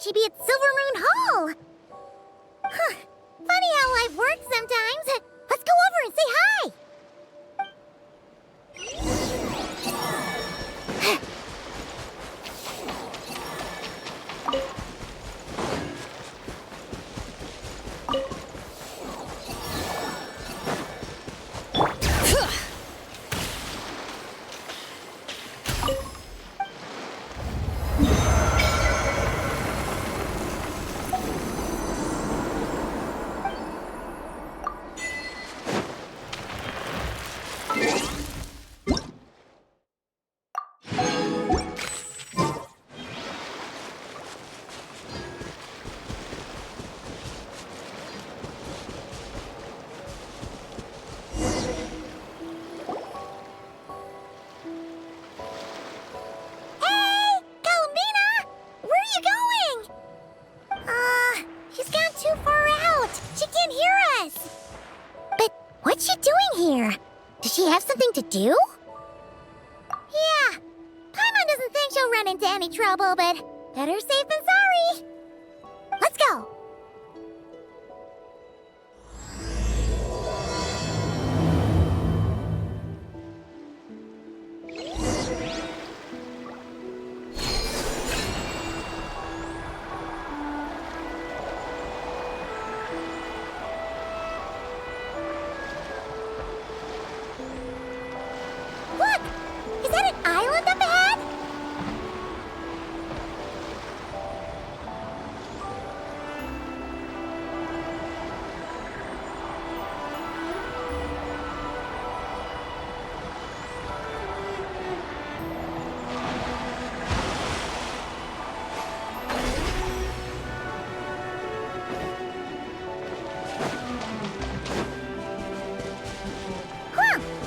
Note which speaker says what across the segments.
Speaker 1: she'd be at Silvermoon Hall. Huh. Funny how life works sometimes. Let's go over and say hi. To do? Yeah, Paimon doesn't think she'll run into any trouble, but better safe than sorry. Let's go.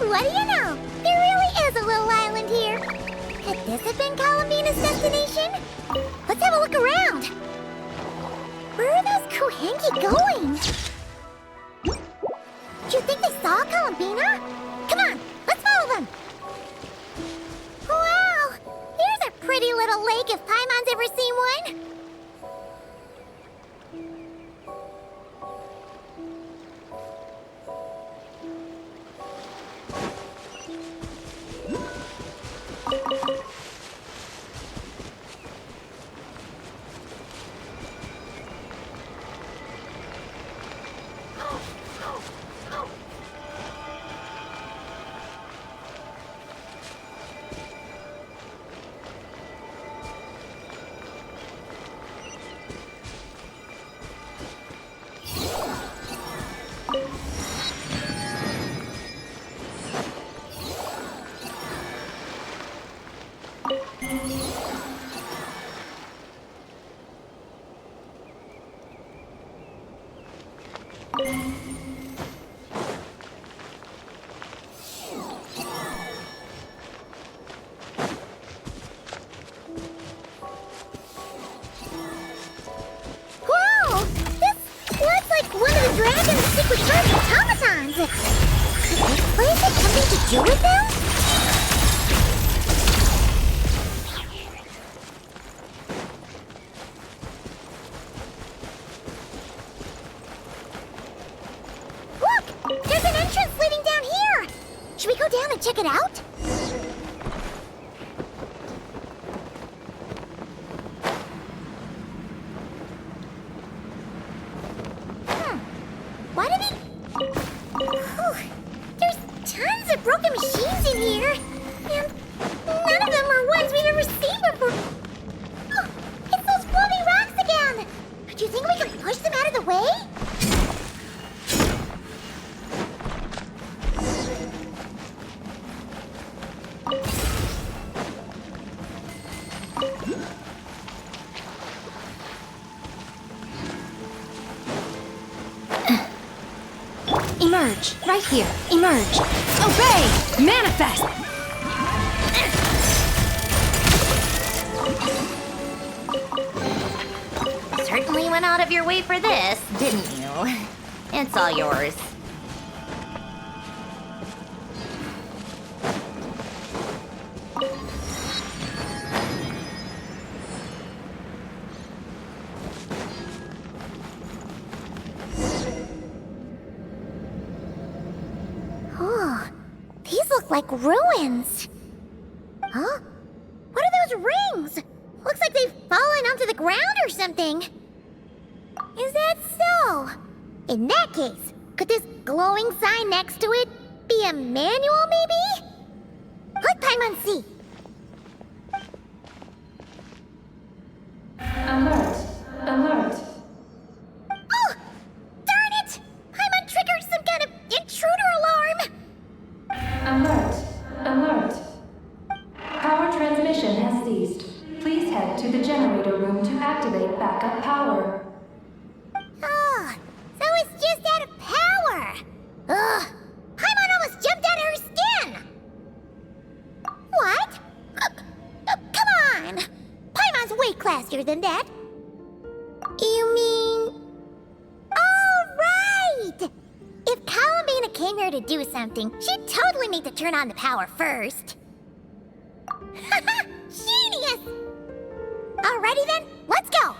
Speaker 1: What do you know? There really is a little island here. Could this have been Columbina's destination? Let's have a look around. Where are those Kuhengi going? Do you think they saw Columbina? Come on, let's follow them. Wow, here's a pretty little lake if Paimon's ever seen one. Do with them? Look! There's an entrance leading down here! Should we go down and check it out? Why do they... Tons of broken machines in here, and none of them are ones we've ever seen before. Oh, it's those floating rocks again! Do you think we can push them out of the way?
Speaker 2: Emerge, right here, emerge. Obey! Manifest!
Speaker 3: Certainly went out of your way for this, didn't you? It's all yours.
Speaker 1: like ruins. Huh? What are those rings? Looks like they've fallen onto the ground or something. Is that so? In that case, could this glowing sign next to it be a manual, maybe? Let Paimon see.
Speaker 4: Alert! Alert!
Speaker 1: Oh! Darn it! Paimon triggered some kind of intruder alarm!
Speaker 4: Alert! Alert! Power transmission has ceased. Please head to the generator room to activate backup power.
Speaker 1: Oh, so it's just out of power! Ugh! Paimon almost jumped out of her skin! What? Come on! Paimon's way classier than that. You mean... Oh, right! If Columbina came here to do something, she'd totally need to turn on the power first. Haha! Genius! Alrighty then, let's go!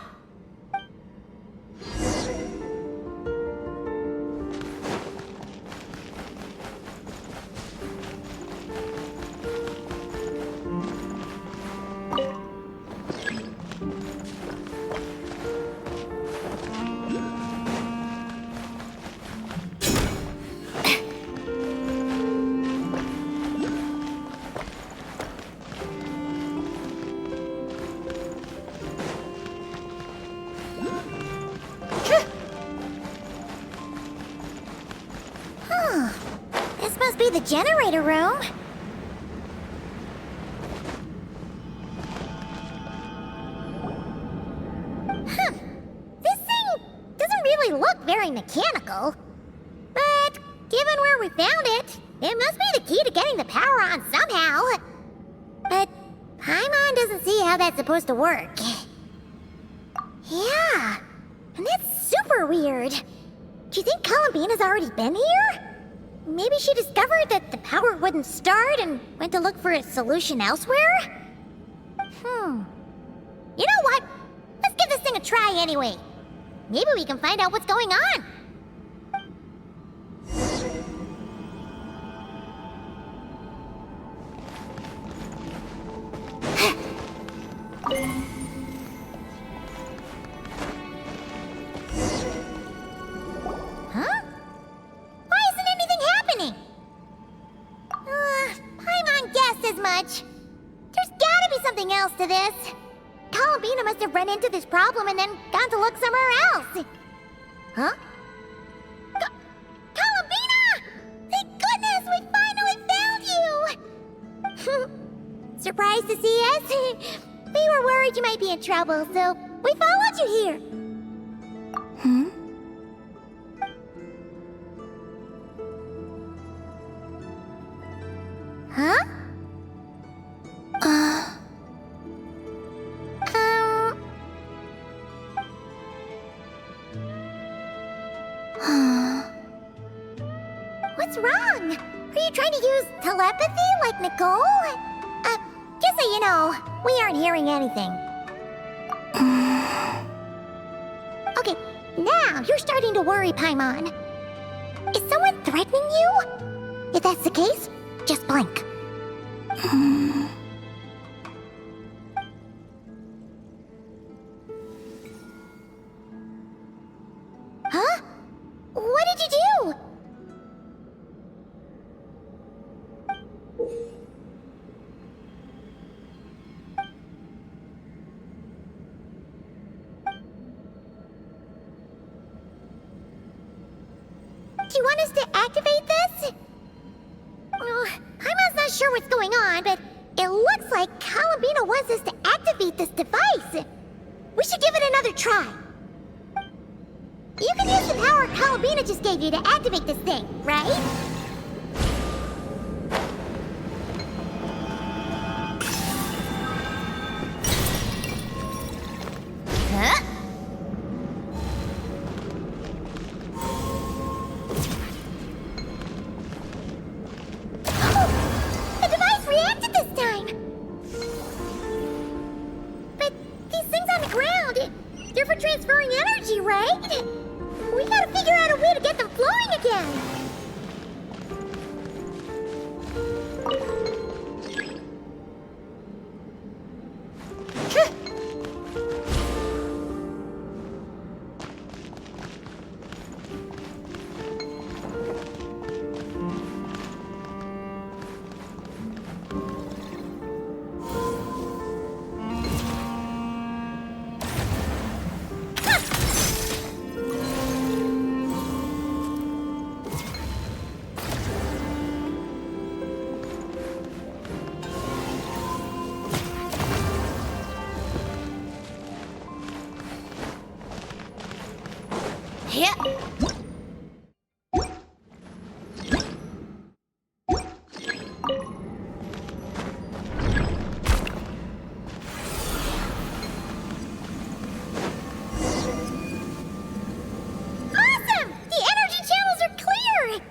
Speaker 1: This must be the generator room. Huh. This thing doesn't really look very mechanical. But given where we found it, it must be the key to getting the power on somehow. But Paimon doesn't see how that's supposed to work. Yeah, and that's super weird. Do you think Columbina's already been here? Maybe she discovered that the power wouldn't start and went to look for a solution elsewhere? You know what? Let's give this thing a try anyway. Maybe we can find out what's going on. Huh? Why isn't anything happening? Paimon guessed as much. There's gotta be something else to this. Columbina must have run into this problem and then gone to look somewhere else. Huh? Columbina! Thank goodness we finally found you! Surprised to see us? We were worried you might be in trouble, so we followed you here. Huh? What's wrong? Are you trying to use telepathy like Nicole? Just so you know, we aren't hearing anything. Okay, now you're starting to worry, Paimon. Is someone threatening you? If that's the case, just blink. Huh? What did you do? Do you want us to activate this? Paimon's not sure what's going on, but it looks like Columbina wants us to activate this device. We should give it another try. You can use the power Columbina just gave you to activate this thing, right?
Speaker 3: Huh?
Speaker 1: The device reacted this time! But these things on the ground, they're for transferring energy, right? We gotta figure out a way to get them flowing again!
Speaker 3: Yeah.
Speaker 1: Awesome! The energy channels are clear!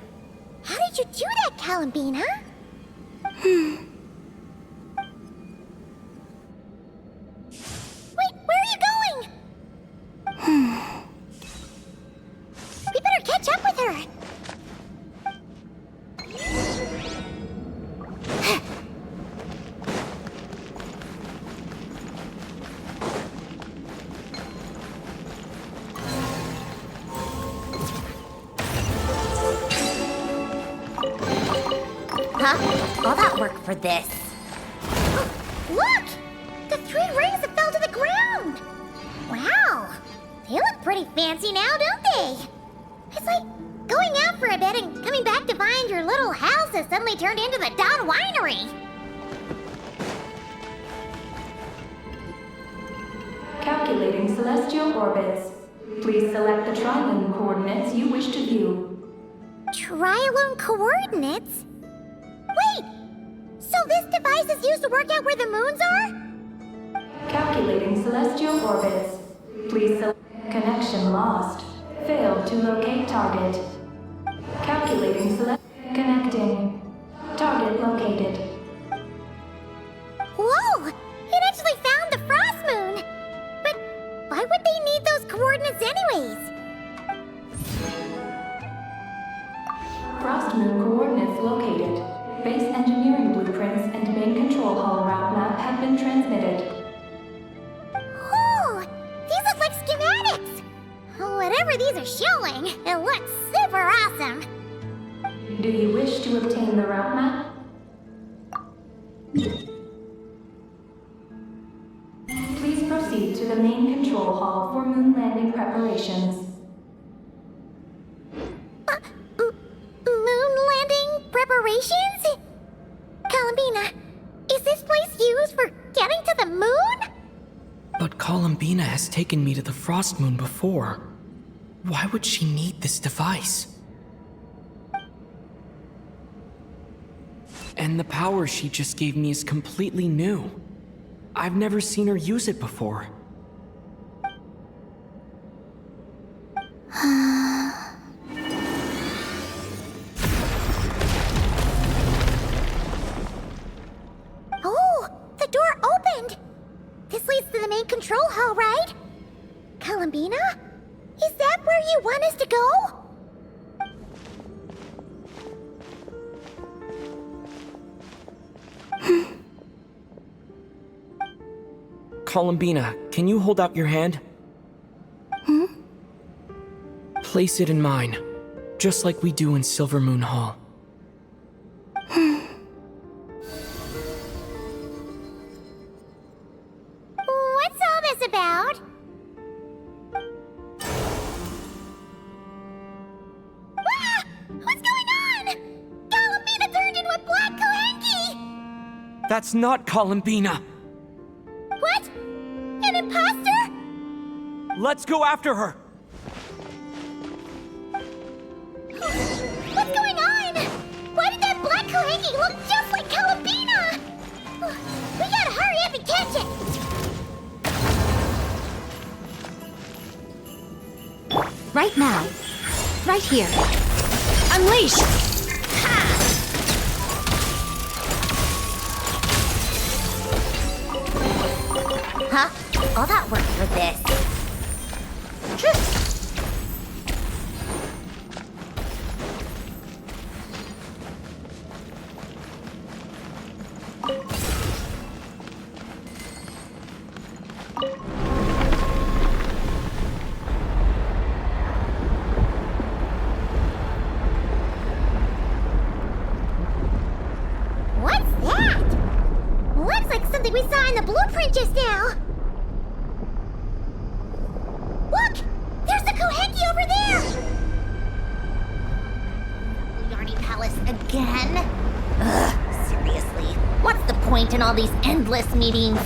Speaker 1: How did you do that, Columbina? Wait, where are you going? We better catch up with her.
Speaker 3: Huh? All that work for this.
Speaker 1: Look! The 3 rings that fell to the ground! Wow! They look pretty fancy now, don't they? It's like going out for a bit and coming back to find your little house has suddenly turned into the Dawn Winery.
Speaker 4: Calculating celestial orbits. Please select the trilane coordinates you wish to view.
Speaker 1: Trilone coordinates? Wait! So this device is used to work out where the moons are?
Speaker 4: Calculating celestial orbits. Please select connection lost. Failed to locate target. Calculating connecting. Target located.
Speaker 1: Whoa! It actually found the frost moon! But why would they need those coordinates anyways?
Speaker 4: Frost moon coordinates located. Base engineering blueprints and main control hall route map have been transmitted.
Speaker 1: Oh! These look like schematics! Whatever these are showing, it looks super awesome!
Speaker 4: Do you wish to obtain the route map? Please proceed to the main control hall for moon landing preparations.
Speaker 1: Moon landing preparations? Columbina, is this place used for getting to the moon?
Speaker 5: But Columbina has taken me to the Frost Moon before. Why would she need this device? And the power she just gave me is completely new. I've never seen her use it before.
Speaker 1: Oh, the door opened! This leads to the main control hall, right? Columbina? Is that where you want us to go?
Speaker 5: Columbina, can you hold out your hand? Place it in mine, just like we do in Silver Moon Hall.
Speaker 1: What's all this about? Ah! What's going on? Columbina turned into a black Kohenki!
Speaker 5: That's not Columbina!
Speaker 1: What? An imposter?
Speaker 5: Let's go after her!
Speaker 1: What's going on? Why did that black Kohenki look just like Columbina? We gotta hurry up and catch it!
Speaker 2: Right now. Right here. Unleash!
Speaker 3: Huh? All that work for this.
Speaker 1: What's that? Looks like something we saw in the blueprint just now. Look! There's the Kohenki over there!
Speaker 3: Yarny Palace again? Ugh, seriously. What's the point in all these endless meetings?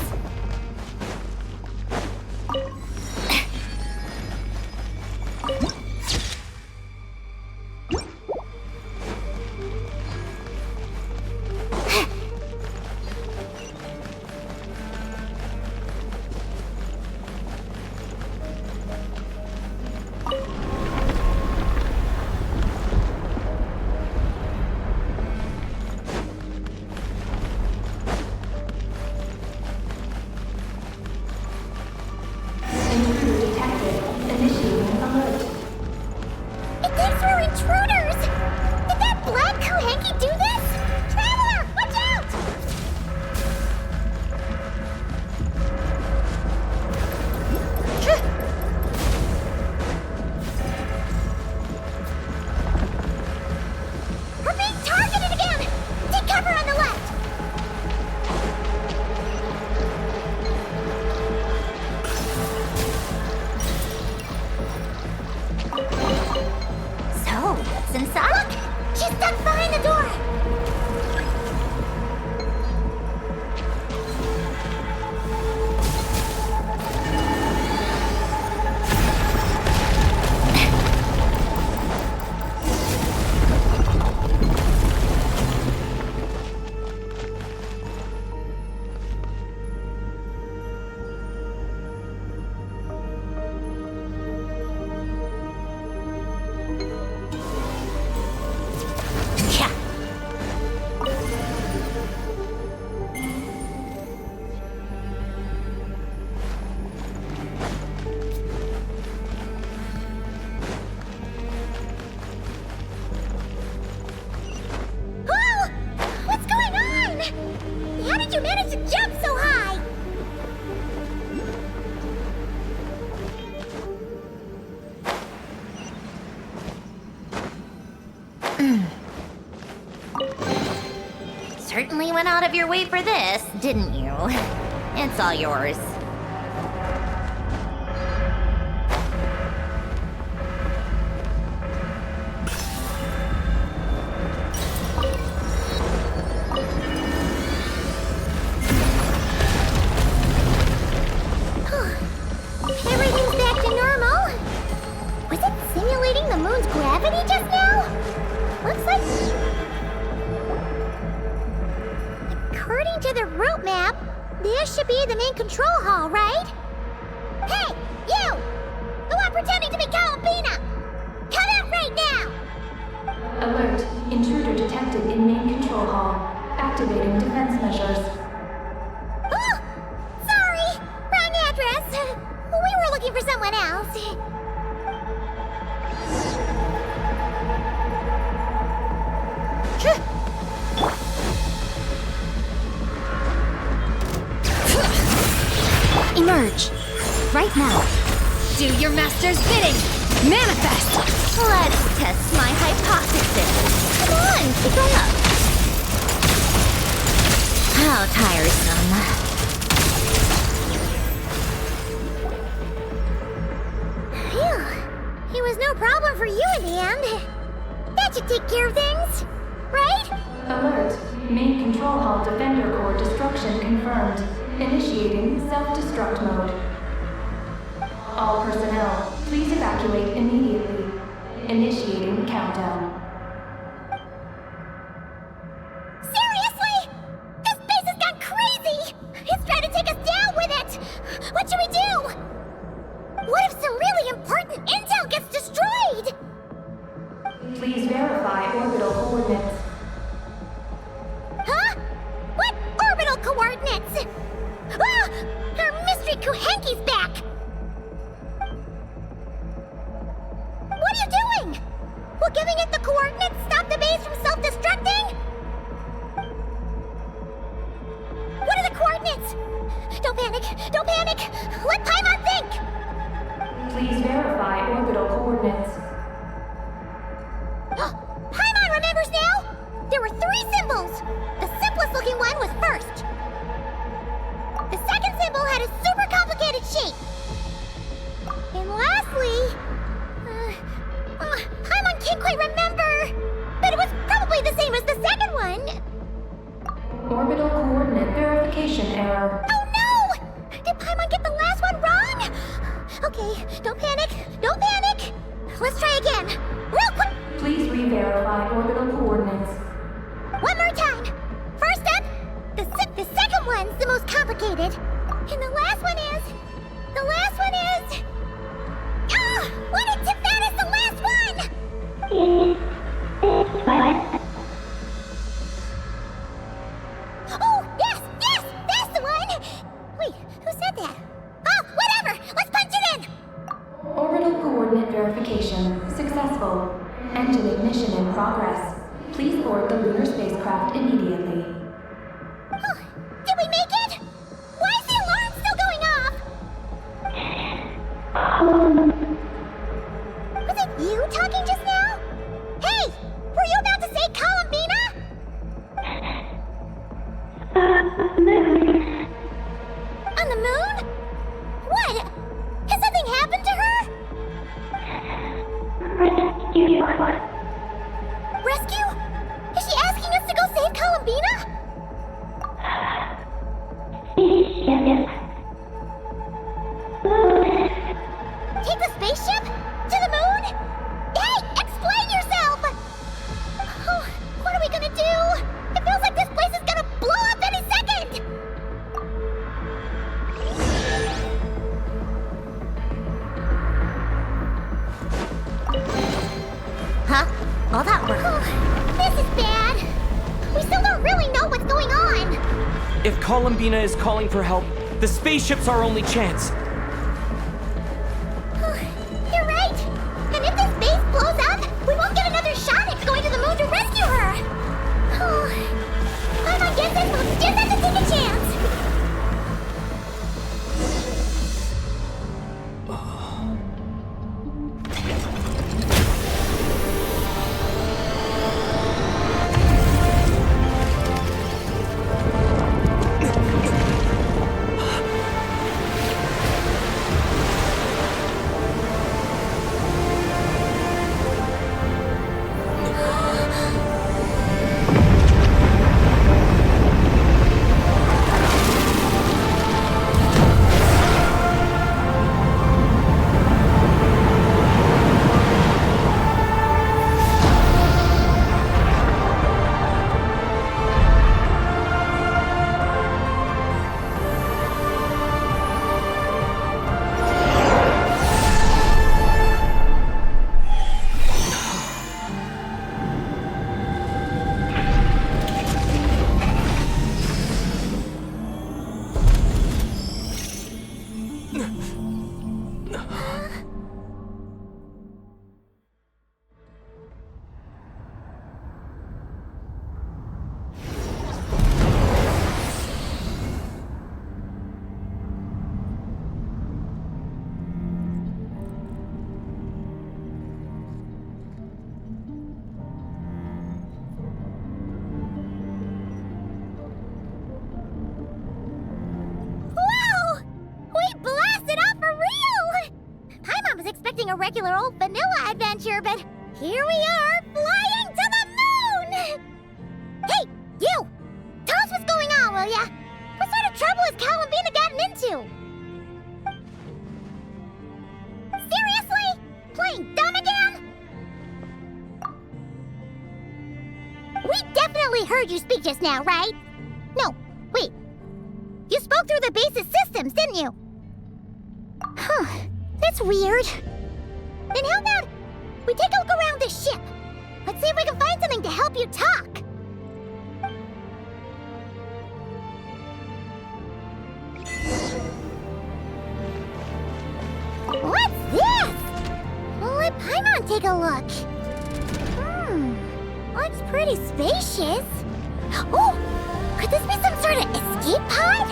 Speaker 1: manage to jump so high?
Speaker 3: Certainly went out of your way for this, didn't you? It's all yours.
Speaker 1: Everything's back to normal. Was it simulating the moon's gravity just now? Looks like... According to the route map, this should be the main control hall, right? Hey, you! The one pretending to be Columbina! Come out right now!
Speaker 4: Alert. Intruder detected in main control hall. Activating defense measures.
Speaker 1: Oh! Sorry! Wrong address! We were looking for someone else.
Speaker 2: Emerge. Right now. Do your master's bidding. Manifest.
Speaker 3: Let's test my hypothesis. Come on, keep up. How tiresome.
Speaker 1: Phew. It was no problem for you in the end. That should take care of things, right?
Speaker 4: Alert. Main control hall defender core destruction confirmed. Initiating self-destruct mode. All personnel, please evacuate immediately. Initiating countdown.
Speaker 1: Seriously? This base has gone crazy! It's trying to take us down with it! What should we do? What if some really important intel gets destroyed?
Speaker 4: Please verify orbital coordinates.
Speaker 1: Huh? What orbital coordinates? Ah! Our mystery Kuhenki's back! What are you doing? Will giving it the coordinates stop the base from self-destructing? What are the coordinates? Don't panic! Don't panic! Let Paimon think!
Speaker 4: Please verify orbital coordinates.
Speaker 1: Paimon remembers now! There were 3 symbols! The simplest looking one was first. The second symbol had a super complicated shape. And lastly... Paimon can't quite remember! But it was probably the same as the second one!
Speaker 4: Orbital coordinate verification error.
Speaker 1: Oh no! Did Paimon get the last one wrong? Okay, don't panic, don't panic! Let's try again, real quick!
Speaker 4: Please re-verify orbital coordinates.
Speaker 1: One more time! First up, the second one's the most complicated. And the last one is... Ah! What did tip that as the last one? Oh, yes! That's the one! Wait, who said that? Oh, whatever! Let's punch it in!
Speaker 4: Orbital coordinate verification successful. Engine ignition in progress. Please board the lunar spacecraft immediately.
Speaker 1: Oh, did we make it? Why is the alarm still going off? Was it you talking just now? Hey! Were you about to say Columbina? On the moon? What? Has something happened to her? Rescue? Is she asking us to go save Columbina? Take the spaceship? To the moon? Hey, explain yourself! Oh, what are we gonna do? It feels like this place is gonna blow up any second!
Speaker 3: Huh? All that work.
Speaker 1: Oh, this is bad. We still don't really know what's going on.
Speaker 5: If Columbina is calling for help, the spaceship's our only chance.
Speaker 1: Oh, you're right. And if this base blows up, we won't get another shot at going to the moon to rescue her. Oh, I'm on guessing we'll just have to take a chance. A regular old vanilla adventure, but here we are, flying to the moon! Hey, you! Tell us what's going on, will ya? What sort of trouble has Columbina gotten into? Seriously? Playing dumb again? We definitely heard you speak just now, right? No, wait. You spoke through the base's systems, didn't you? Huh, that's weird. Then how about we take a look around the ship? Let's see if we can find something to help you talk. What's this? Well, let Paimon take a look. Looks pretty spacious. Oh, could this be some sort of escape pod?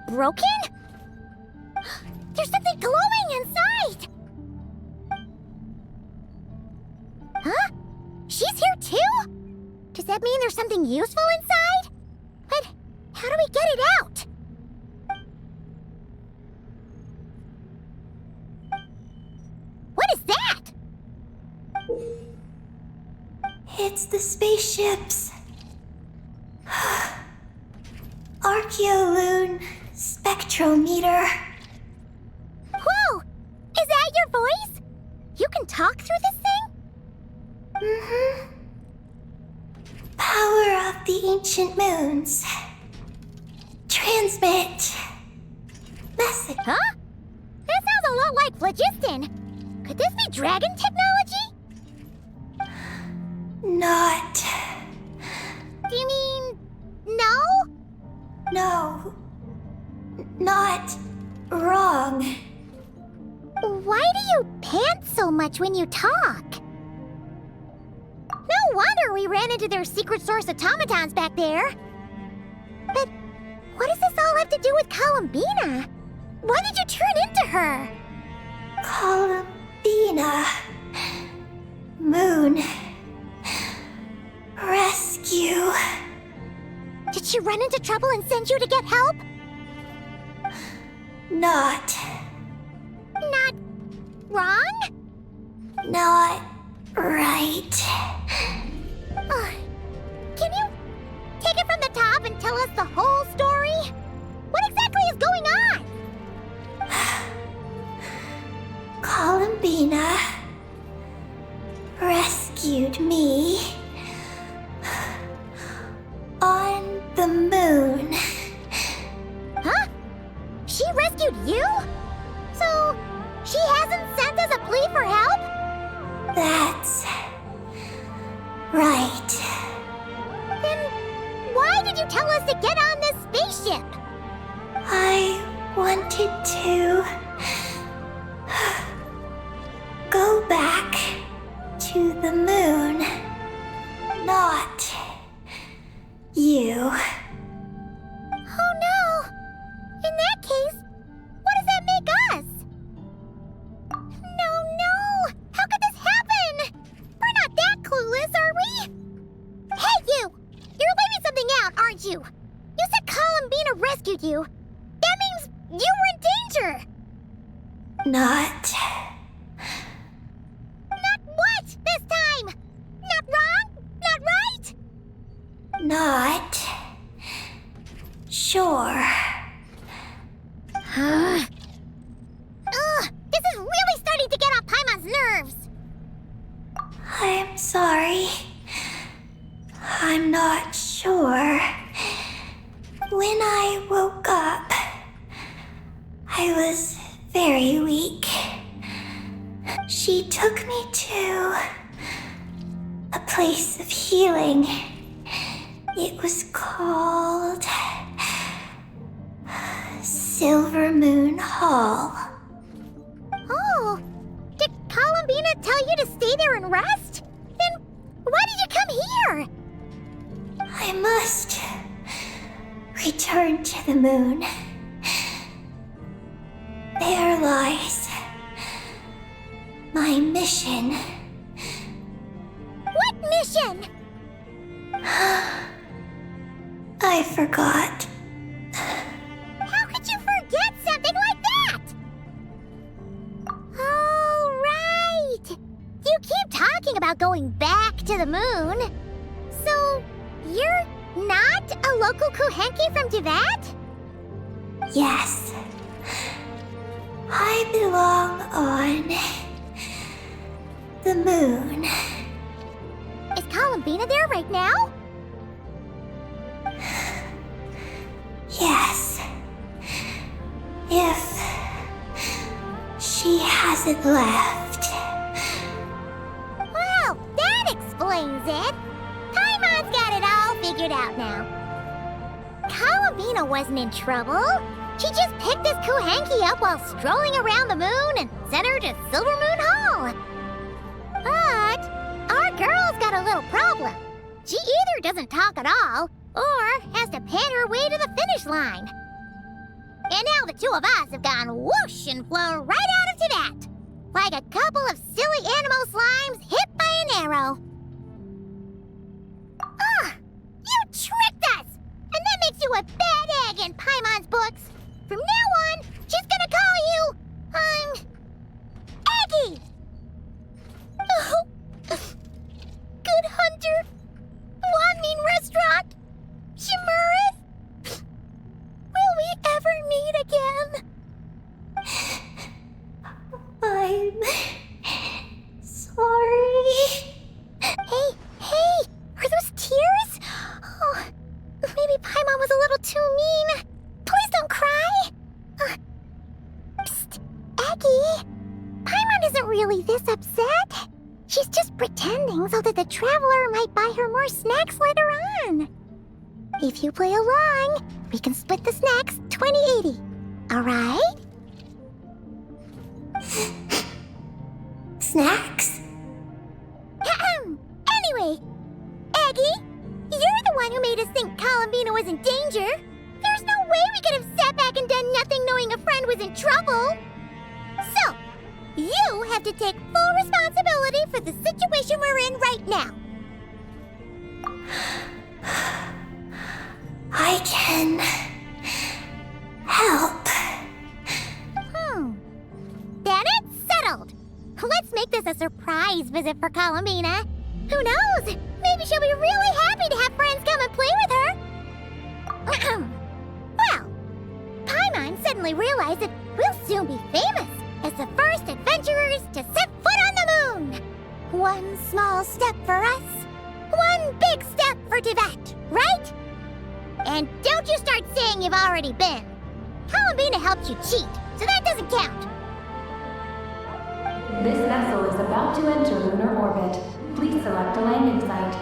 Speaker 1: Broken? There's something glowing inside! Huh? She's here too? Does that mean there's something useful inside? But how do we get it out? What is that?
Speaker 6: It's the spaceships. Archeoloon spectrometer.
Speaker 1: Whoa! Is that your voice? You can talk through this thing?
Speaker 6: Mm-hmm. Power of the ancient moons. Transmit message.
Speaker 1: Huh? That sounds a lot like phlogiston. Could this be dragon technology?
Speaker 6: Not.
Speaker 1: Do you mean no?
Speaker 6: No. Not wrong.
Speaker 1: Why do you pant so much when you talk? No wonder we ran into their secret source automatons back there. But what does this all have to do with Columbina? Why did you turn into her?
Speaker 6: Columbina. Moon. Rescue.
Speaker 1: Did she run into trouble and send you to get help?
Speaker 6: Not
Speaker 1: wrong?
Speaker 6: Not right.
Speaker 1: Can you take it from the top and tell us the whole story? What exactly is going on?
Speaker 6: Columbina rescued me on the moon.
Speaker 1: Huh? She rescued you? So, she hasn't sent us a plea for help?
Speaker 6: That's right.
Speaker 1: Then why did you tell us to get on this spaceship?
Speaker 6: I wanted to go back to the moon. Not you.
Speaker 1: Oh no! In that case, what does that make us? No! How could this happen? We're not that clueless, are we? Hey, you! You're leaving something out, aren't you? You said Columbina rescued you. That means you were in danger!
Speaker 6: Not
Speaker 1: what this time? Not wrong? Not right?
Speaker 6: Not sure.
Speaker 1: Ugh, this is really starting to get on Paimon's nerves.
Speaker 6: I I'm sorry. I'm not sure. When I woke up, I was very weak. She took me to a place of healing. It was called Silver Moon Hall.
Speaker 1: Oh, did Columbina tell you to stay there and rest? Then why did you come here?
Speaker 6: I must return to the moon. There lies my mission.
Speaker 1: What mission?
Speaker 6: I forgot.
Speaker 1: How could you forget something like that? Oh, right. You keep talking about going back to the moon. So, you're not a local Kuhenki from Tibet?
Speaker 6: Yes. I belong on the moon.
Speaker 1: Is Columbina there right now?
Speaker 6: Yes. If she hasn't left.
Speaker 1: Well, that explains it. Paimon's got it all figured out now. Columbina wasn't in trouble. She just picked this Kuhenki up while strolling around the moon and sent her to Silver Moon Hall. But our girl's got a little problem. She either doesn't talk at all, or has to pant her way to the finish line. And now the two of us have gone whoosh and flown right out of Tibet, like a couple of silly animal slimes hit by an arrow. You tricked us! And that makes you a bad egg in Paimon's books. From now on, she's gonna call you, Aggie! Oh, Good Hunter, Wanmin Restaurant, Shimuris. Will we ever meet again?
Speaker 6: I'm sorry.
Speaker 1: Hey, are those tears? Oh, maybe Paimon was a little too mean. Please don't cry. Psst, Aggie. Paimon isn't really this upset. She's just pretending so that the traveler might buy her more snacks later on. If you play along, we can split the snacks 20-80. Alright?
Speaker 6: Snacks?
Speaker 1: Anyway, Aggie, you're the one who made us think Columbina was in danger. There's no way we could have sat back and done nothing knowing a friend was in trouble. So, you have to take full responsibility for the situation we're in right now.
Speaker 6: I can help.
Speaker 1: Then it's settled. Let's make this a surprise visit for Columbina. Who knows? Maybe she'll be really happy to have friends come and play with her. Well, Paimon suddenly realized that we'll soon be famous as the first adventurers to set foot on the moon. One small step for us, one big step for Tibet, right? And don't you start saying you've already been. Columbina helped you cheat, so that doesn't count.
Speaker 4: This vessel is about to enter lunar orbit. Please select a landing site.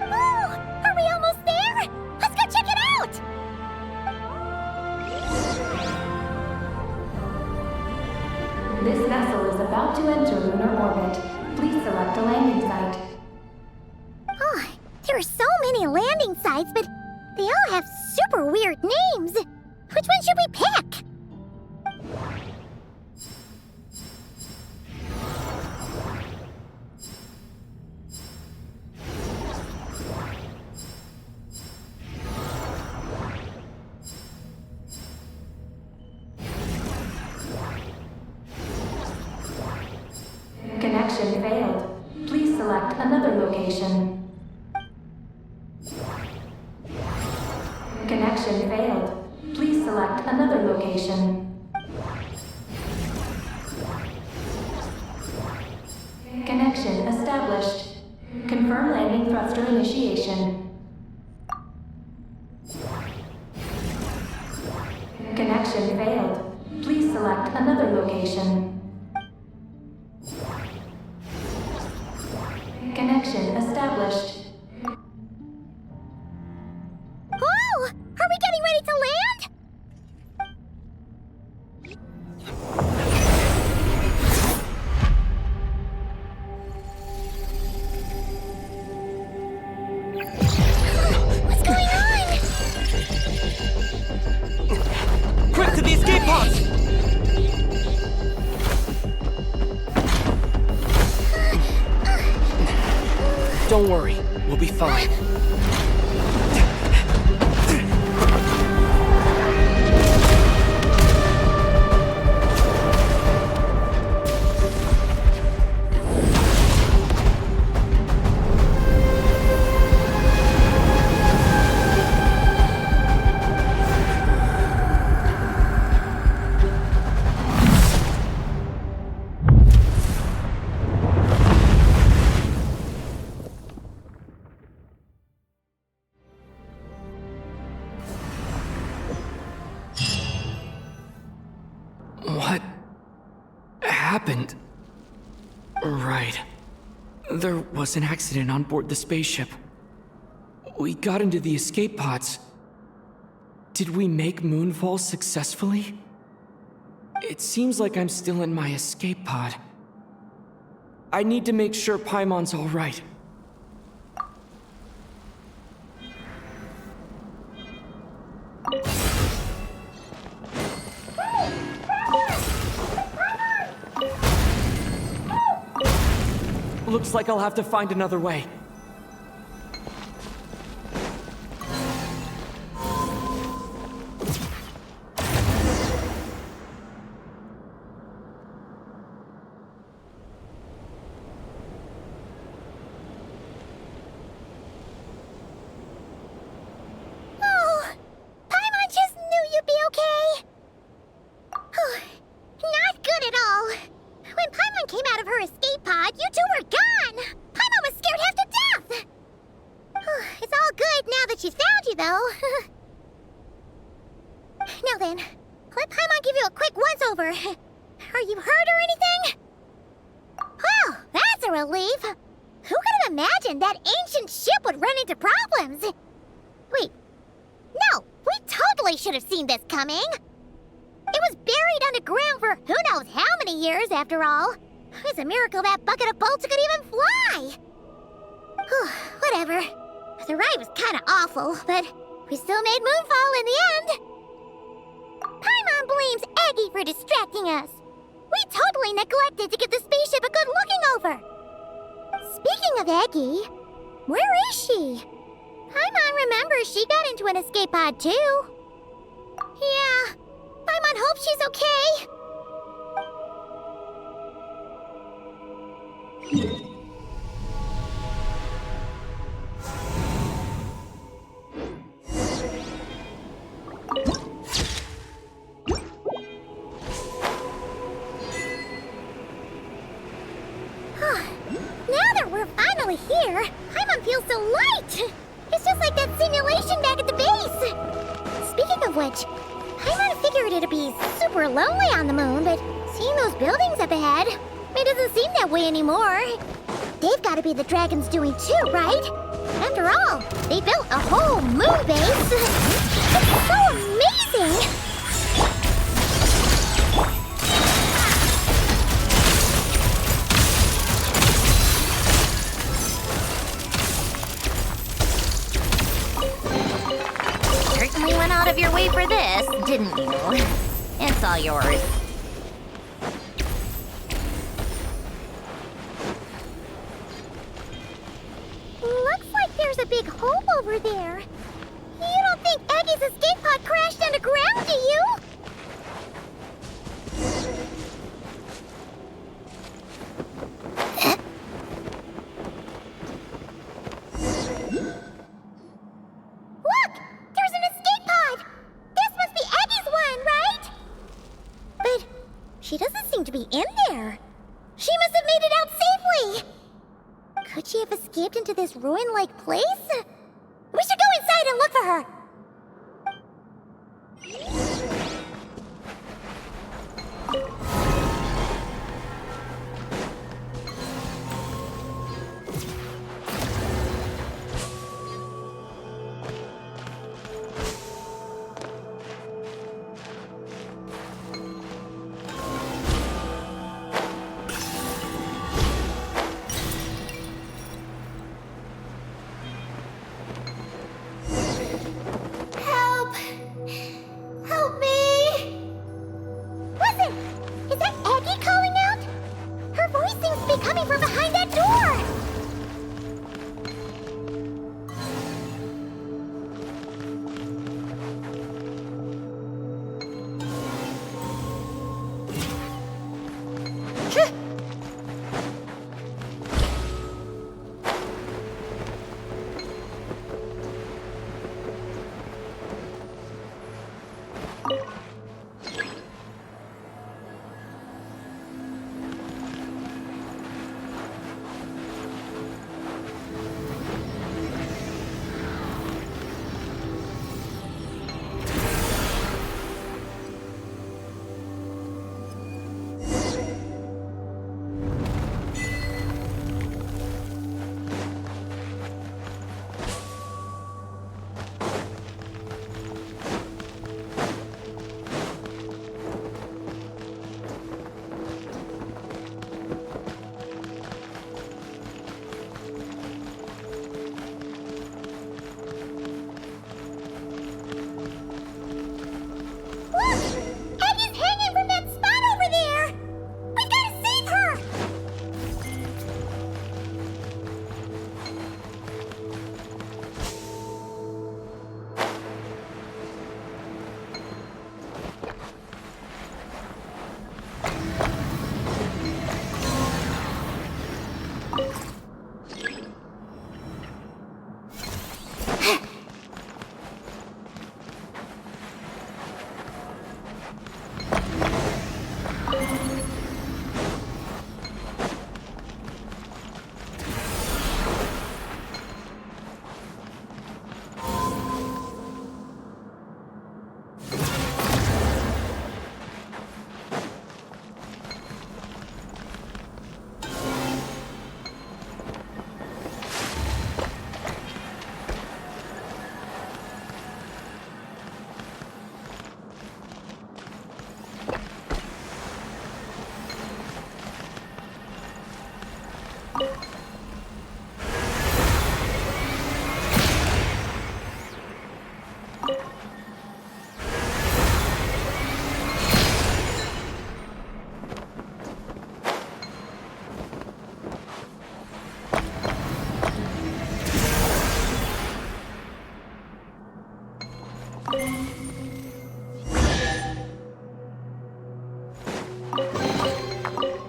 Speaker 1: Oh, are we almost there? Let's go check it out!
Speaker 4: This vessel is about to enter lunar orbit. Please select a landing site.
Speaker 1: Oh, there are so many landing sites, but they all have super weird names. Which one should we pick?
Speaker 4: Connection failed. Please select another location. Connection failed. Please select another location. Connection established. Confirm landing thruster initiation. Connection failed. Please select another location. Connection established.
Speaker 1: Oh! Are we getting ready to land? What's going on?
Speaker 5: Quick to the escape pods! Don't worry, we'll be fine. What happened? Right. There was an accident on board the spaceship. We got into the escape pods. Did we make moonfall successfully? It seems like I'm still in my escape pod. I need to make sure Paimon's all right. Looks like I'll have to find another way.
Speaker 1: Oh, Paimon just knew you'd be okay. Not good at all. When Paimon came out of her escape pod, you two were gone! Paimon was scared half to death! It's all good now that she's found you, though. Now then, let Paimon give you a quick once-over. Are you hurt or anything? Well, that's a relief. Who could have imagined that ancient ship would run into problems? Wait, no, we totally should have seen this coming. It was buried underground for who knows how many years, after all. It's a miracle that bucket of bolts could even fly. Whatever. The ride was kind of awful, but we still made moonfall in the end. Paimon blames Aggie for distracting us. We totally neglected to give the spaceship a good looking over. Speaking of Aggie, where is she? Paimon remembers she got into an escape pod too. Yeah, Paimon hopes she's okay. Now that we're finally here, Paimon feels so light. It's just like that simulation back at the base. Speaking of which, Paimon figured it'd be super lonely on the moon, but seeing those buildings up ahead, it doesn't seem that way anymore. They've got to be the dragon's doing too, right? After all, they built a whole moon base. It's so amazing!
Speaker 3: Certainly went out of your way for this, didn't you? It's all yours.
Speaker 1: Looks like there's a big hole over there. You don't think Aggie's escape pod crashed underground, do you? Look! There's an escape pod! This must be Aggie's one, right? But she doesn't seem to be in there. She must have made it out safely. Could she have escaped into this ruin-like place? We should go inside and look for her!
Speaker 6: Help! Help me!
Speaker 1: Listen! Is that Aggie calling out? Her voice seems to be coming from behind that door!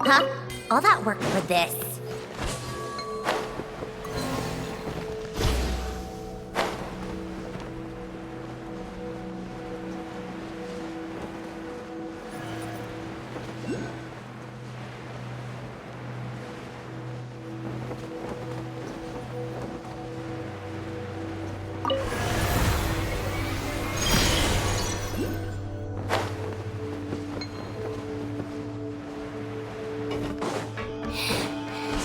Speaker 3: Huh? All that work for this?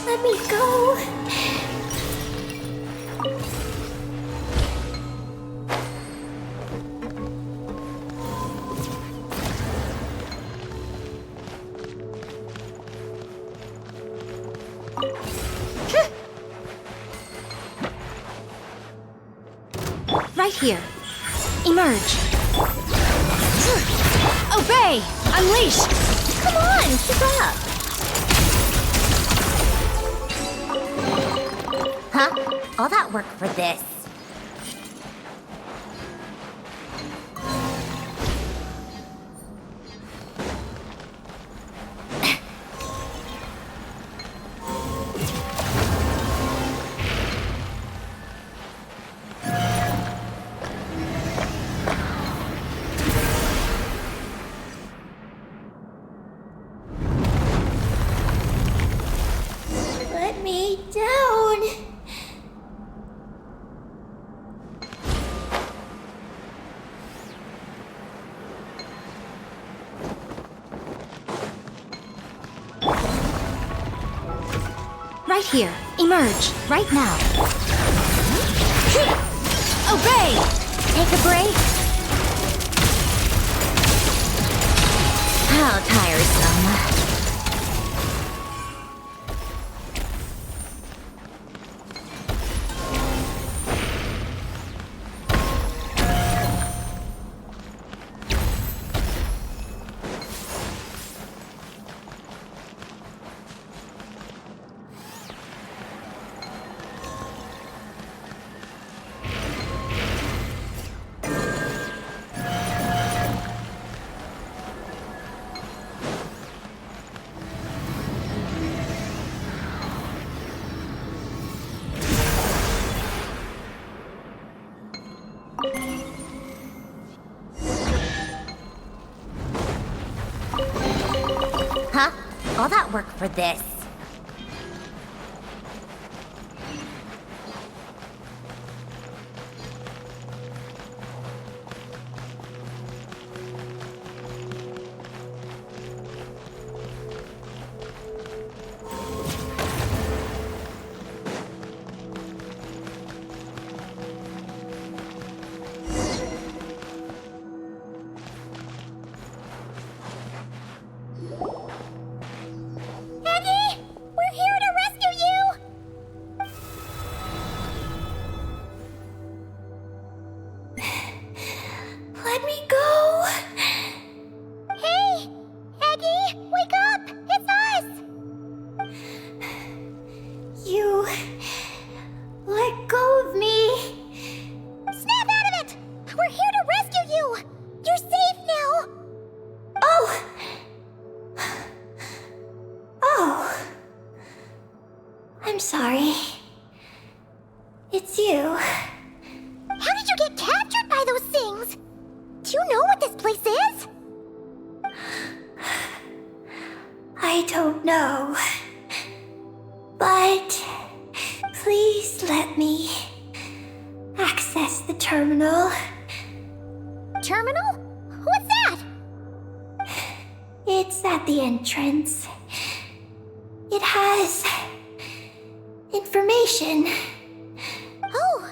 Speaker 6: Let me go.
Speaker 2: Right here. Emerge. Obey! Unleash!
Speaker 3: Come on, keep up! Huh? All that work for this?
Speaker 6: Let me down.
Speaker 2: right here. Emerge, right now. Obey! Take a break.
Speaker 3: How tiresome. Huh? All that work for this?
Speaker 6: I'm sorry. It's you.
Speaker 1: How did you get captured by those things? Do you know what this place is?
Speaker 6: I don't know. But please let me access the terminal.
Speaker 1: Terminal? What's that?
Speaker 6: It's at the entrance. It has information.
Speaker 1: Oh,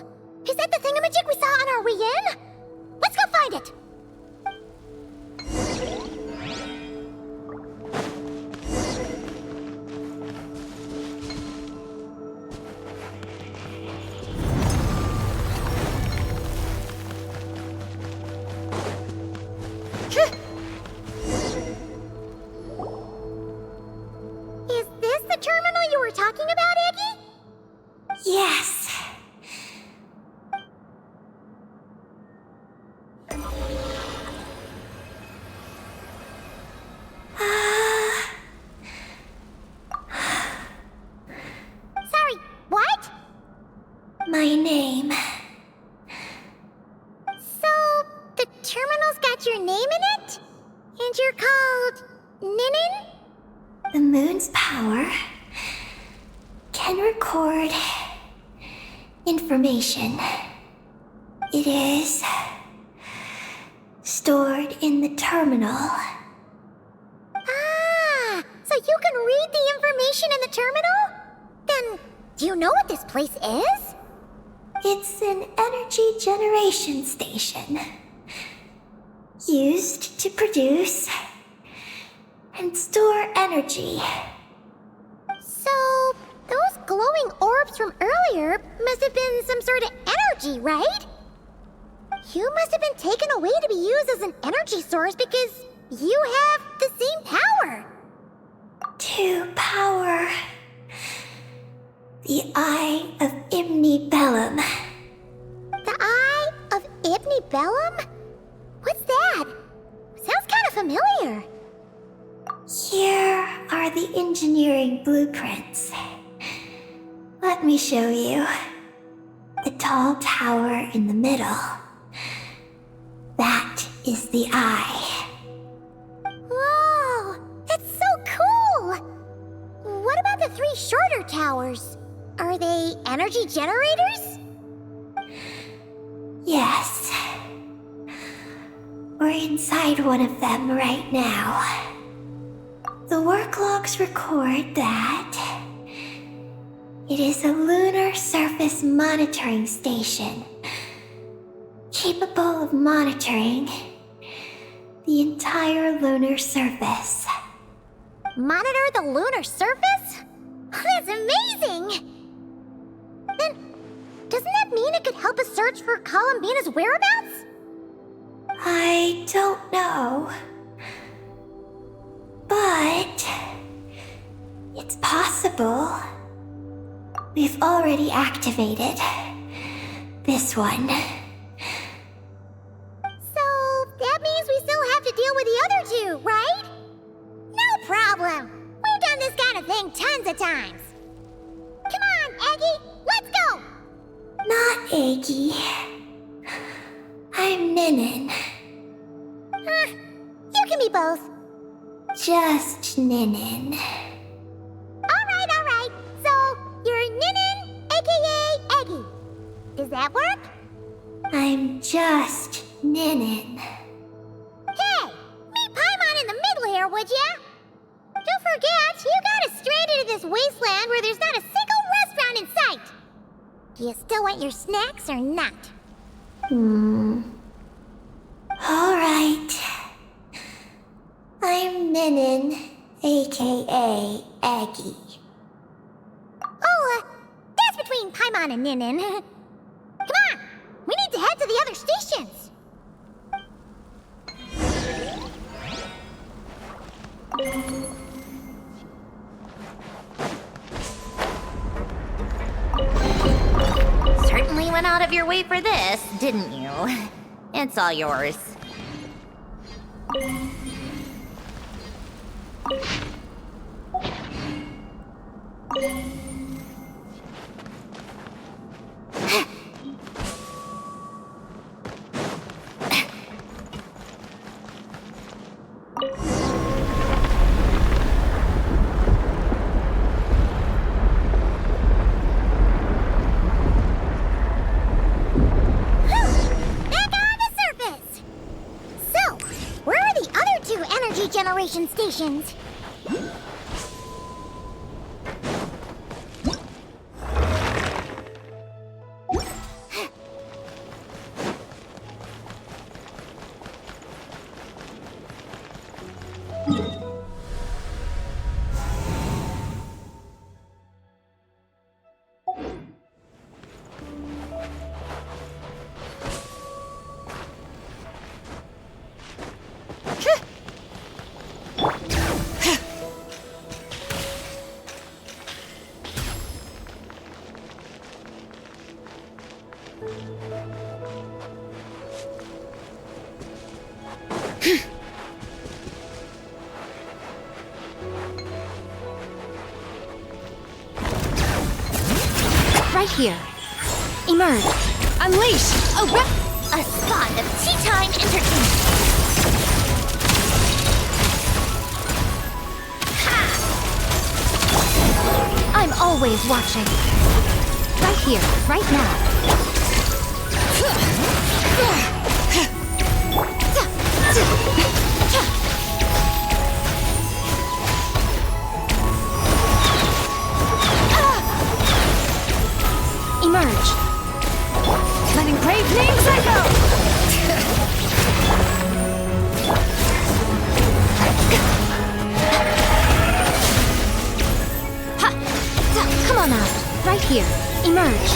Speaker 1: is that the thingamajig we saw on our way in? Let's go find it. Is this the terminal you were talking about, Eggy?
Speaker 6: Yes.
Speaker 1: Sorry, what?
Speaker 6: My name.
Speaker 1: So, the terminal's got your name in it? And you're called Ninin?
Speaker 6: The moon's power can record information. It is stored in the terminal.
Speaker 1: Ah, so you can read the information in the terminal? Then, do you know what this place is?
Speaker 6: It's an energy generation station used to produce and store energy.
Speaker 1: So, those glowing orbs from earlier must have been some sort of energy, right? You must have been taken away to be used as an energy source because you have the same power.
Speaker 6: To power the Eye of Imnibellum.
Speaker 1: The Eye of Ibnibellum? What's that? Sounds kind of familiar.
Speaker 6: Here are the engineering blueprints. Let me show you. The tall tower in the middle. That is the eye.
Speaker 1: Whoa, that's so cool! What about the three shorter towers? Are they energy generators?
Speaker 6: Yes. We're inside one of them right now. The work logs record that It is a lunar surface monitoring station, capable of monitoring the entire lunar surface.
Speaker 1: Monitor the lunar surface? That's amazing! Then, doesn't that mean it could help us search for Columbina's whereabouts?
Speaker 6: I don't know. But it's possible. We've already activated this one.
Speaker 1: So, that means we still have to deal with the other two, right? No problem. We've done this kind of thing tons of times. Come on, Aggie, let's go!
Speaker 6: Not Aggie. I'm Ninin.
Speaker 1: You can be both.
Speaker 6: Just Ninin.
Speaker 1: Alright. So, you're Ninin, aka Aggie. Does that work?
Speaker 6: I'm just Ninin.
Speaker 1: Hey, meet Paimon in the middle here, would ya? Don't forget, you got us stranded in this wasteland where there's not a single restaurant in sight. Do you still want your snacks or not?
Speaker 6: Alright. I'm Ninin, aka Aggie.
Speaker 1: Oh, that's between Paimon and Ninin. Come on, we need to head to the other stations.
Speaker 3: Certainly went out of your way for this, didn't you? It's all yours.
Speaker 1: Generation stations.
Speaker 2: Right here. Emerge. Unleash.
Speaker 3: A spot of tea time entertainment.
Speaker 2: I'm always watching. Right here, right now. Emerge. Letting brave names echo. Come on out. Right here. Emerge.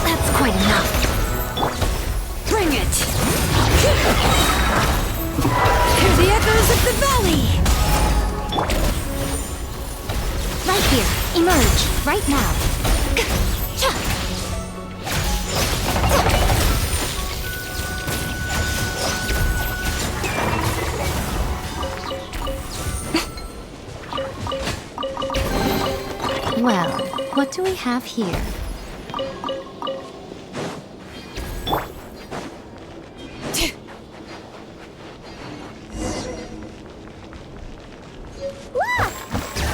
Speaker 2: That's quite enough. Bring it. Hear the echoes of the valley. Right here. Emerge. Right now. Well, what do we have here?
Speaker 1: Look!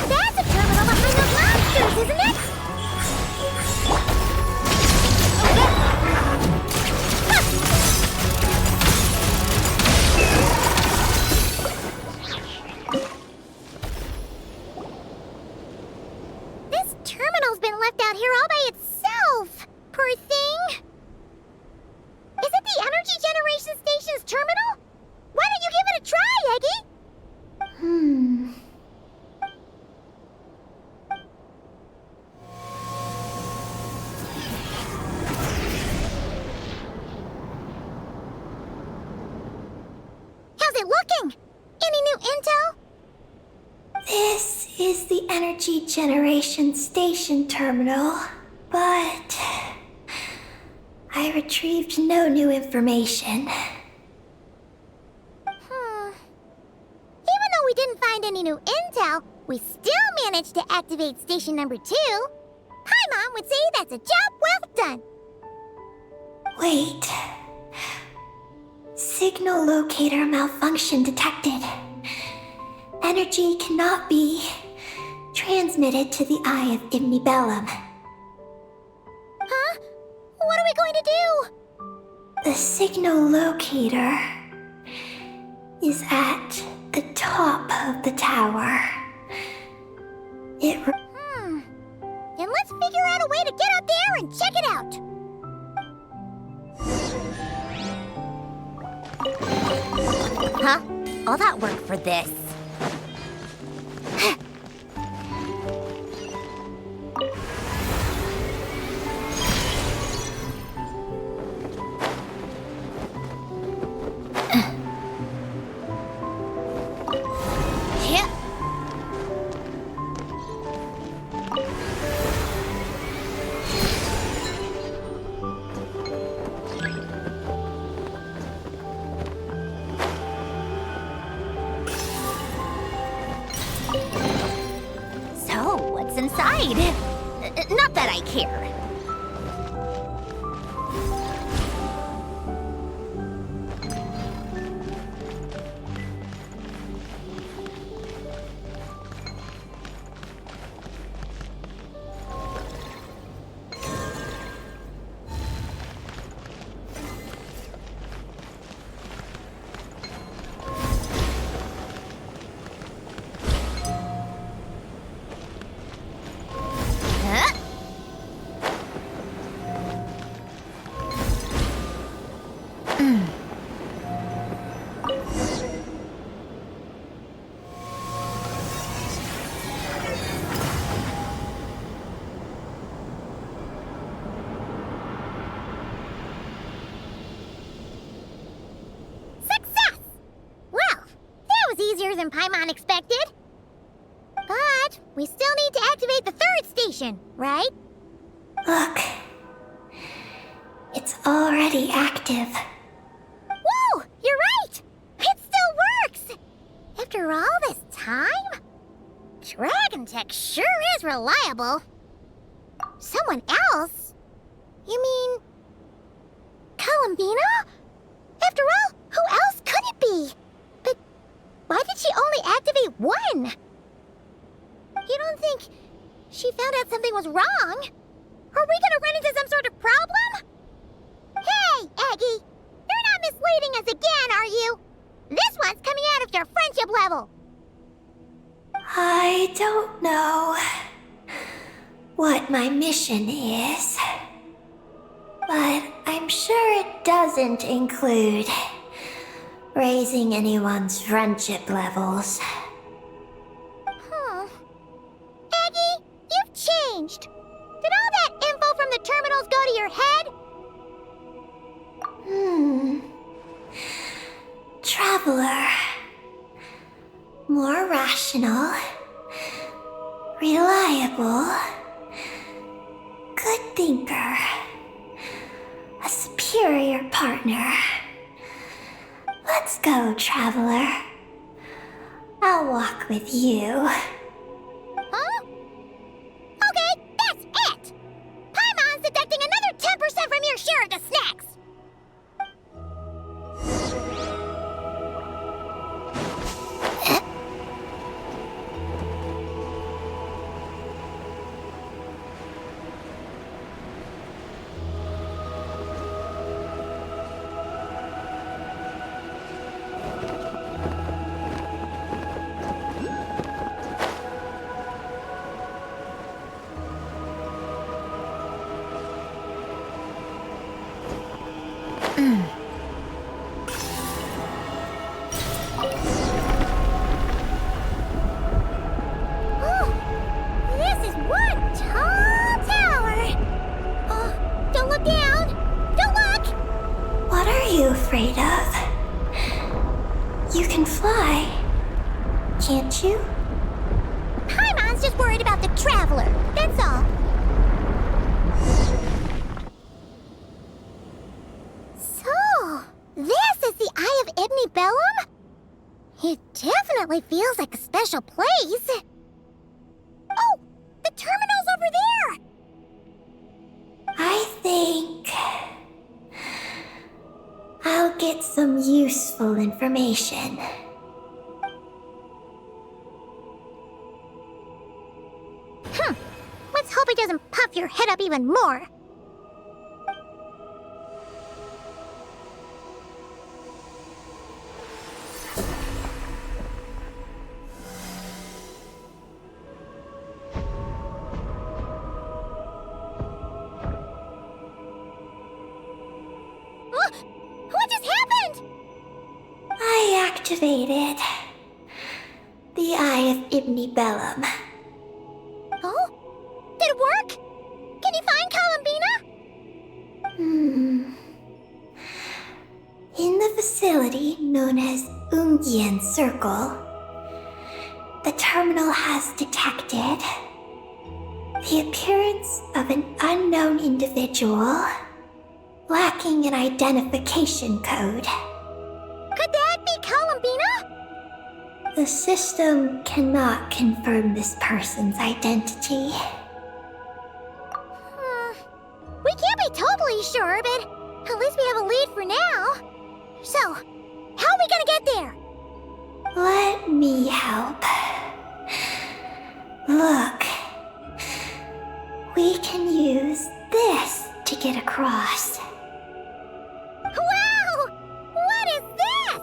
Speaker 1: That's a terminal behind those monsters, isn't it? left out here all by itself. Poor thing. Is it the energy generation station's terminal? Why don't you give it a try, Eggy? How's it looking? Any new intel?
Speaker 6: This is the energy generation station terminal, but I retrieved no new information.
Speaker 1: Even though we didn't find any new intel, we still managed to activate station number 2. Paimon would say that's a job well done.
Speaker 6: Wait. Signal locator malfunction detected. Energy cannot be transmitted to the eye of Imnibellum.
Speaker 1: Huh? What are we going to do?
Speaker 6: The signal locator is at the top of the tower.
Speaker 1: Then let's figure out a way to get up there and check it out.
Speaker 3: Huh? All that work for this? Inside. Not that I care.
Speaker 1: Easier than Paimon expected. But we still need to activate the 3rd station, right?
Speaker 6: Look. It's already active.
Speaker 1: Whoa! You're right! It still works! After all this time? Dragon Tech sure is reliable. Someone else? You mean... Columbina? After all, who else could it be? But why did she only activate 1? You don't think she found out something was wrong? Are we gonna run into some sort of problem? Hey, Eggy! You're not misleading us again, are you? This one's coming out of your friendship level.
Speaker 6: I don't know what my mission is, but I'm sure it doesn't include raising anyone's friendship levels.
Speaker 1: Eggy, you've changed. Did all that info from the terminals go to your head?
Speaker 6: Traveler. More rational. Reliable. Good thinker. A superior partner. Let's go, Traveler. I'll walk with you.
Speaker 1: Huh? Okay, that's it! Paimon's deducting another 10% from your share of the snacks! was just worried about the traveler, that's all. So, this is the Eye of Ibni Bellum? It definitely feels like a special place. Oh, the terminal's over there!
Speaker 6: I think I'll get some useful information.
Speaker 1: Let's hope it doesn't puff your head up even more. What just happened?
Speaker 6: I activated the Eye of Ibni Bellum.
Speaker 1: Oh? Did it work? Can you find Columbina?
Speaker 6: In the facility known as Ungian Circle, the terminal has detected the appearance of an unknown individual lacking an identification code.
Speaker 1: Could that be Columbina?
Speaker 6: The system cannot confirm this person's identity.
Speaker 1: We can't be totally sure, but at least we have a lead for now. So, how are we gonna get there?
Speaker 6: Let me help. Look. We can use this to get across.
Speaker 1: Wow! What is this?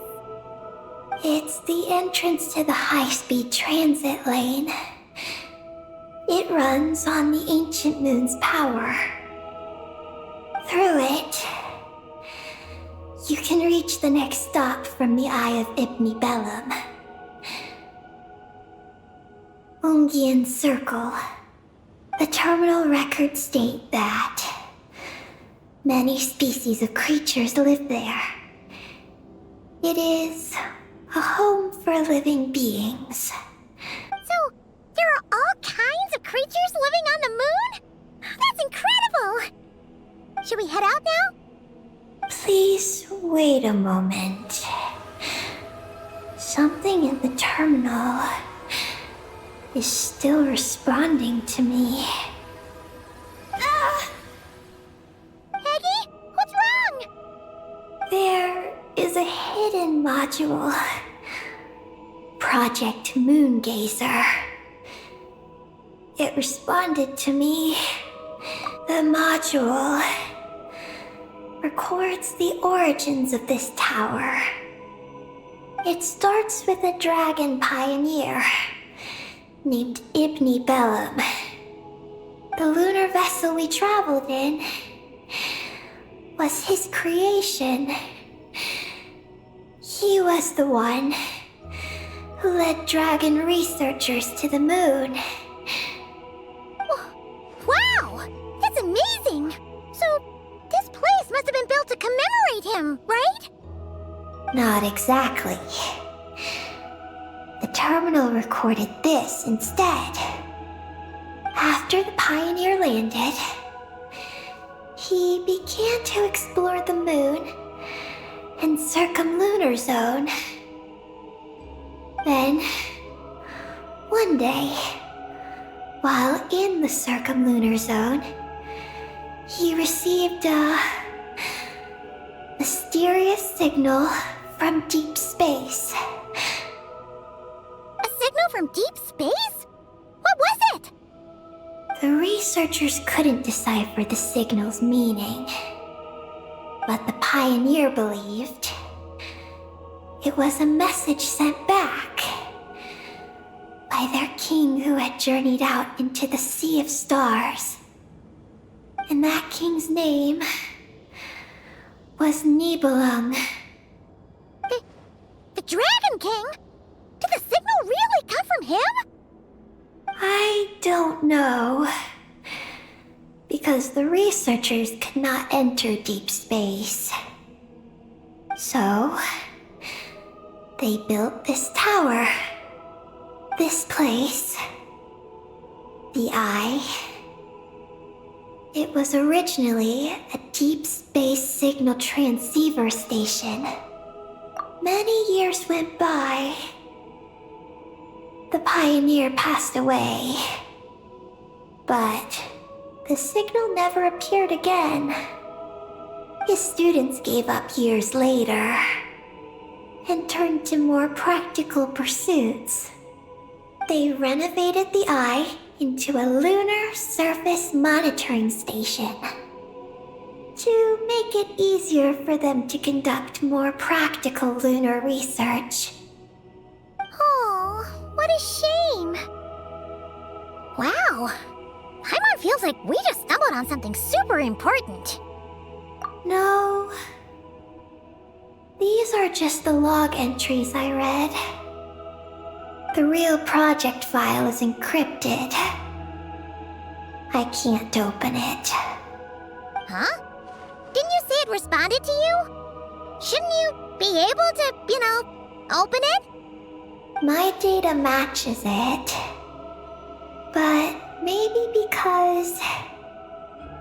Speaker 6: It's the entrance to the high-speed transit lane. It runs on the ancient moon's power. Through it, you can reach the next stop from the Eye of Ibni Bellum. Ungian Circle. The terminal records state that many species of creatures live there. It is a home for living beings.
Speaker 1: So, there are all kinds of creatures living on the moon? That's incredible! Should we head out now?
Speaker 6: Please wait a moment. Something in the terminal is still responding to me.
Speaker 1: Peggy, what's wrong?
Speaker 6: There is a hidden module. Project Moongazer. It responded to me. The module records the origins of this tower. It starts with a dragon pioneer named Ibni Bellum. The lunar vessel we traveled in was his creation. He was the one who led dragon researchers to the moon.
Speaker 1: Wow! That's amazing! So, this place must have been built to commemorate him, right?
Speaker 6: Not exactly. The terminal recorded this instead. After the pioneer landed, he began to explore the moon and circumlunar zone. Then, one day, while in the circumlunar zone, he received a mysterious signal from deep space.
Speaker 1: A signal from deep space? What was it?
Speaker 6: The researchers couldn't decipher the signal's meaning, but the pioneer believed it was a message sent back by their king who had journeyed out into the sea of stars. And that king's name was Nibelung.
Speaker 1: The Dragon King? Did the signal really come from him?
Speaker 6: I don't know. Because the researchers could not enter deep space. So, they built this tower. This place. the Eye. It was originally a deep space signal transceiver station. Many years went by. The Pioneer passed away. But the signal never appeared again. His students gave up years later and turned to more practical pursuits. They renovated the Eye into a lunar surface monitoring station to make it easier for them to conduct more practical lunar research.
Speaker 1: Oh, what a shame. Wow. Paimon feels like we just stumbled on something super important.
Speaker 6: No. These are just the log entries I read. The real project file is encrypted. I can't open it.
Speaker 1: Huh? Didn't you say it responded to you? Shouldn't you be able to, open it?
Speaker 6: My data matches it. But maybe because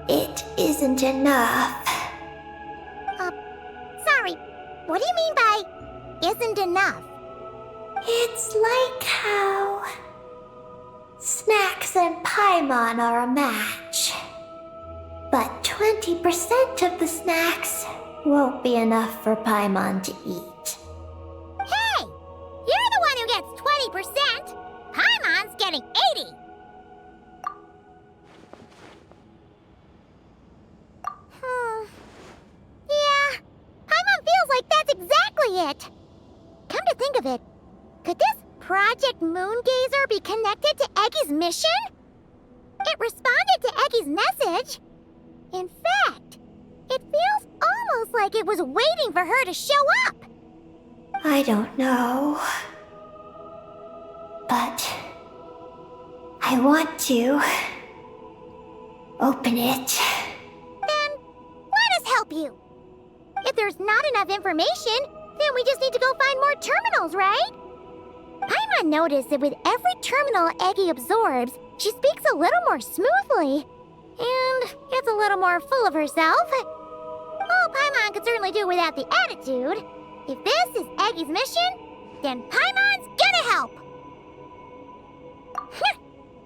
Speaker 6: it isn't enough.
Speaker 1: Sorry. What do you mean by isn't enough?
Speaker 6: It's like how snacks and Paimon are a match. But 20% of the snacks won't be enough for Paimon to eat.
Speaker 1: Hey! You're the one who gets 20%! Paimon's getting 80! Yeah, Paimon feels like that's exactly it! Come to think of it, could this Project Moongazer be connected to Eggy's mission? It responded to Eggy's message. In fact, it feels almost like it was waiting for her to show up.
Speaker 6: I don't know. But I want to open it.
Speaker 1: Then let us help you. If there's not enough information, then we just need to go find more terminals, right? Paimon noticed that with every terminal Eggy absorbs, she speaks a little more smoothly. And gets a little more full of herself. Well, Paimon could certainly do without the attitude. If this is Eggy's mission, then Paimon's gonna help.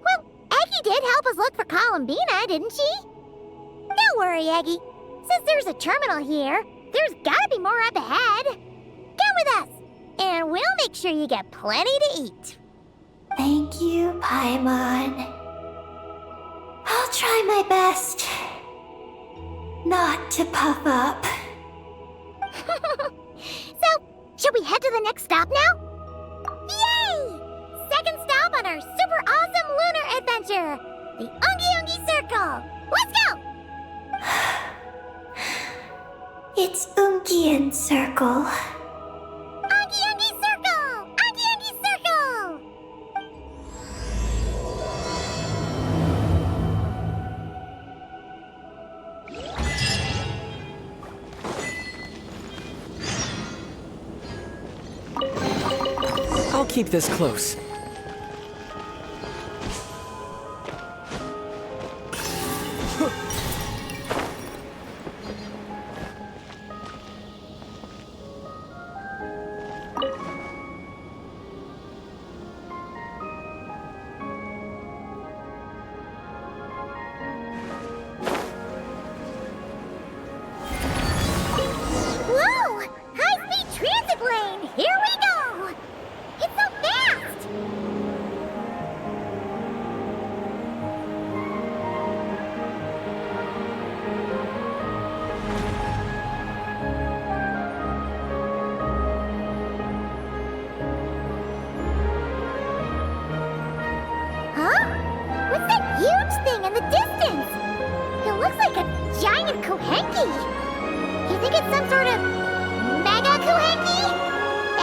Speaker 1: Well, Eggy did help us look for Columbina, didn't she? Don't worry, Eggy. Since there's a terminal here, there's gotta be more up ahead. Come with us, and we'll make sure you get plenty to eat.
Speaker 6: Thank you, Paimon. I'll try my best not to puff up.
Speaker 1: So, should we head to the next stop now? Yay! Second stop on our super awesome lunar adventure, the Ungi Circle. Let's go!
Speaker 6: It's Ungian Circle.
Speaker 1: Ungi Circle! Ungi Circle!
Speaker 5: I'll keep this close.
Speaker 1: Whoa! High-speed transit lane! Here we go! It's so fast! Huh? What's that huge thing in the distance? It looks like a giant Kohenki. You think it's some sort of mega Kohenki?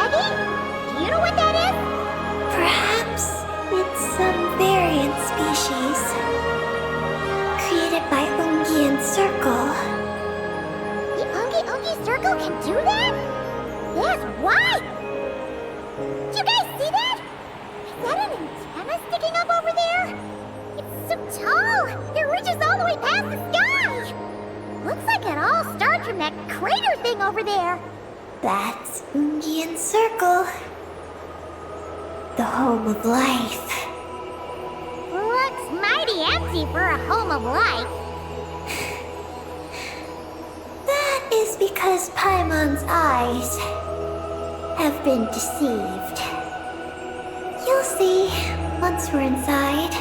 Speaker 1: Eggy? Do you know what that is?
Speaker 6: Perhaps it's some variant species created by Ungian Circle.
Speaker 1: The Ungi Circle can do that? That's right! Do you guys see that? Is that an antenna sticking up over there? It's that crater thing over there?
Speaker 6: That's Ungian Circle. The home of life.
Speaker 1: Looks mighty empty for a home of life.
Speaker 6: That is because Paimon's eyes have been deceived. You'll see once we're inside.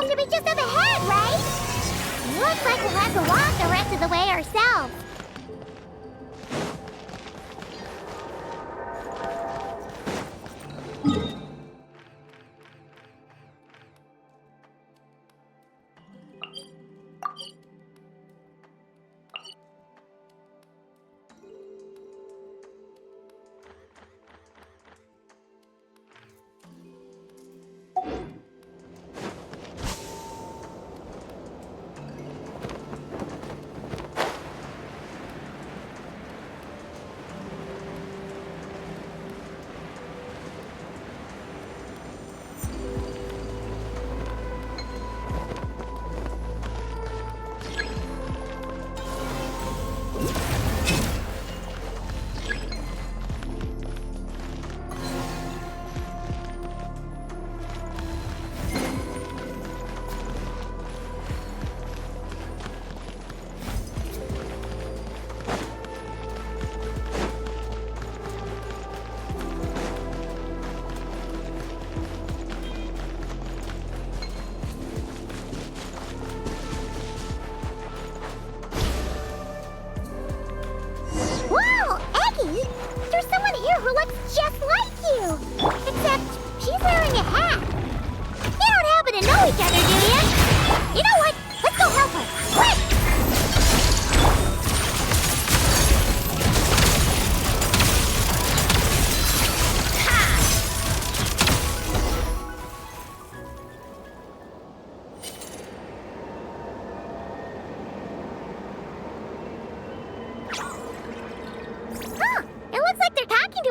Speaker 1: Should be just up ahead, right? Looks like we'll have to walk the rest of the way ourselves. Who looks just like you! Except she's wearing a hat. You don't happen to know each other, do you? You know what? Let's go help her. Quick!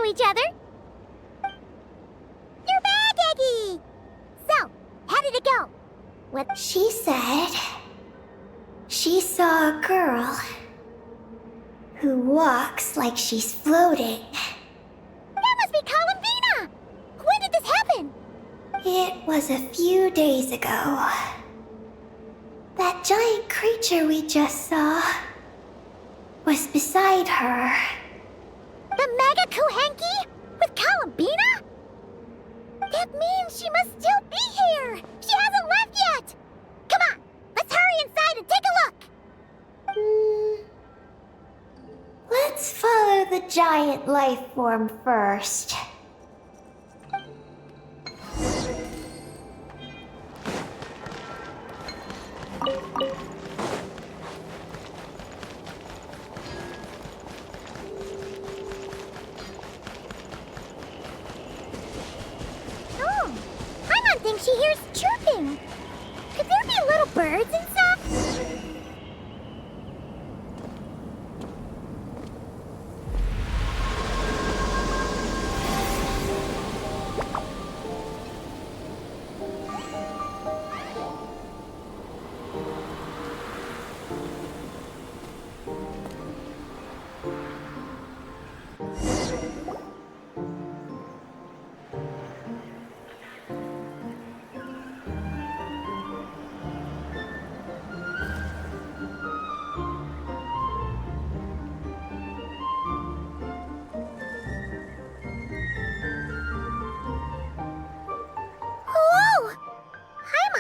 Speaker 1: Each other. You're back, Eggy! So, how did it go? What
Speaker 6: she said she saw a girl who walks like she's floating.
Speaker 1: That must be Columbina! When did this happen?
Speaker 6: It was a few days ago. That giant creature we just saw was beside her.
Speaker 1: The Mega Kuhenki? With Columbina? That means she must still be here! She hasn't left yet! Come on, let's hurry inside and take a look!
Speaker 6: Let's follow the giant life form first.
Speaker 1: She hears chirping. Could there be little birds and stuff?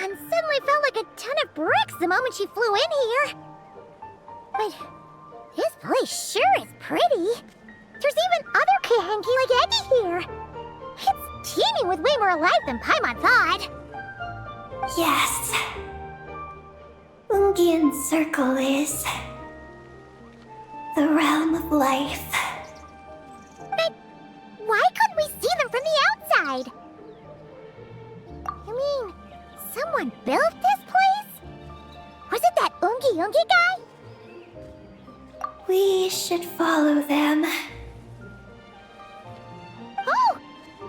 Speaker 1: Suddenly felt like a ton of bricks the moment she flew in here. But this place sure is pretty. There's even other Kuhenki like Eggy here. It's teeming with way more life than Paimon thought.
Speaker 6: Yes. Ungian Circle is. the realm of life.
Speaker 1: But why couldn't we see them from the outside? You mean, someone built this place? Was it that Ungi guy?
Speaker 6: We should follow them.
Speaker 1: Oh!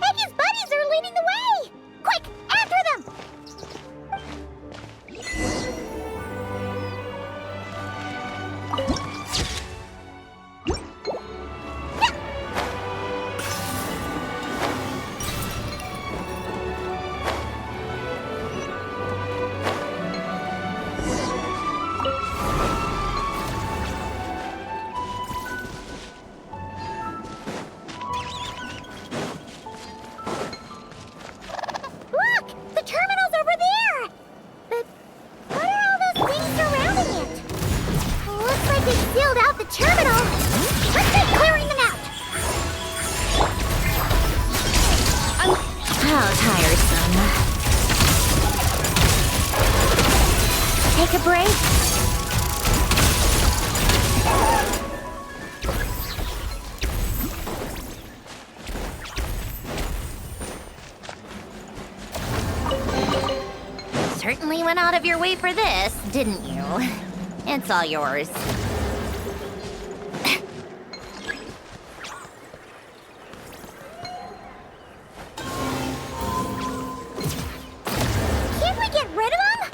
Speaker 1: Peggy's buddies are leading the way! Quick, after them!
Speaker 3: Take a break? Certainly went out of your way for this, didn't you? It's all yours.
Speaker 1: Can't we get rid of them?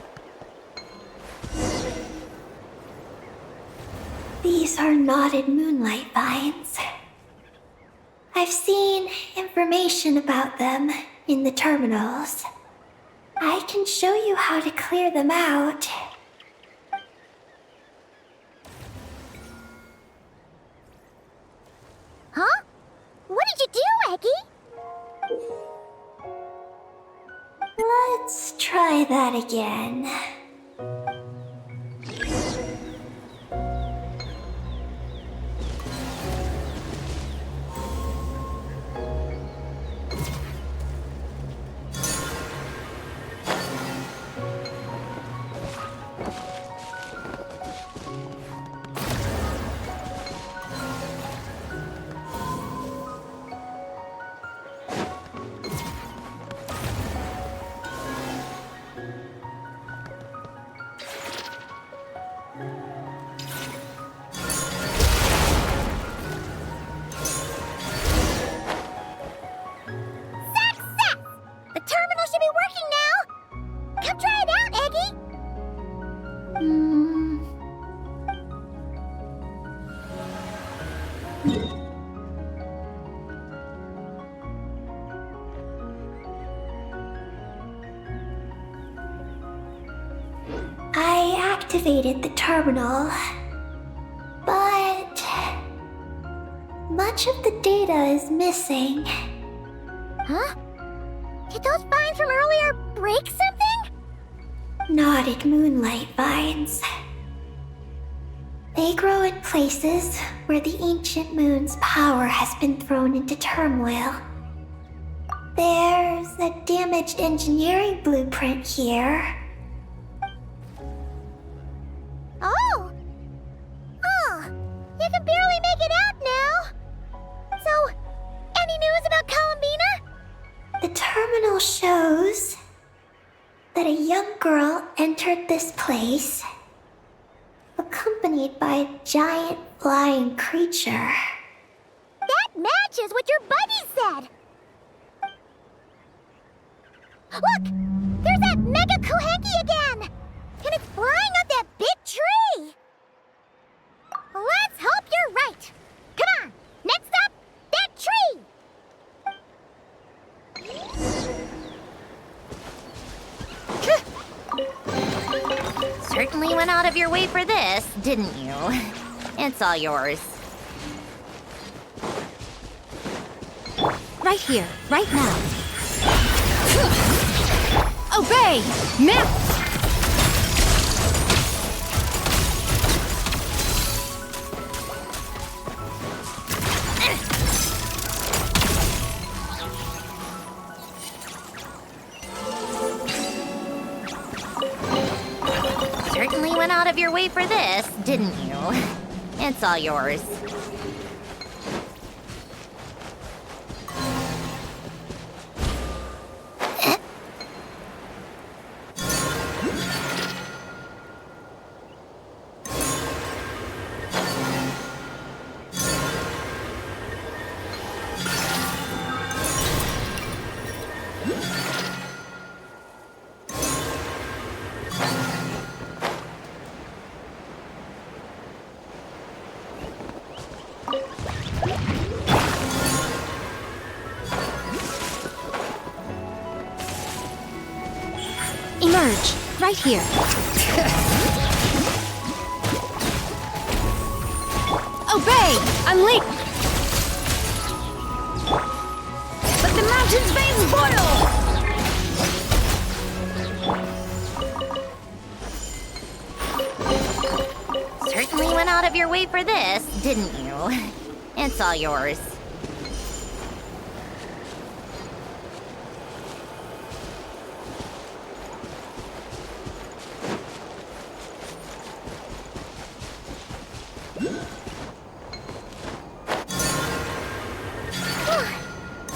Speaker 6: These are knotted moonlight vines. I've seen information about them in the terminals. I can show you how to clear them out.
Speaker 1: Huh? What did you do, Eggy?
Speaker 6: Let's try that again. I activated the terminal, but much of the data is missing.
Speaker 1: Huh? Did those vines from earlier break something?
Speaker 6: Knotted moonlight vines. They grow in places where the ancient moon's power has been thrown into turmoil. There's a damaged engineering blueprint here.
Speaker 1: Oh! Oh, you can barely make it out now. So, any news about Columbina?
Speaker 6: The terminal shows that a young girl entered this place, accompanied by a giant flying creature.
Speaker 1: That matches what your buddy said! Look! There's that Mega Kuhenki again! And it's flying up that big tree! Let's hope you're right! Come on! Next up, that tree!
Speaker 3: Certainly went out of your way for this, didn't you? It's all yours.
Speaker 2: Right here, right now. Obey! Mount!
Speaker 3: Certainly went out of your way for this, didn't you? It's all yours.
Speaker 2: Emerge, right here. Obey! Unleash! Let the mountain's veins boil!
Speaker 3: Certainly went out of your way for this, didn't you? It's all yours.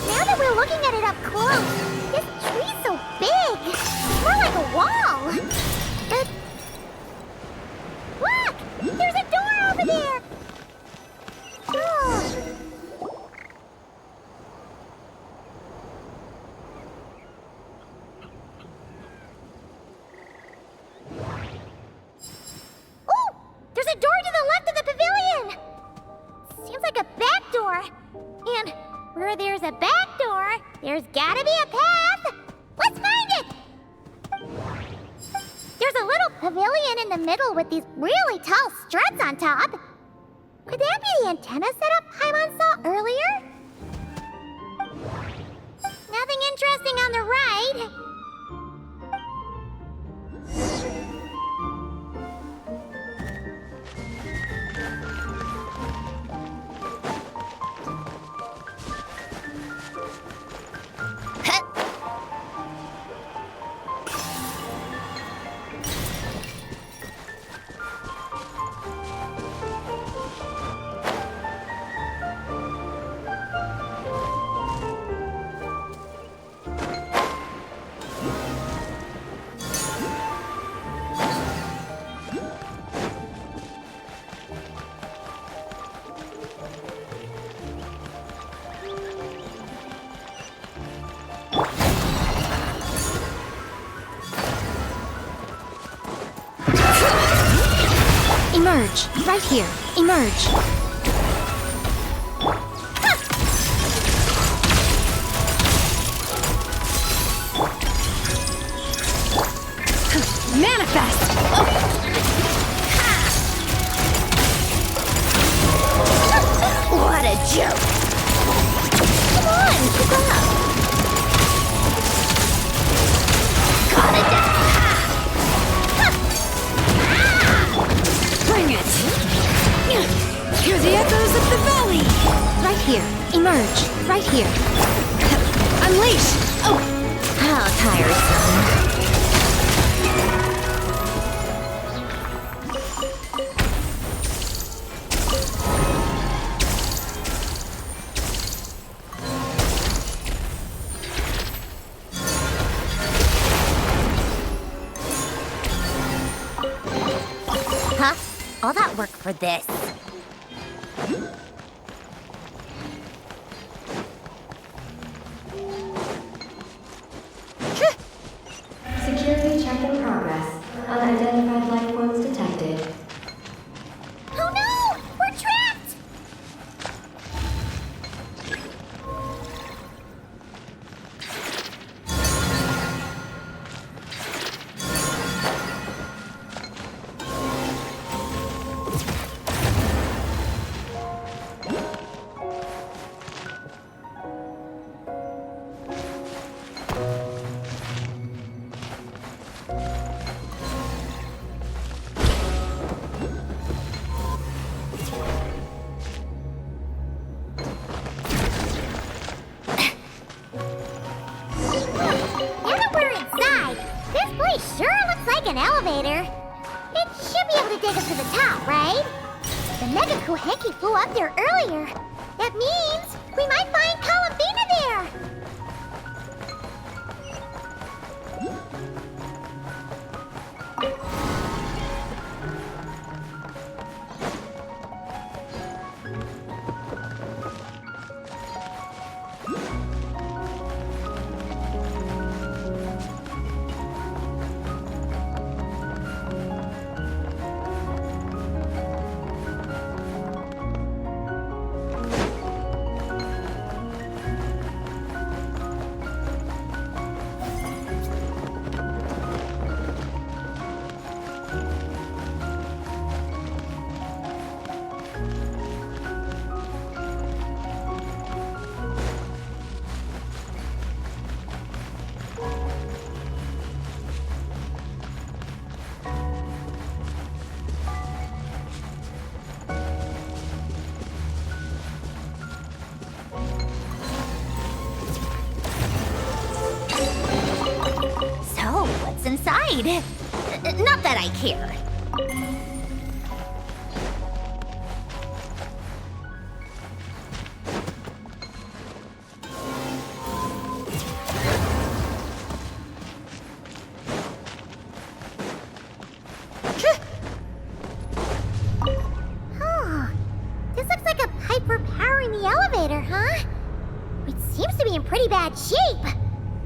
Speaker 1: Now that we're looking at it up close, this tree's so big. It's more like a wall. Look! There's a door over there! Oh. Oh! There's a door to the left of the pavilion! Seems like a back door. And where there's a back door, there's gotta be a path. Let's find it! There's a little pavilion in the middle with these really tall struts on top. Could that be the antenna setup Paimon saw earlier? Nothing interesting on the right.
Speaker 2: Emerge, right here. Emerge. Manifest!
Speaker 3: What a joke! Come on, keep up! Got it down!
Speaker 2: Bring it! Hear the echoes of the valley! Right here. Emerge. Right here. Unleash! Oh!
Speaker 3: How tiresome. Huh? All that work for this.
Speaker 4: Security check in progress. Unidentified life forms detected.
Speaker 1: Oh no! We're trapped! Now that we're inside, this place sure looks like an elevator. It should be able to take us to the top, right? The Mega Kuhenki flew up there earlier. That means we might find Columbina there.
Speaker 3: What's inside? Not that I care.
Speaker 1: Oh, this looks like a pipe for powering the elevator, huh? It seems to be in pretty bad shape.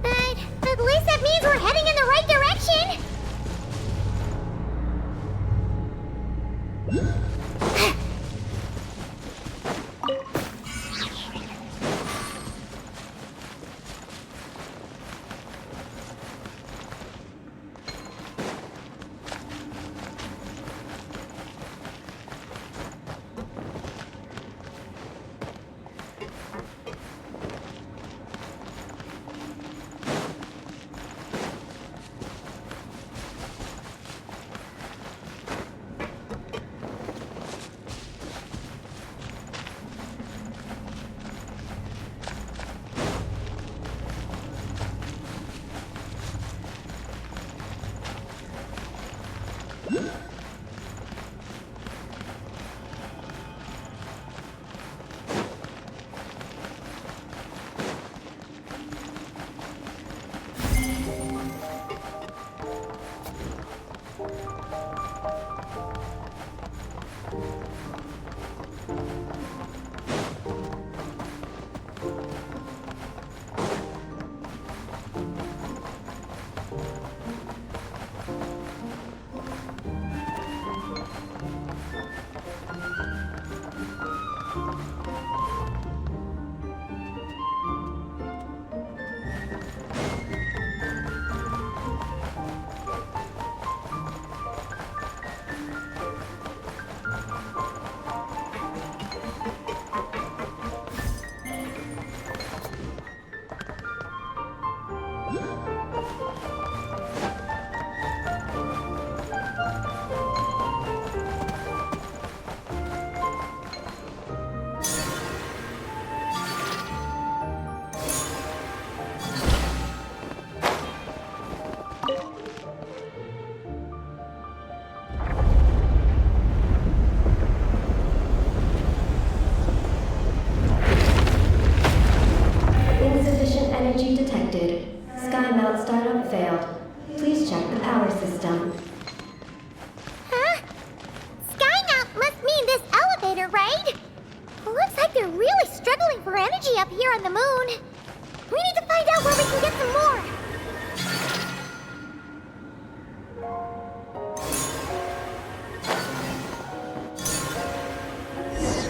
Speaker 1: But at least that means we're heading in the right direction.
Speaker 4: Insufficient energy detected. Sky melt startup failed. Please check the power system.
Speaker 1: Huh? Skynaut must mean this elevator, right? Looks like they're really struggling for energy up here on the moon. We need to find out where we can get some more.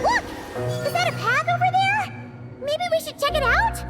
Speaker 1: Look! Is that a path over there? Maybe we should check it out?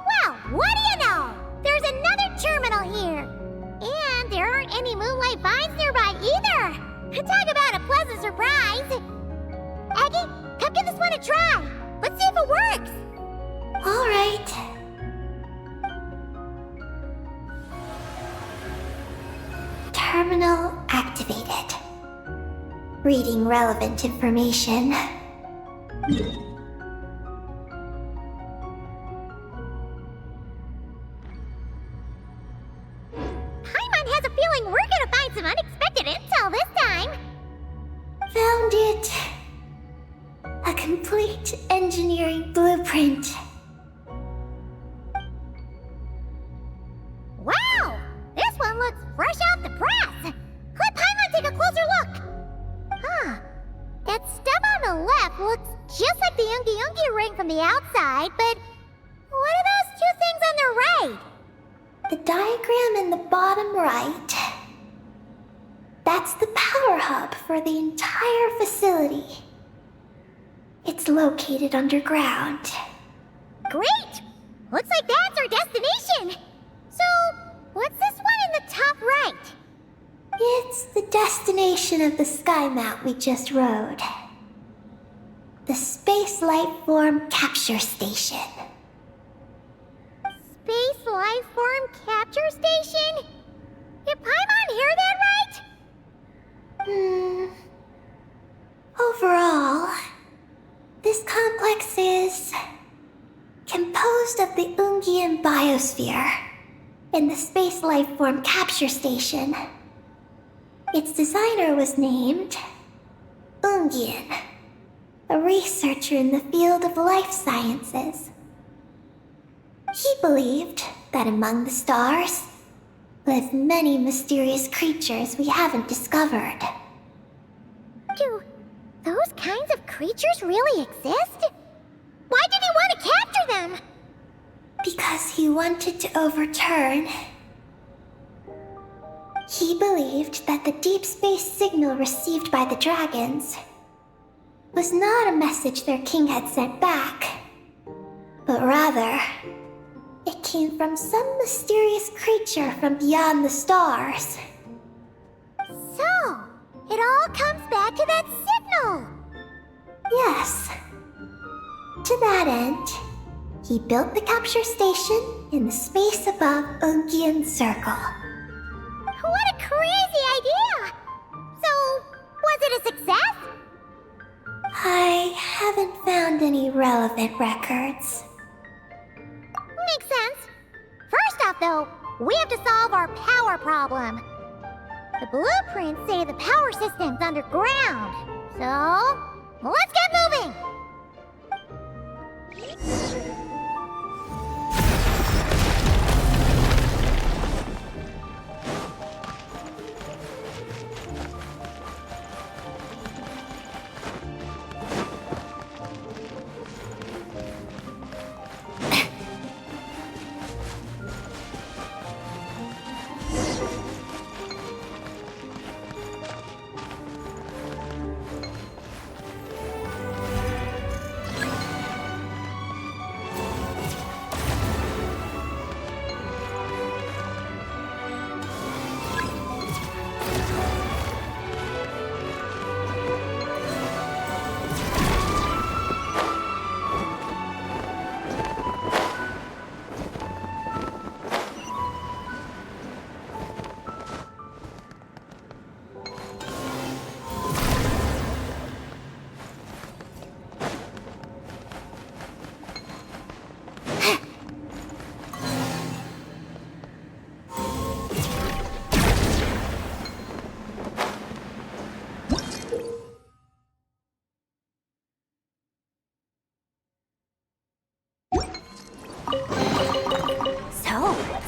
Speaker 1: Well, what do you know?
Speaker 6: right? Terminal activated. Reading relevant information.
Speaker 1: Paimon has a feeling we're gonna find some unexpected intel this time.
Speaker 6: Found it. A complete engineering blueprint.
Speaker 1: Wow! This one looks fresh off the press! Let Paimon take a closer look! Huh. That stub on the left looks just like the Ungi ring from the outside, but what are those two things on the right?
Speaker 6: The diagram in the bottom right. That's the power hub for the entire facility. It's located underground.
Speaker 1: Great! Looks like that's our destination! So, what's this one in the top right?
Speaker 6: It's the destination of the sky map we just rode. The Space Life Form Capture Station.
Speaker 1: Space Life Form Capture Station? Did Paimon hear that right?
Speaker 6: Overall, this complex is composed of the Ungian biosphere and the Space Life Form Capture Station. Its designer was named Ungian, a researcher in the field of life sciences. He believed that among the stars lived many mysterious creatures we haven't discovered.
Speaker 1: Do those kinds of creatures really exist? Why did he want to capture them?
Speaker 6: Because he wanted to overturn. He believed that the deep space signal received by the dragons was not a message their king had sent back, but rather, it came from some mysterious creature from beyond the stars.
Speaker 1: So, it all comes back to that signal!
Speaker 6: Yes. To that end, he built the capture station in the space above Ungian Circle.
Speaker 1: What a crazy idea! So, was it a success?
Speaker 6: I haven't found any relevant records.
Speaker 1: Makes sense. First off, though, we have to solve our power problem. The blueprints say the power system's underground. So, let's get moving!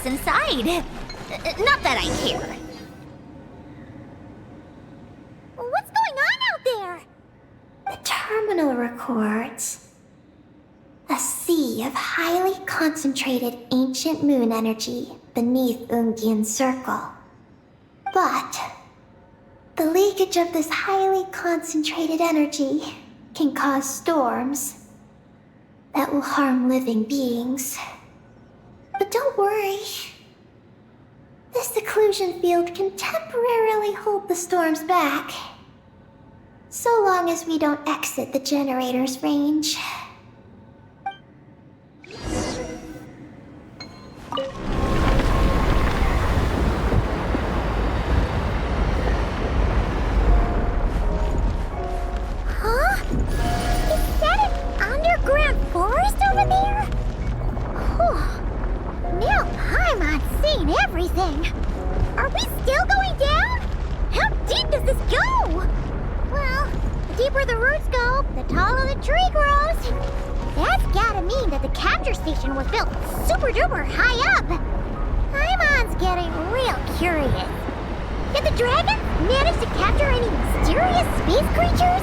Speaker 3: Inside. Not that I care.
Speaker 1: What's going on out there?
Speaker 6: The terminal records a sea of highly concentrated ancient moon energy beneath Ungian Circle. But the leakage of this highly concentrated energy can cause storms that will harm living beings. But don't worry. This seclusion field can temporarily hold the storms back, so long as we don't exit the generator's range.
Speaker 1: the capture station was built super duper high up. Paimon's getting real curious. Did the dragon manage to capture any mysterious space creatures?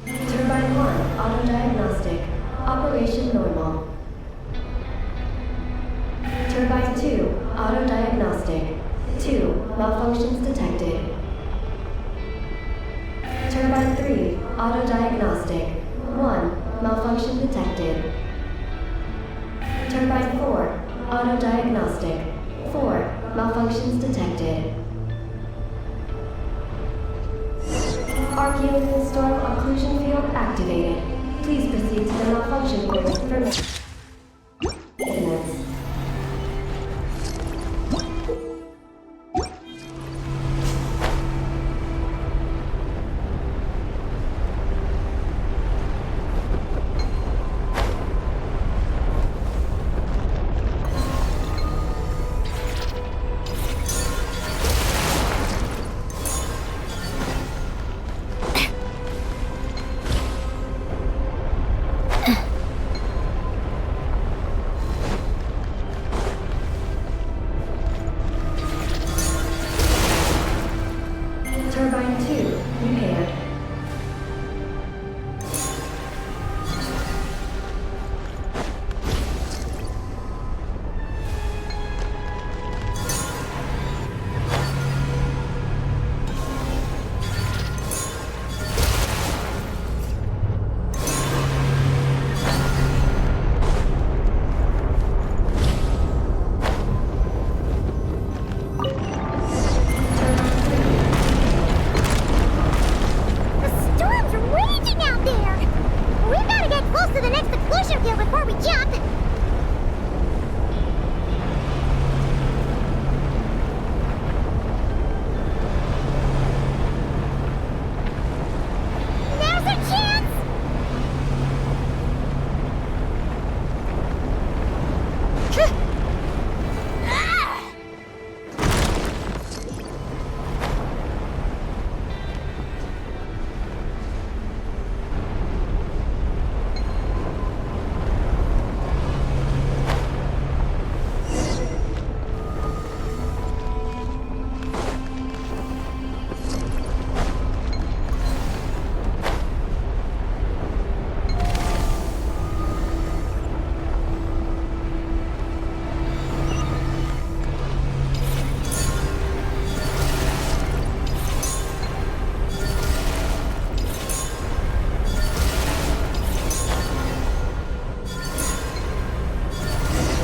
Speaker 4: Turbine 1, auto-diagnostic. Operation normal. Turbine 2, auto-diagnostic. 2, malfunctions detected. Turbine 3, auto-diagnostic. 1, malfunction detected. Turbine 4, auto-diagnostic. 4, malfunctions detected. Archaean storm occlusion field activated. Please proceed to the malfunction course for maintenance. Turbine 2, repaired.
Speaker 1: The storm's raging out there! We've gotta get close to the next occlusion field before we jump! Now's our chance! Ah!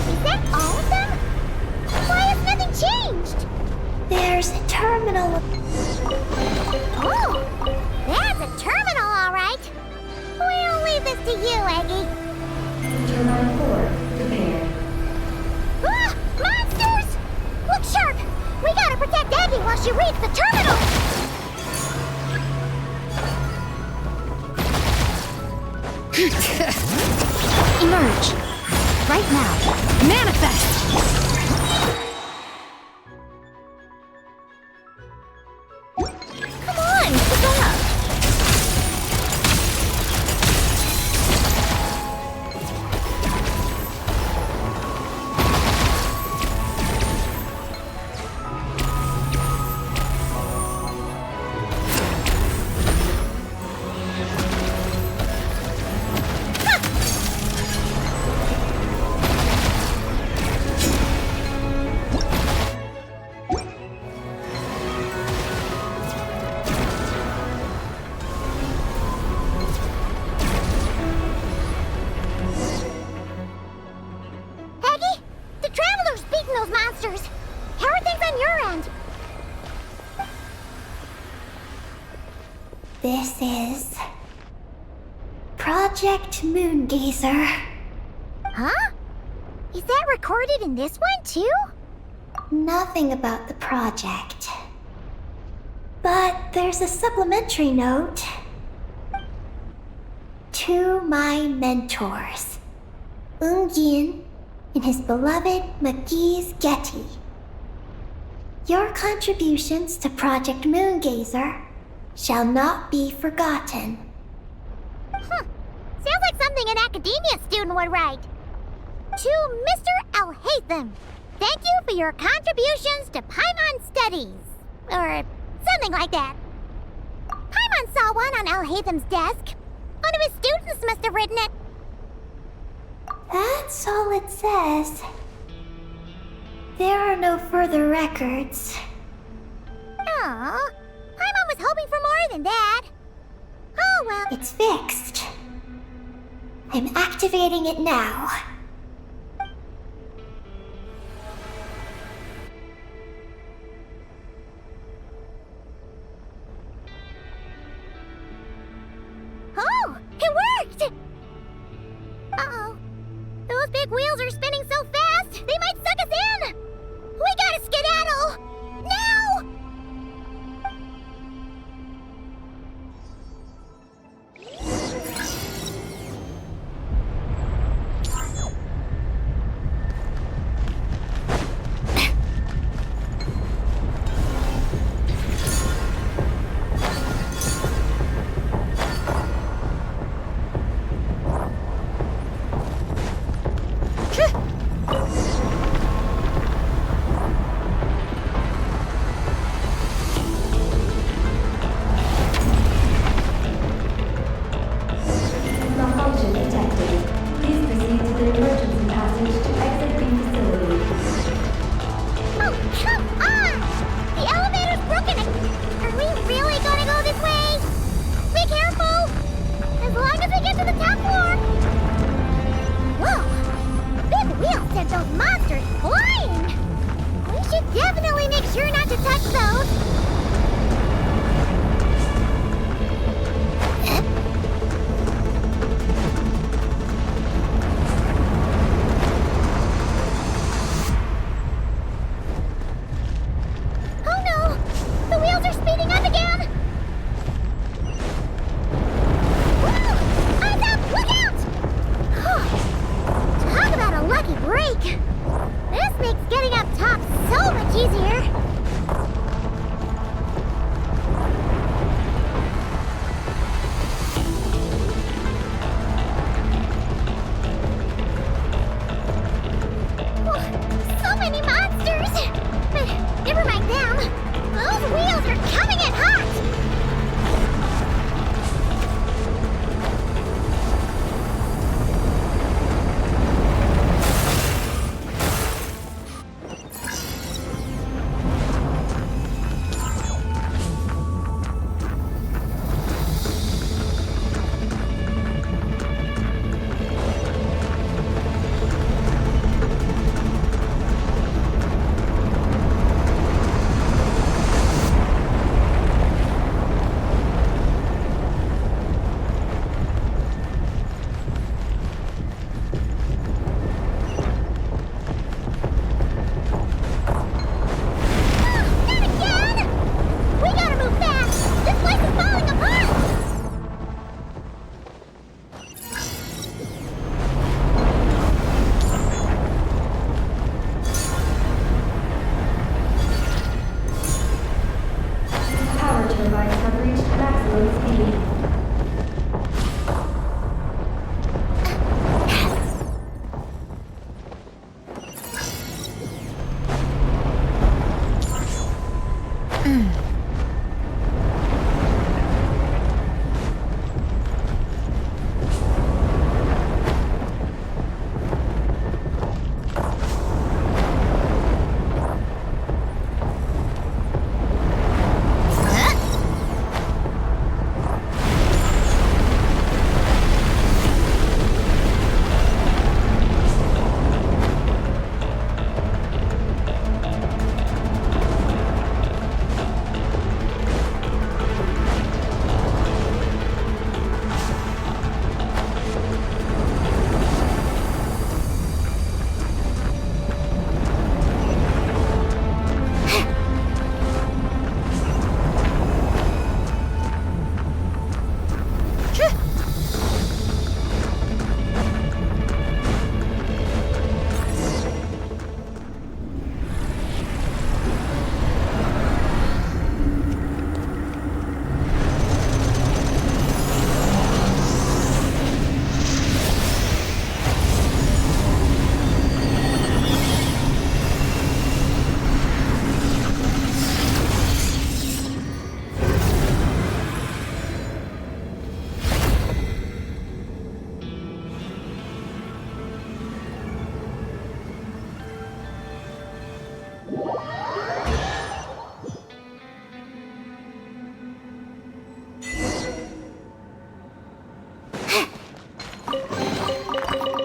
Speaker 1: Is that all of them? Why has nothing changed?
Speaker 6: There's a terminal.
Speaker 1: Oh, that's a terminal, all right. We'll leave this to you, Eggy.
Speaker 4: Turbine 4, repaired.
Speaker 1: Ah, monsters! Look sharp! We gotta protect Eggy while she reads the terminal!
Speaker 2: Emerge. Right now. Manifest!
Speaker 1: Come on, keep up!
Speaker 6: This is Project Moongazer.
Speaker 1: Huh? Is that recorded in this one, too?
Speaker 6: Nothing about the project. But there's a supplementary note. To my mentors, Ungin and his beloved McGee's Getty. Your contributions to Project Moongazer shall not be forgotten.
Speaker 1: Sounds like something an academia student would write. To Mr. Alhaitham, thank you for your contributions to Paimon Studies. Or something like that. Paimon saw one on Alhaitham's desk. One of his students must have written it.
Speaker 6: That's all it says. There are no further records.
Speaker 1: Aw, Paimon was hoping for more than that. Oh well.
Speaker 6: It's fixed. I'm activating it now.
Speaker 1: Oh, it worked! Uh-oh. Those big wheels are spinning so fast, they might suck us in! We gotta skedaddle! Now!
Speaker 4: Malfunction detected. Please proceed to the emergency passage to exit the facility.
Speaker 1: Oh, come on! The elevator's broken! Are we really gonna go this way? Be careful! As long as we get to the top floor! Whoa! Big wheels sent those monsters flying! We should definitely make sure not to touch those! Oh no! The wheels are speeding up again! Whoa! Eyes up! Look out! Talk about a lucky break! This makes getting up top so much easier! So many monsters! But never mind them. Those wheels are coming in hot! Not again! We gotta move fast! This place is falling apart!
Speaker 4: Power turbines have reached maximum speed.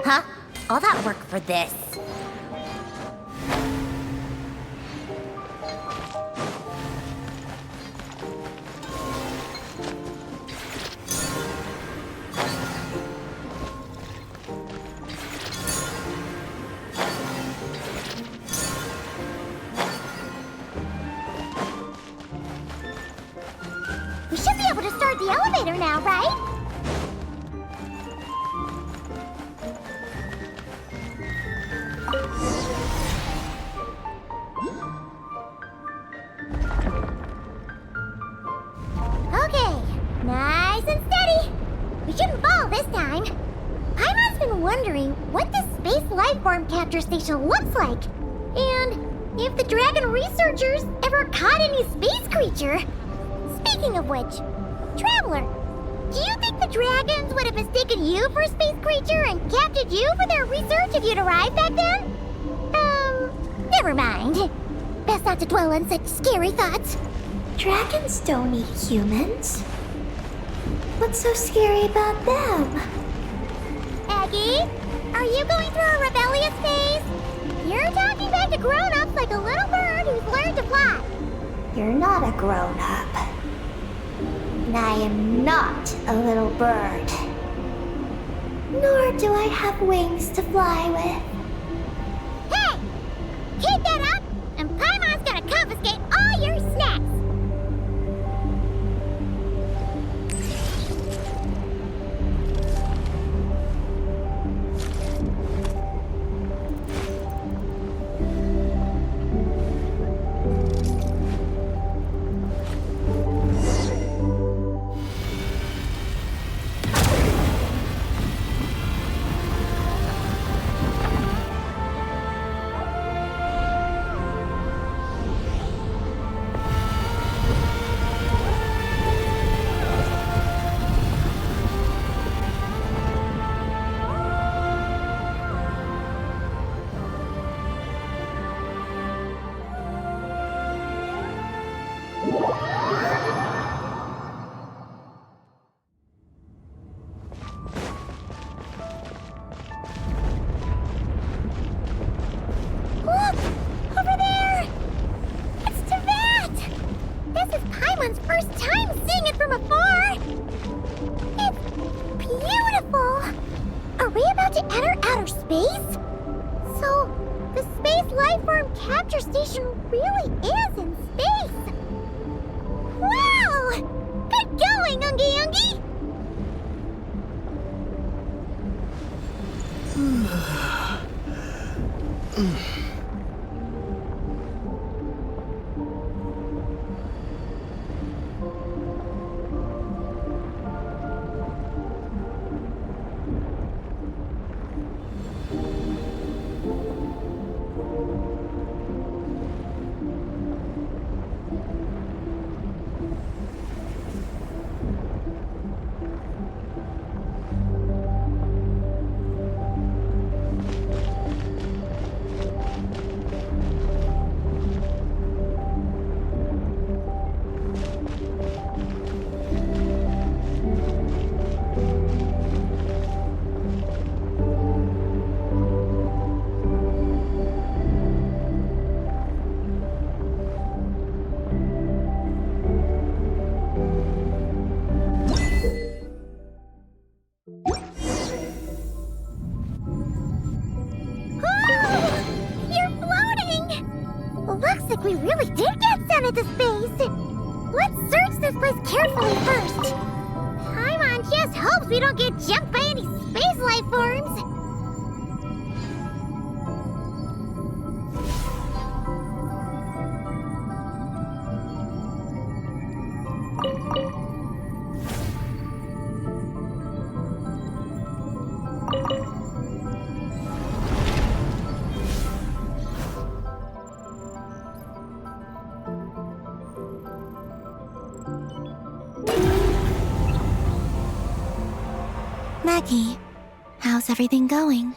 Speaker 3: Huh? All that work for this?
Speaker 1: We should be able to start the elevator now, right? Okay, nice and steady. We shouldn't fall this time. Paimon's been wondering what this space life form capture station looks like. And if the dragon researchers ever caught any space creature. Speaking of which, Traveler, do you think the dragons would have mistaken you for a space creature and captured you for their research if you'd arrived back then? Never mind. Best not to dwell on such scary thoughts.
Speaker 6: Dragons don't eat humans. What's so scary about them?
Speaker 1: Aggie, are you going through a rebellious phase? You're talking back to grown-ups like a little bird who's learned to fly.
Speaker 6: You're not a grown-up. And I am not a little bird. Nor do I have wings to fly with.
Speaker 1: Hey! Keep that up, and Paimon's gonna confiscate all your snacks! Look! Over there! It's Teyvat! This is Paimon's first time seeing it from afar! It's beautiful! Are we about to enter outer space? So, the space lifeform capture station really is in space! Wow! Good going, Ungi Ungi! We really did get sent into space! Let's search this place carefully first! Paimon just hopes we don't get jumped by any space life forms!
Speaker 6: Maggie, how's everything going?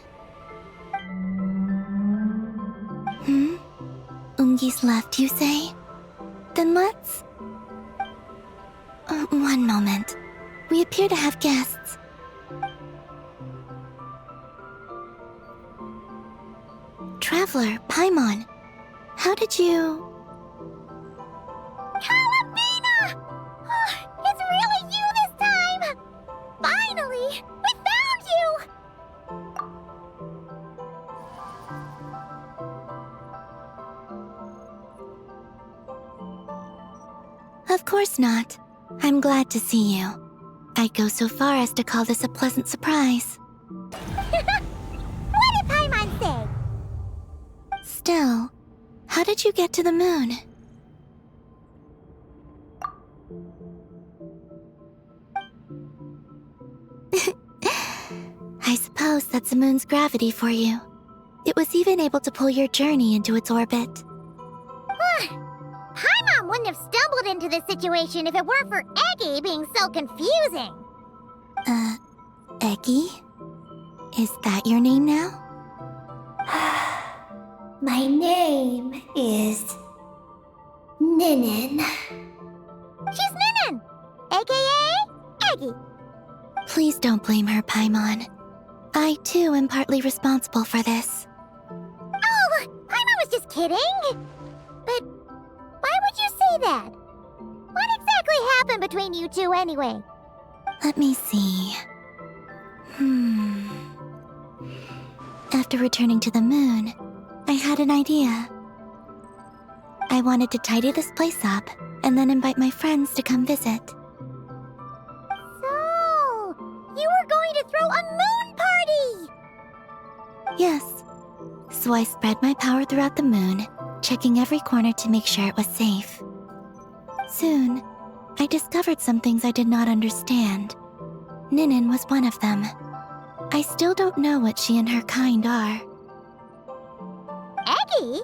Speaker 6: Ungi's left, you say? Then let's... one moment. We appear to have guests. Traveler, Paimon, how did you...
Speaker 1: Columbina! Oh, it's really you this time! Finally! We found you!
Speaker 6: Of course not. I'm glad to see you. I'd go so far as to call this a pleasant surprise.
Speaker 1: What did Paimon say?
Speaker 6: Still, how did you get to the moon? I suppose that's the moon's gravity for you. It was even able to pull your journey into its orbit.
Speaker 1: Paimon wouldn't have stumbled into this situation if it weren't for Eggy being so confusing.
Speaker 6: Eggy? Is that your name now? My name is... Ninin.
Speaker 1: She's Ninin, aka Eggy.
Speaker 6: Please don't blame her, Paimon. I, too, am partly responsible for this.
Speaker 1: Oh, Paimon was just kidding. But why would you say that? What exactly happened between you two anyway?
Speaker 6: Let me see. After returning to the moon, I had an idea. I wanted to tidy this place up and then invite my friends to come visit.
Speaker 1: So, you were going to throw a moon party!
Speaker 6: Yes. So I spread my power throughout the moon, checking every corner to make sure it was safe. Soon, I discovered some things I did not understand. Ninin was one of them. I still don't know what she and her kind are.
Speaker 1: Eggy?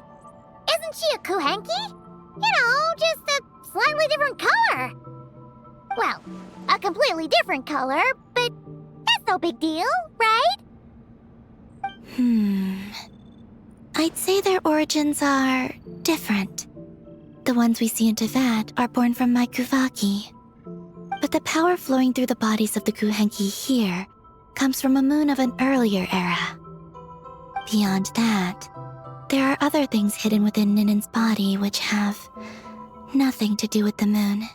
Speaker 1: Isn't she a Kuhenki? You know, just a slightly different color. Well, a completely different color, but that's no big deal, right?
Speaker 6: I'd say their origins are different. The ones we see in Tevat are born from my Kuvaki. But the power flowing through the bodies of the Kuhenki here comes from a moon of an earlier era. Beyond that, there are other things hidden within Ninin's body which have nothing to do with the moon.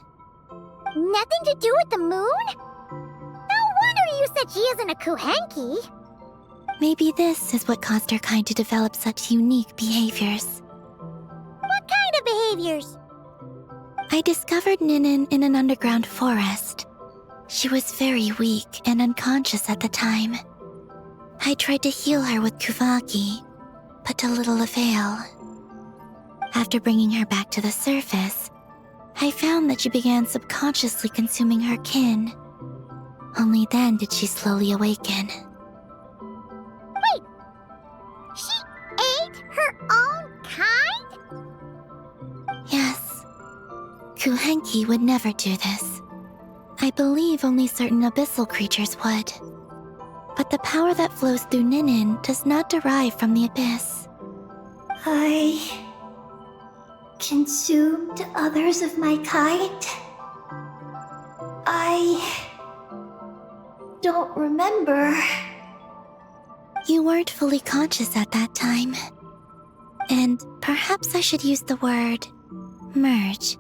Speaker 1: Nothing to do with the moon? No wonder you said she isn't a Kuhenki.
Speaker 6: Maybe this is what caused her kind to develop such unique behaviors.
Speaker 1: What kind of behaviors?
Speaker 6: I discovered Ninin in an underground forest. She was very weak and unconscious at the time. I tried to heal her with Kuvaki, but to little avail. After bringing her back to the surface, I found that she began subconsciously consuming her kin. Only then did she slowly awaken.
Speaker 1: Wait! She ate her own kind?
Speaker 6: Yes. Kuhenki would never do this. I believe only certain abyssal creatures would. But the power that flows through Ninin does not derive from the abyss. I consumed others of my kind? I don't remember. You weren't fully conscious at that time. And perhaps I should use the word merge.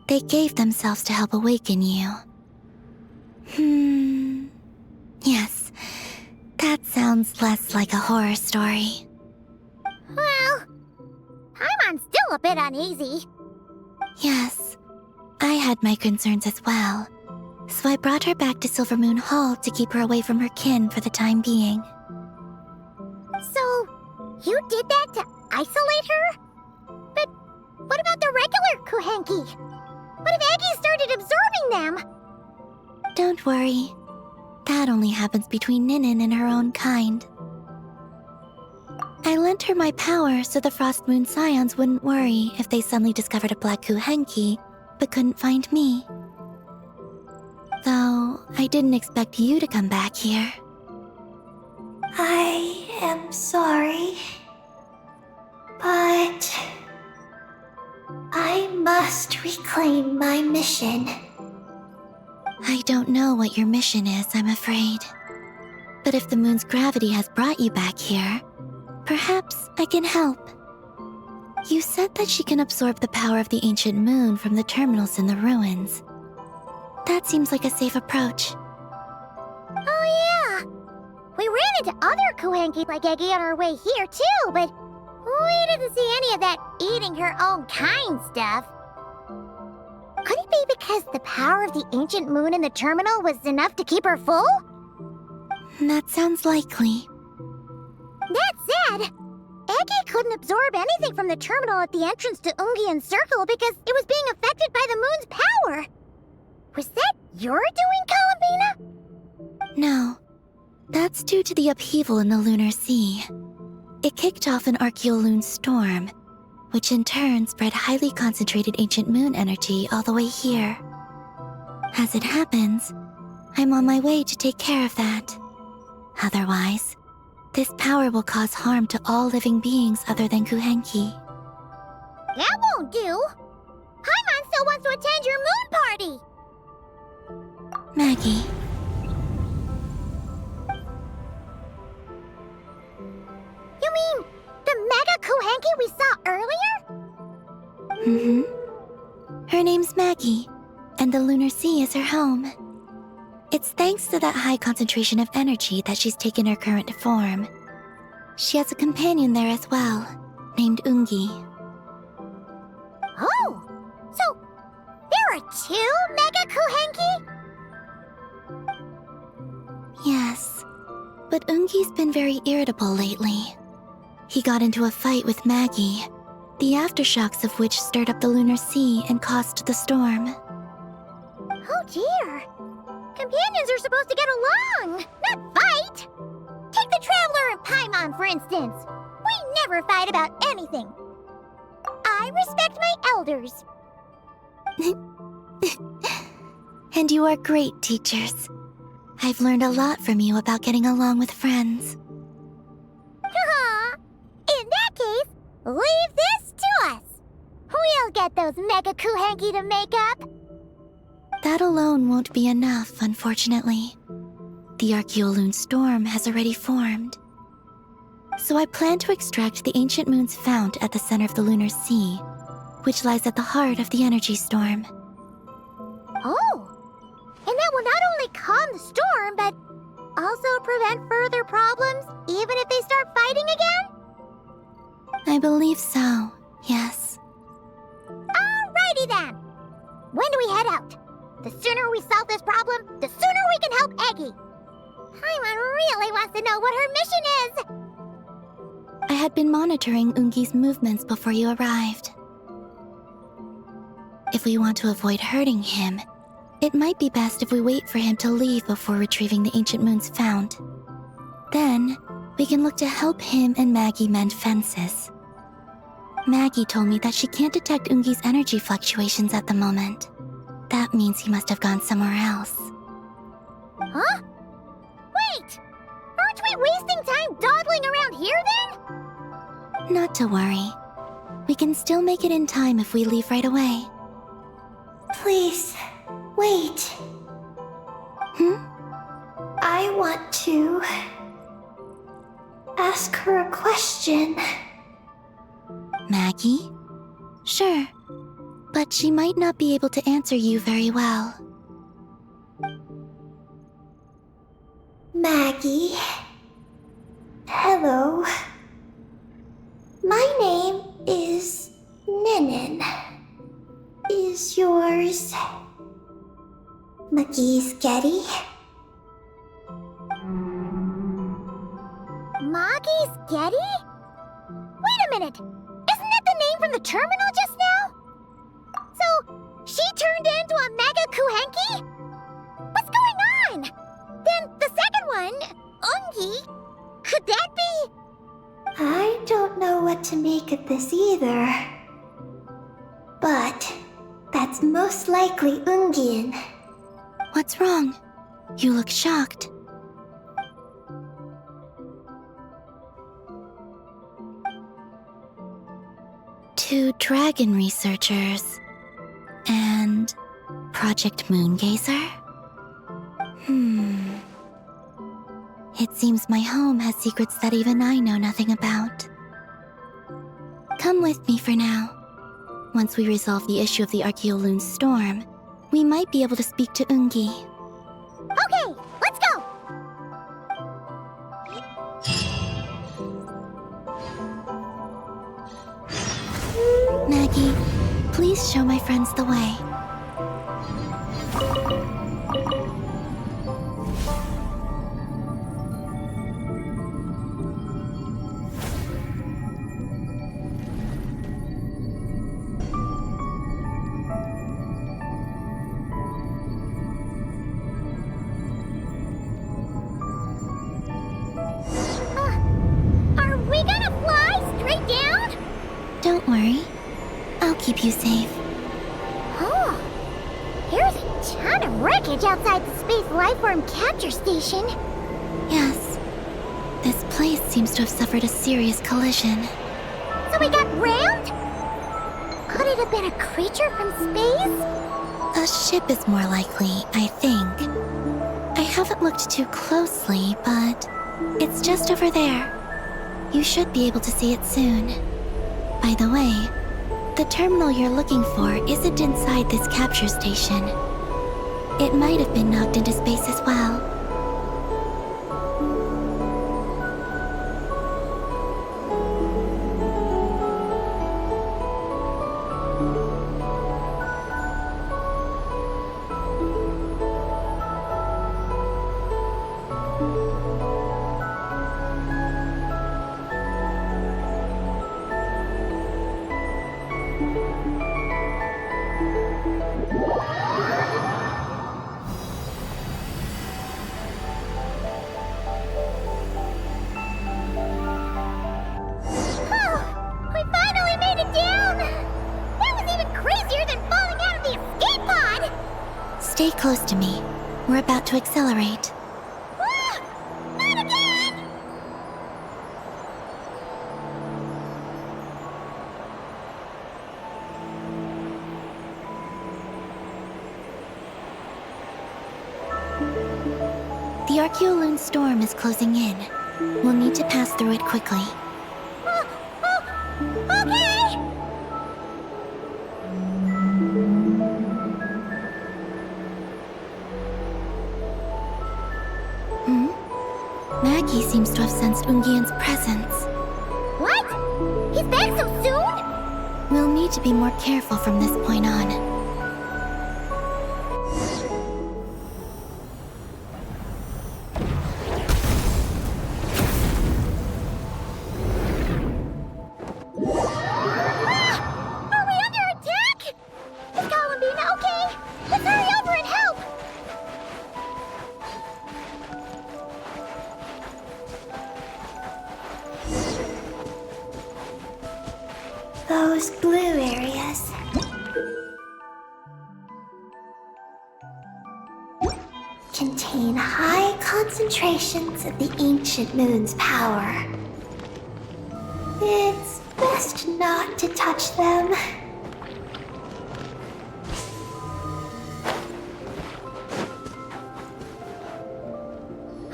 Speaker 6: They gave themselves to help awaken you. Yes, that sounds less like a horror story.
Speaker 1: Well, Paimon's still a bit uneasy.
Speaker 6: Yes, I had my concerns as well. So I brought her back to Silvermoon Hall to keep her away from her kin for the time being.
Speaker 1: So, you did that to isolate her? But what about the regular Kuhenki? What if Eggy started absorbing them?
Speaker 6: Don't worry. That only happens between Ninin and her own kind. I lent her my power so the Frost Moon Scions wouldn't worry if they suddenly discovered a black Kuhenki, but couldn't find me. Though, I didn't expect you to come back here. I am sorry, but I must reclaim my mission. I don't know what your mission is, I'm afraid. But if the moon's gravity has brought you back here, Perhaps I can help. You said that she can absorb the power of the ancient moon from the terminals in the ruins. That seems like a safe approach.
Speaker 1: Oh yeah! We ran into other Kuhenki like Eggy on our way here too, but we didn't see any of that eating her own kind stuff. Could it be because the power of the ancient moon in the terminal was enough to keep her full?
Speaker 6: That sounds likely.
Speaker 1: That said, Eggy couldn't absorb anything from the terminal at the entrance to Ungian's circle because it was being affected by the moon's power. Was that your doing, Columbina?
Speaker 6: No. That's due to the upheaval in the Lunar Sea. It kicked off an Archeoloon storm, which in turn spread highly concentrated ancient moon energy all the way here. As it happens, I'm on my way to take care of that. Otherwise, this power will cause harm to all living beings other than Kuhenki.
Speaker 1: That won't do! Paimon still wants to attend your moon party!
Speaker 6: Maggie.
Speaker 1: You mean the Mega Kuhenki we saw earlier?
Speaker 6: Mm-hmm. Her name's Maggie, and the Lunar Sea is her home. It's thanks to that high concentration of energy that she's taken her current form. She has a companion there as well, named Ungi.
Speaker 1: Oh! So, there are two Mega Kuhenki?
Speaker 6: Yes, but Ungi's been very irritable lately. He got into a fight with Maggie, the aftershocks of which stirred up the Lunar Sea and caused the storm.
Speaker 1: Oh dear! Companions are supposed to get along, not fight! Take the Traveler and Paimon, for instance. We never fight about anything. I respect my elders.
Speaker 6: And you are great teachers. I've learned a lot from you about getting along with friends.
Speaker 1: In that case, leave this to us. We'll get those Mega Kuhenki to make up.
Speaker 6: That alone won't be enough, unfortunately. The Archeoloon storm has already formed. So I plan to extract the ancient moon's fount at the center of the Lunar Sea, which lies at the heart of the energy storm.
Speaker 1: Oh! And that will not only calm the storm, but also prevent further problems, even if they start fighting again?
Speaker 6: I believe so, yes.
Speaker 1: Alrighty then! When do we head out? The sooner we solve this problem, the sooner we can help Eggy. Paimon really wants to know what her mission is.
Speaker 6: I had been monitoring Ungi's movements before you arrived. If we want to avoid hurting him, it might be best if we wait for him to leave before retrieving the ancient moon's fount. Then, we can look to help him and Maggie mend fences. Maggie told me that she can't detect Ungi's energy fluctuations at the moment. That means he must have gone somewhere else.
Speaker 1: Huh? Wait! Aren't we wasting time dawdling around here then?
Speaker 6: Not to worry. We can still make it in time if we leave right away.
Speaker 2: Please, wait. I want to ask her a question.
Speaker 6: Maggie? Sure. But she might not be able to answer you very well.
Speaker 2: Maggie. Hello. My name is Ninin. Is yours McGee's Getty?
Speaker 1: Maggie's Getty? Wait a minute! Isn't that the name from the terminal just now? So, she turned into a Mega Kuhenki? What's going on? Then the second one, Ungi, could that be?
Speaker 2: I don't know what to make of this either. But that's most likely Ungian.
Speaker 6: What's wrong? You look shocked. Two dragon researchers and Project Moongazer? It seems my home has secrets that even I know nothing about. Come with me for now. Once we resolve the issue of the Archeoloon storm, we might be able to speak to Ungi.
Speaker 1: Okay, let's go!
Speaker 6: Maggie, please show my friends the way.
Speaker 1: Are we gonna fly straight down?
Speaker 6: Don't worry. I'll keep you safe.
Speaker 1: Oh, here's a ton of wreckage outside the Space Lifeform Capture Station.
Speaker 6: Yes. This place seems to have suffered a serious collision.
Speaker 1: So we got rammed? Could it have been a creature from space?
Speaker 6: A ship is more likely, I think. I haven't looked too closely, but it's just over there. You should be able to see it soon. By the way, the terminal you're looking for isn't inside this capture station. It might have been knocked into space as well.
Speaker 1: We finally made it down! That was even crazier than falling out of the escape pod!
Speaker 6: Stay close to me. We're about to accelerate.
Speaker 1: Ah, not again!
Speaker 6: The Archeoloon storm is closing in. We'll need to pass through it quickly.
Speaker 1: Okay!
Speaker 6: Maggie seems to have sensed Ungian's presence.
Speaker 1: What? He's back so soon?
Speaker 6: We'll need to be more careful from this point on.
Speaker 1: Are we under attack? Is Columbina okay? Let's hurry over and help!
Speaker 6: Those blue areas. Contain high concentrations of the ancient moon's power. It's best not to touch them.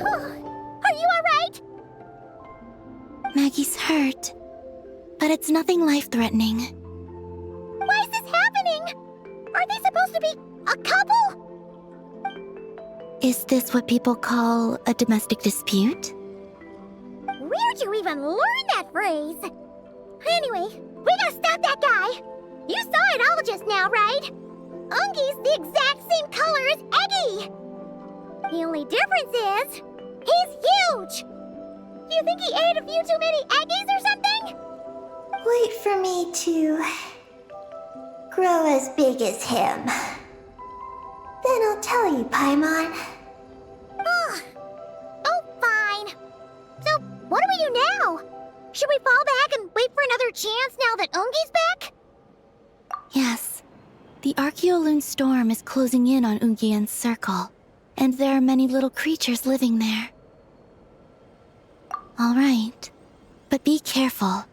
Speaker 1: Are you alright?
Speaker 6: Maggie's hurt, but it's nothing life-threatening.
Speaker 1: Why is this happening? Are they supposed to be a couple?
Speaker 6: Is this what people call a domestic dispute?
Speaker 1: Where'd you even learn that phrase? Anyway, we gotta stop that guy. You saw it all just now, right? Ungi's the exact same color as Eggy. The only difference is, he's huge. Do you think he ate a few too many Eggies or something?
Speaker 6: Wait for me to grow as big as him. Then I'll tell you, Paimon.
Speaker 1: Oh, fine. So, what do we do now? Should we fall back and wait for another chance now that Ungi's back?
Speaker 6: Yes. The Archeoloon storm is closing in on Ungian's circle, and there are many little creatures living there. All right, but be careful.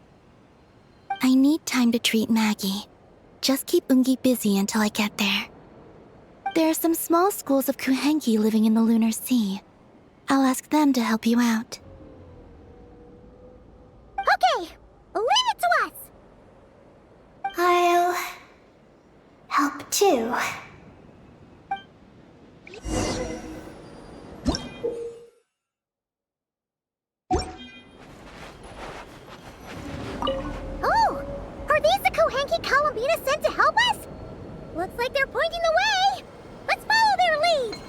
Speaker 6: I need time to treat Maggie. Just keep Ungi busy until I get there. There are some small schools of Kuhenki living in the Lunar Sea.
Speaker 2: I'll ask them to help you out.
Speaker 1: Okay, leave it to us.
Speaker 6: I'll help too.
Speaker 1: Oh, are these the Kohenki Columbina sent to help us? Looks like they're pointing the way. Let's follow their lead.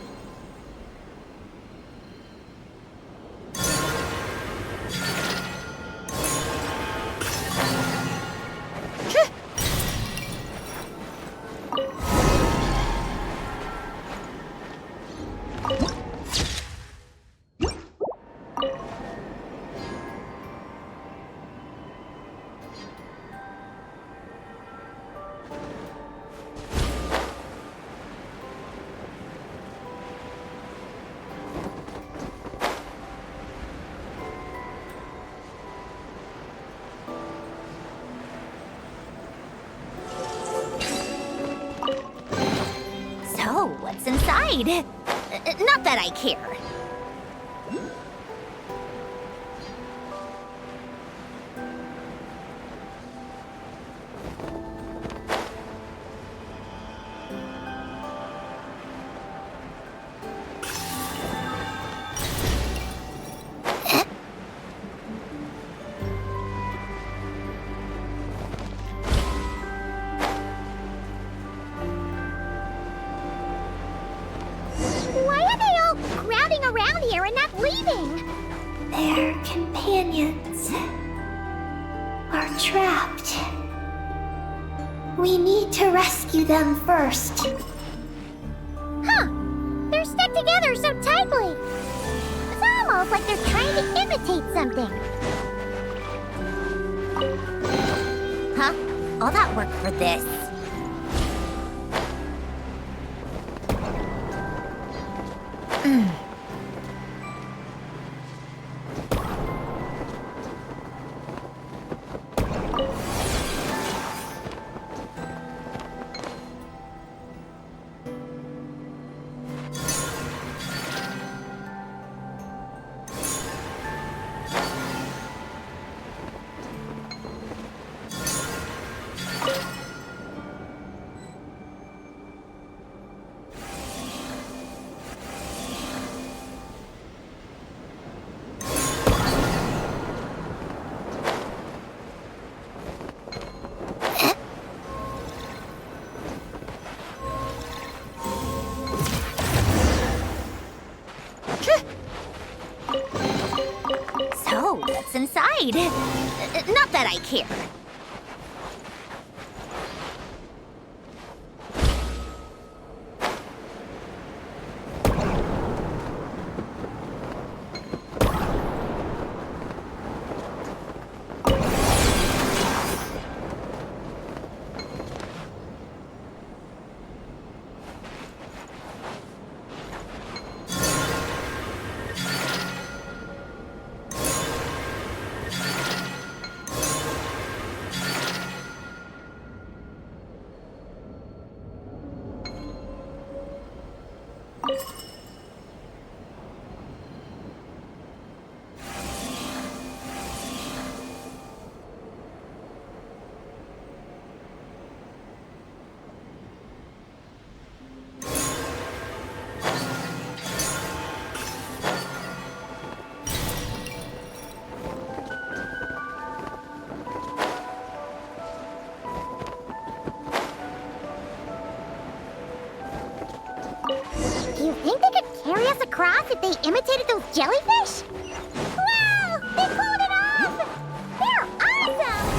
Speaker 3: So, what's inside? Not that I care.
Speaker 1: Why are they all crowding around here and not leaving?
Speaker 6: Their companions are trapped. We need to rescue them first.
Speaker 1: Huh, they're stuck together so tightly. It's almost like they're trying to imitate something.
Speaker 3: Huh? All that work for this? So, what's inside? Not that I care.
Speaker 1: Do you think they could carry us across if they imitated those jellyfish? Wow! They pulled it off! They're awesome!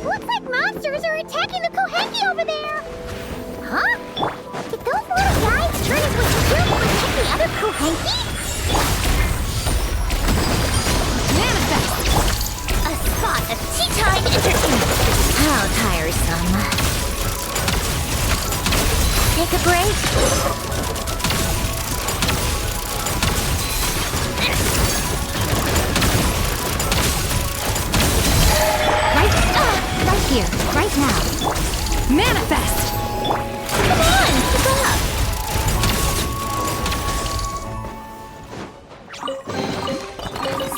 Speaker 1: Looks like monsters are attacking the Kohenki over there! Huh? Did those little guys turn into a shield to protect the other Kohenki?
Speaker 3: some. Take a break.
Speaker 2: Right here, right now. Manifest!
Speaker 3: Come on, keep up.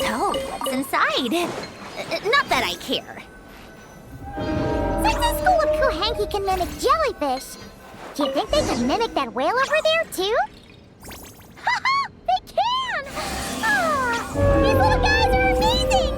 Speaker 3: So, what's inside? Not that I care.
Speaker 1: Since the school of Kuhanki can mimic jellyfish, do you think they could mimic that whale over there, too? Haha! They can! Ah, these little guys are amazing!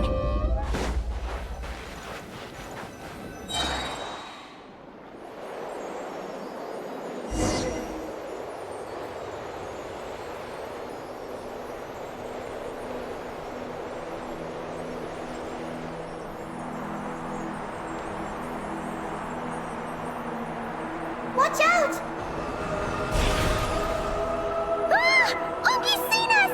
Speaker 1: Watch out! Ah! Ungi's seen us!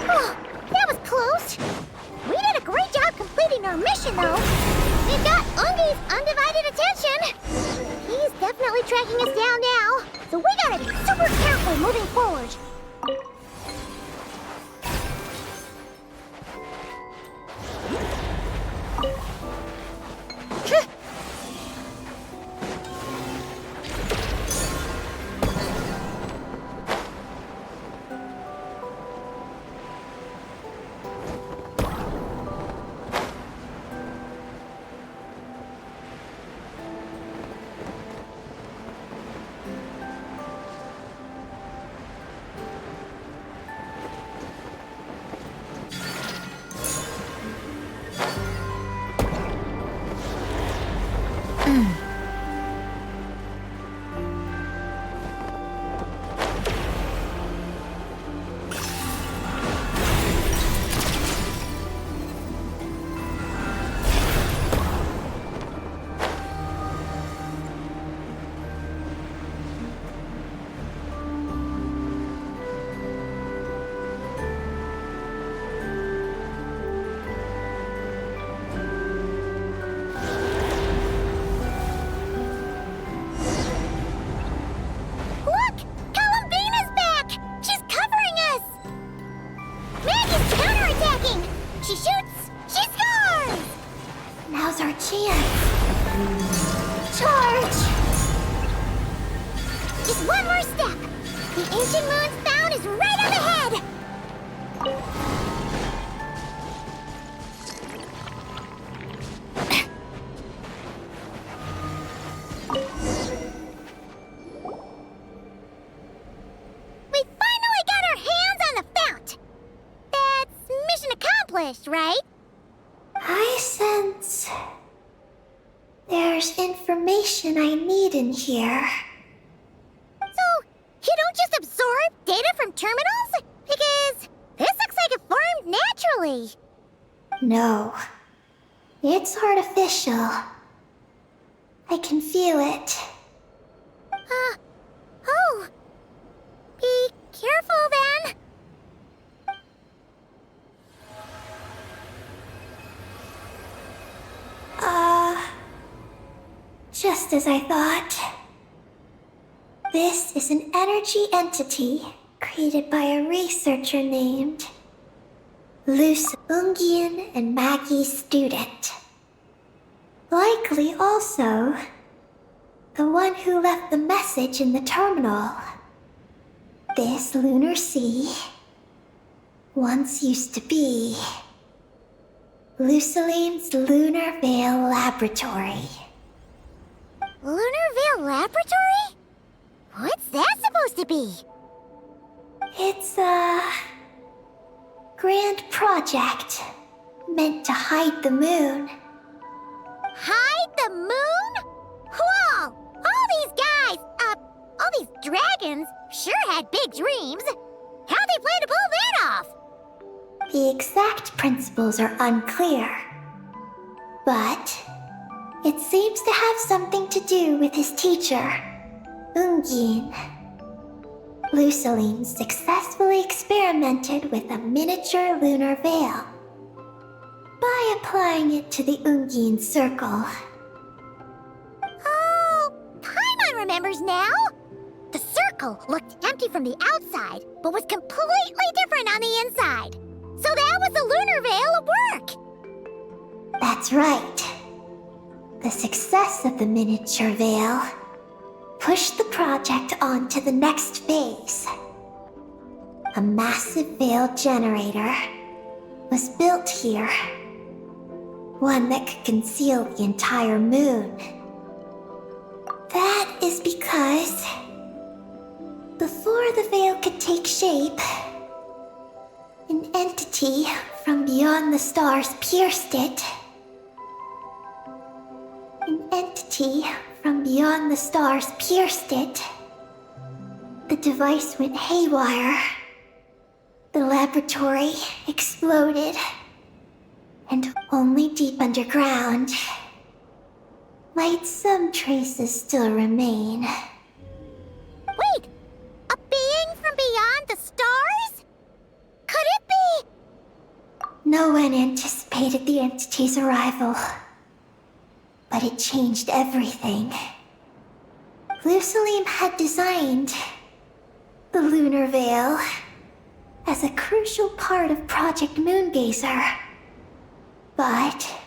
Speaker 1: Oh, that was close. We did a great job completing our mission, though. We've got Ungi's undivided attention. He's definitely tracking us down now, so we gotta be super careful moving forward. She shoots! She scores! Now's our chance. Charge! Just one more step. The ancient moon's bound is right up ahead. We finally got our hands on the fount. That's mission accomplished, right?
Speaker 6: I sense there's information I need in here.
Speaker 1: So, you don't just absorb data from terminals? Because this looks like it formed naturally.
Speaker 6: No, it's artificial. I can feel it.
Speaker 1: Oh. Be careful then.
Speaker 6: Just as I thought. This is an energy entity created by a researcher named Luce, Ungian and Maggie's student. Likely also the one who left the message in the terminal. This lunar sea once used to be Luciline's Lunar Veil Laboratory.
Speaker 1: Lunar Veil Laboratory? What's that supposed to be?
Speaker 6: It's a grand project meant to hide the moon.
Speaker 1: Hide the moon? Whoa! All these guys, all these dragons sure had big dreams. How'd they plan to pull that off?
Speaker 6: The exact principles are unclear, but It seems to have something to do with his teacher, Ungin. Luceline successfully experimented with a miniature lunar veil by applying it to the Ungin circle.
Speaker 1: Oh, Paimon remembers now! The circle looked empty from the outside, but was completely different on the inside. So that was the lunar veil at work!
Speaker 6: That's right. The success of the miniature veil pushed the project on to the next phase. A massive veil generator was built here. One that could conceal the entire moon. That is because before the veil could take shape, an entity from beyond the stars pierced it. An entity from beyond the stars pierced it. The device went haywire. The laboratory exploded. And only deep underground might some traces still remain.
Speaker 1: Wait! A being from beyond the stars? Could it be?
Speaker 6: No one anticipated the entity's arrival. But it changed everything. Luceline had designed the lunar veil as a crucial part of Project Moongazer. But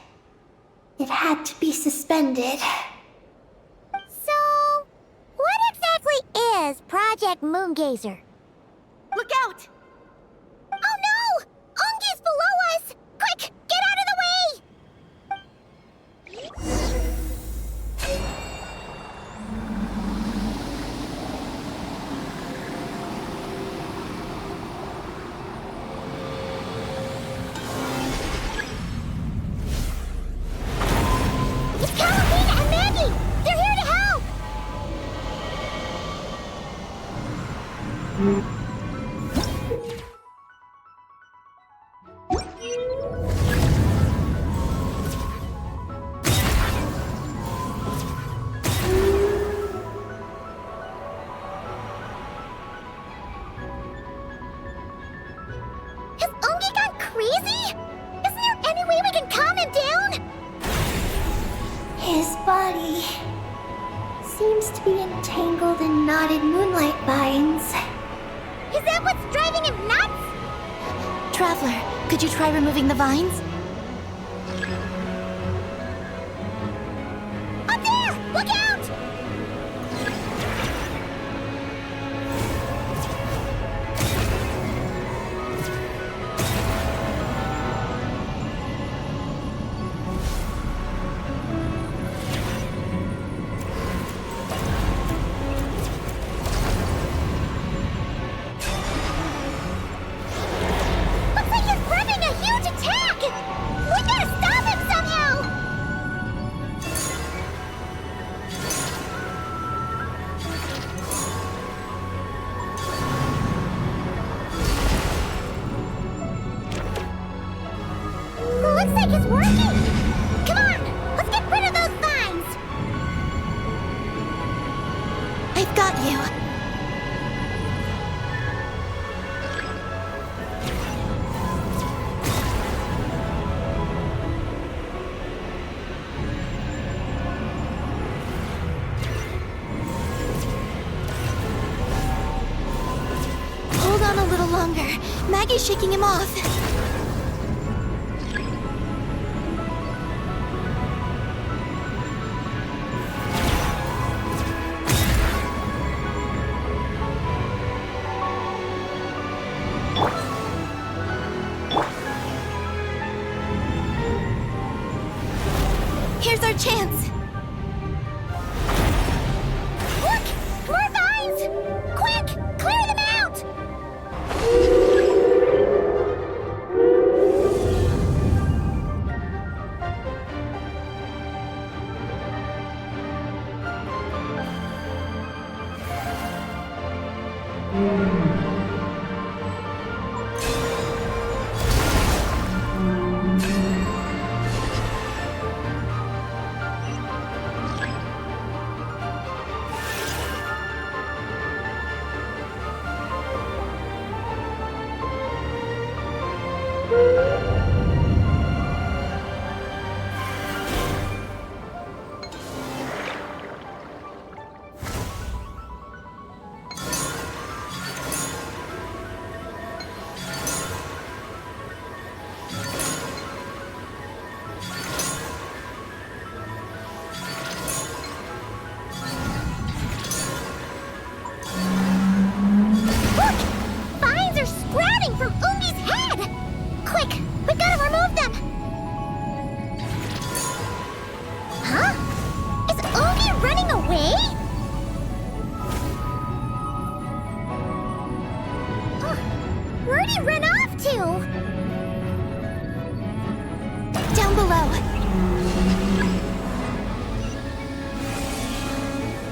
Speaker 6: it had to be suspended.
Speaker 1: So, what exactly is Project Moongazer?
Speaker 3: Look out!
Speaker 1: Oh no! Ungi's below us! Quick, get out of the way! It's Carolina and Maggie! They're here to help! Has Ungi gone crazy? Isn't there any way we can calm him down?
Speaker 6: His body seems to be entangled in knotted moonlight vines.
Speaker 1: Is that what's driving him nuts?
Speaker 2: Traveler, could you try removing the vines?
Speaker 1: Up there! Look out! Looks like he's prepping a huge attack! We gotta stop him somehow! Looks like it's working! Come on, let's get rid of those vines!
Speaker 2: I've got you. Hold on a little longer. Maggie's shaking him off. Here's our chance.
Speaker 1: Look! More vines! Quick! Clear them out!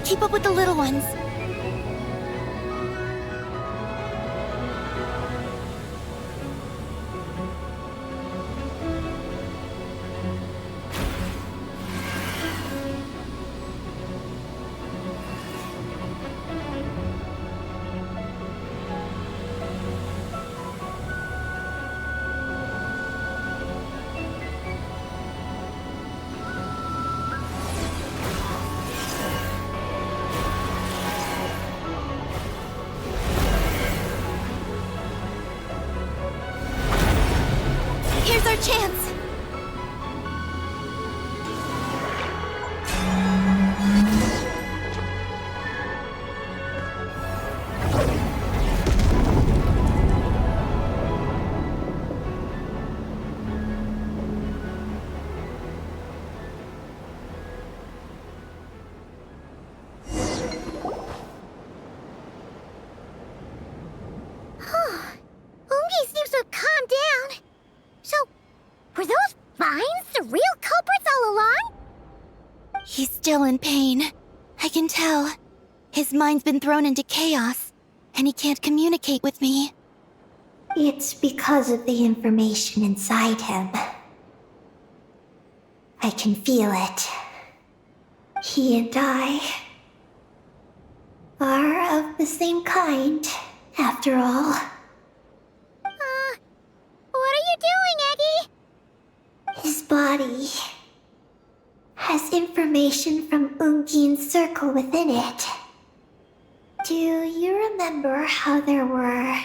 Speaker 2: Keep up with the little ones. Here's our chance! He's still in pain. I can tell. His mind's been thrown into chaos, and he can't communicate with me.
Speaker 6: It's because of the information inside him. I can feel it. He and I are of the same kind, after all.
Speaker 1: What are you doing, Eggy?
Speaker 6: His body has information from Ungin's circle within it. Do you remember how there were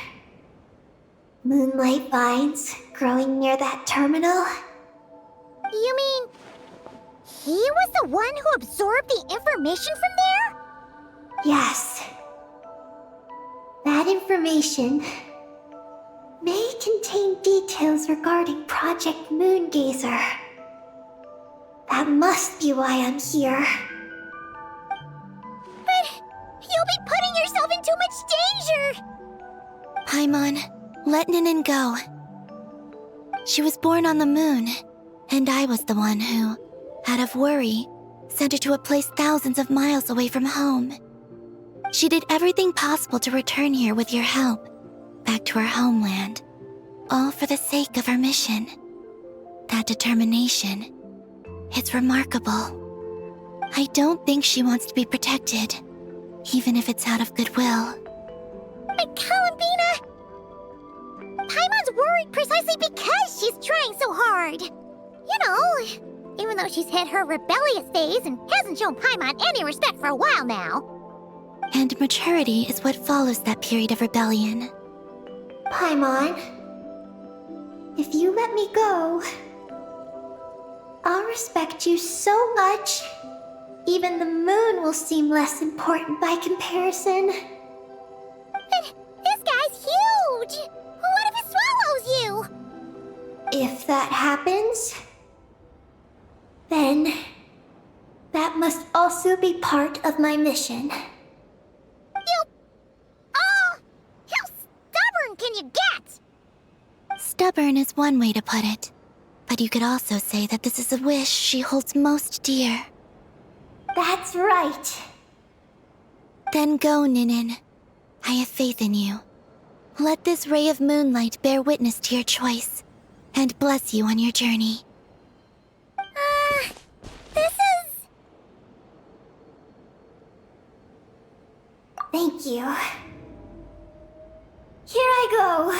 Speaker 6: moonlight vines growing near that terminal?
Speaker 1: You mean he was the one who absorbed the information from there?
Speaker 6: Yes. That information may contain details regarding Project Moongazer. That must be why I'm here.
Speaker 1: But you'll be putting yourself in too much danger!
Speaker 2: Paimon, let Ninin go. She was born on the moon, and I was the one who, out of worry, sent her to a place thousands of miles away from home. She did everything possible to return here with your help, back to her homeland, all for the sake of her mission. That determination, it's remarkable. I don't think she wants to be protected, even if it's out of goodwill.
Speaker 1: But Columbina! Paimon's worried precisely because she's trying so hard. You know, even though she's hit her rebellious phase and hasn't shown Paimon any respect for a while now.
Speaker 2: And maturity is what follows that period of rebellion.
Speaker 6: Paimon, if you let me go, I'll respect you so much, even the moon will seem less important by comparison.
Speaker 1: But this guy's huge! What if it swallows you?
Speaker 6: If that happens, then that must also be part of my mission.
Speaker 1: How stubborn can you get?
Speaker 2: Stubborn is one way to put it, but you could also say that this is a wish she holds most dear.
Speaker 6: That's right.
Speaker 2: Then go, Ninin. I have faith in you. Let this ray of moonlight bear witness to your choice, and bless you on your journey.
Speaker 1: This is...
Speaker 6: Thank you. Here I go.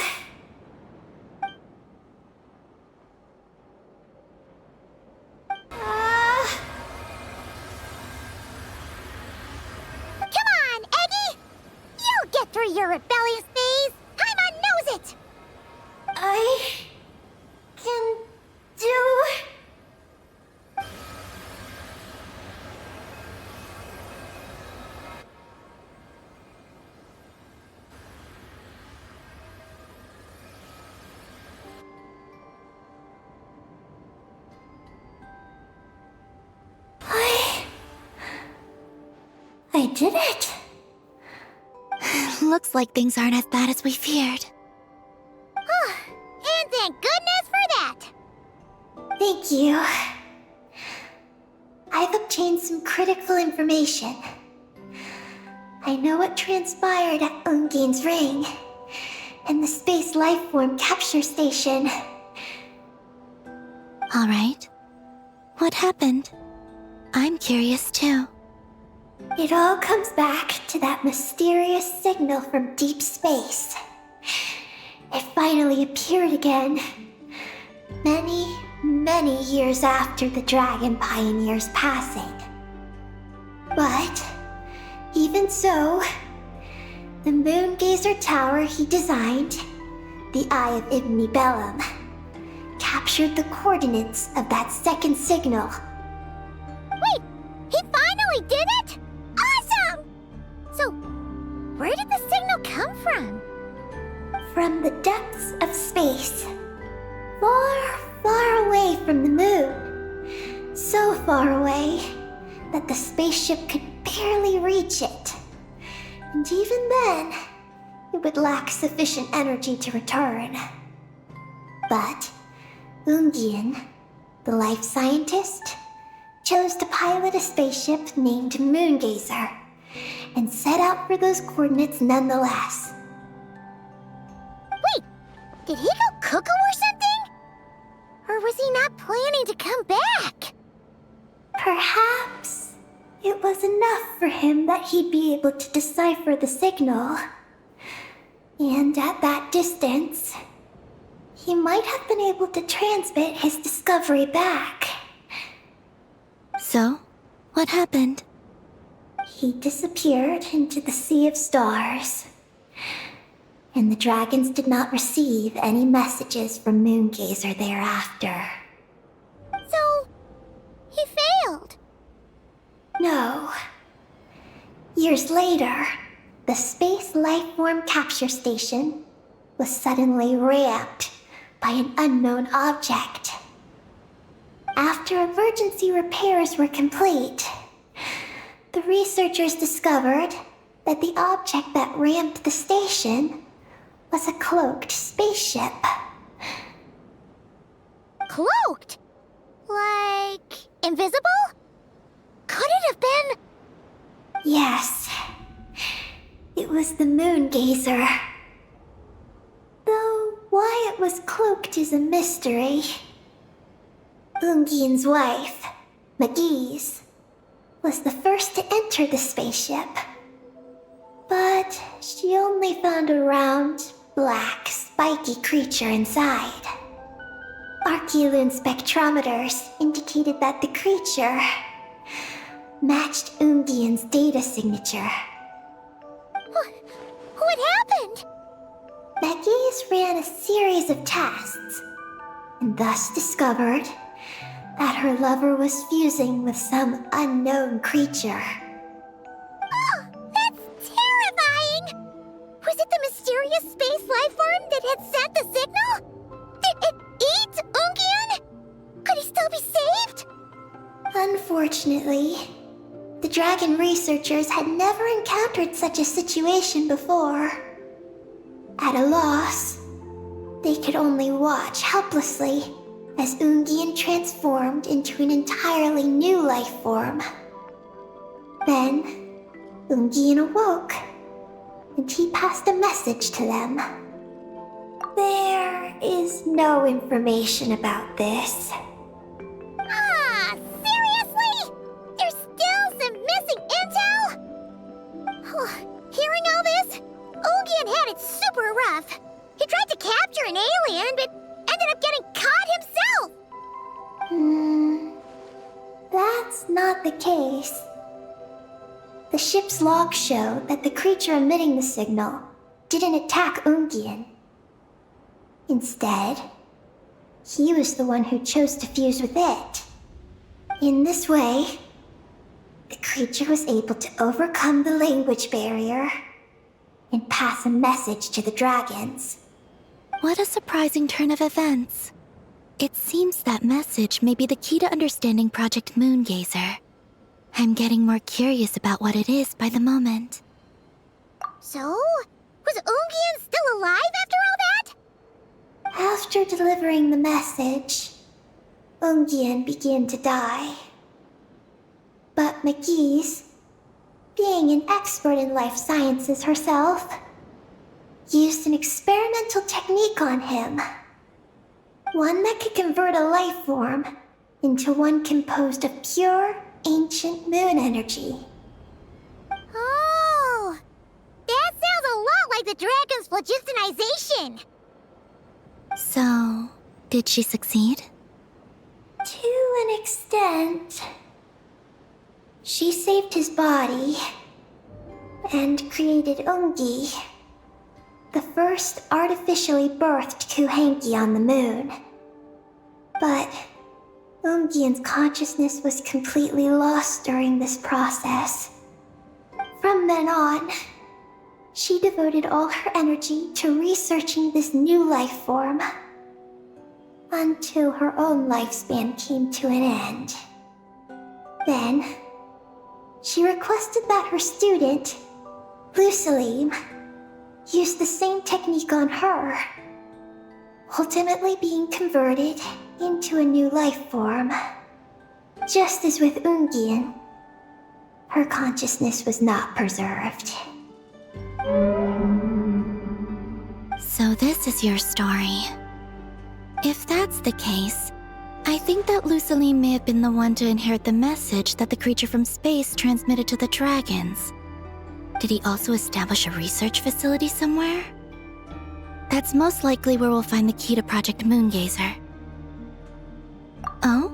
Speaker 6: I did it!
Speaker 2: Looks like things aren't as bad as we feared.
Speaker 1: And thank goodness for that!
Speaker 6: Thank you. I've obtained some critical information. I know what transpired at Ungien's ring and the space lifeform capture station.
Speaker 2: Alright. What happened? I'm curious too.
Speaker 6: It all comes back to that mysterious signal from deep space. It finally appeared again. Many years after the Dragon Pioneer's passing. But, even so, the Moon Gazer Tower he designed, the Eye of Ibn Bellum, captured the coordinates of that second signal.
Speaker 1: Wait, he finally did it? Awesome! So, where did the signal come from?
Speaker 6: From the depths of space. Far away from the moon. So far away that the spaceship could barely reach it. And even then, it would lack sufficient energy to return. But Ungien, the life scientist, chose to pilot a spaceship named Moongazer and set out for those coordinates nonetheless.
Speaker 1: Wait, did he go cuckoo or something? Or was he not planning to come back?
Speaker 6: Perhaps it was enough for him that he'd be able to decipher the signal. And at that distance, he might have been able to transmit his discovery back.
Speaker 2: So, what happened?
Speaker 6: He disappeared into the sea of stars. And the dragons did not receive any messages from Moongazer thereafter.
Speaker 1: So, he failed.
Speaker 6: No. Years later, the Space Lifeform Capture Station was suddenly ramped by an unknown object. After emergency repairs were complete, the researchers discovered that the object that ramped the station was a cloaked spaceship.
Speaker 1: Cloaked? Like, invisible? Could it have been...
Speaker 6: Yes. It was the Moongazer. Though why it was cloaked is a mystery. Ungien's wife, McGee's, was the first to enter the spaceship. But she only found a round, black, spiky creature inside. Archeloon spectrometers indicated that the creature matched Ungien's data signature.
Speaker 1: What happened?
Speaker 6: McGee's ran a series of tests, and thus discovered that her lover was fusing with some unknown creature.
Speaker 1: Oh, that's terrifying! Was it the mysterious space lifeform that had sent the signal? Did it eat Ungien? Could he still be saved?
Speaker 6: Unfortunately, the dragon researchers had never encountered such a situation before. At a loss, they could only watch helplessly as Ungien transformed into an entirely new life form. Then, Ungien awoke, and he passed a message to them. There is no information about this.
Speaker 1: Ah, seriously? There's still some missing intel? Hearing all this, Ungien had it super rough. He tried to capture an alien, but ended up getting caught himself.
Speaker 6: That's not the case. The ship's logs show that the creature emitting the signal didn't attack Ungien. Instead, he was the one who chose to fuse with it. In this way, the creature was able to overcome the language barrier and pass a message to the dragons.
Speaker 2: What a surprising turn of events. It seems that message may be the key to understanding Project Moongazer. I'm getting more curious about what it is by the moment.
Speaker 1: So, was Ungian still alive after all that?
Speaker 6: After delivering the message, Ungian began to die. But McGee's, being an expert in life sciences herself, used an experimental technique on him. One that could convert a life form into one composed of pure, ancient moon energy.
Speaker 1: Oh, that sounds a lot like the dragon's phlogistonization.
Speaker 2: So, did she succeed?
Speaker 6: To an extent. She saved his body and created Ungi, the first artificially birthed Kuhanki on the moon. But Ungian's consciousness was completely lost during this process. From then on, she devoted all her energy to researching this new life form, until her own lifespan came to an end. Then, she requested that her student, Lusalim, use the same technique on her, ultimately being converted into a new life form. Just as with Ungian, her consciousness was not preserved.
Speaker 2: So this is your story. If that's the case, I think that Lusalim may have been the one to inherit the message that the creature from space transmitted to the dragons. Did he also establish a research facility somewhere? That's most likely where we'll find the key to Project Moongazer. Oh?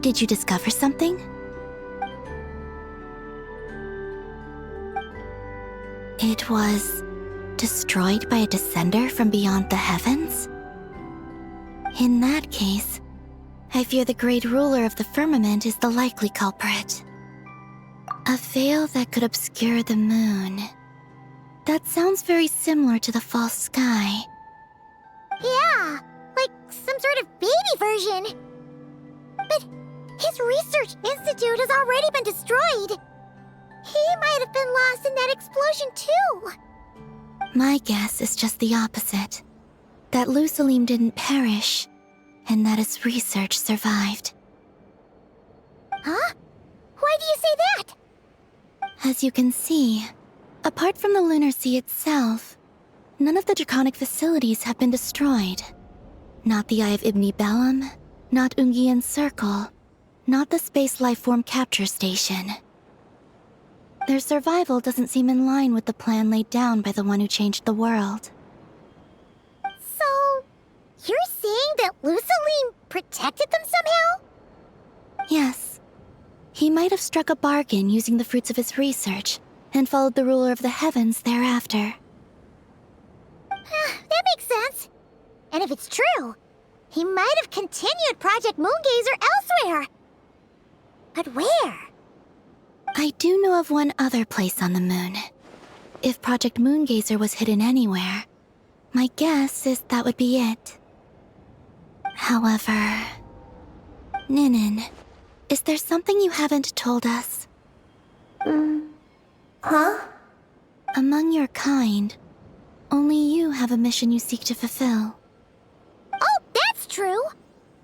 Speaker 2: Did you discover something? It was destroyed by a descender from beyond the heavens? In that case, I fear the great ruler of the firmament is the likely culprit. A veil that could obscure the moon. That sounds very similar to the false sky.
Speaker 1: Yeah, like some sort of baby version. But his research institute has already been destroyed. He might have been lost in that explosion too.
Speaker 2: My guess is just the opposite. That Lusalim didn't perish, and that his research survived.
Speaker 1: Huh? Why do you say that?
Speaker 2: As you can see, apart from the Lunar Sea itself, none of the draconic facilities have been destroyed. Not the Eye of Ibn Bellum, not Ungian's Circle, not the Space Lifeform Capture Station. Their survival doesn't seem in line with the plan laid down by the one who changed the world.
Speaker 1: So, you're saying that Lusalim protected them somehow?
Speaker 2: Yes. He might have struck a bargain using the fruits of his research, and followed the ruler of the heavens thereafter.
Speaker 1: That makes sense. And if it's true, he might have continued Project Moongazer elsewhere. But where?
Speaker 2: I do know of one other place on the moon. If Project Moongazer was hidden anywhere, my guess is that would be it. However... Ninin, is there something you haven't told us?
Speaker 6: Huh?
Speaker 2: Among your kind, only you have a mission you seek to fulfill.
Speaker 1: Oh, that's true.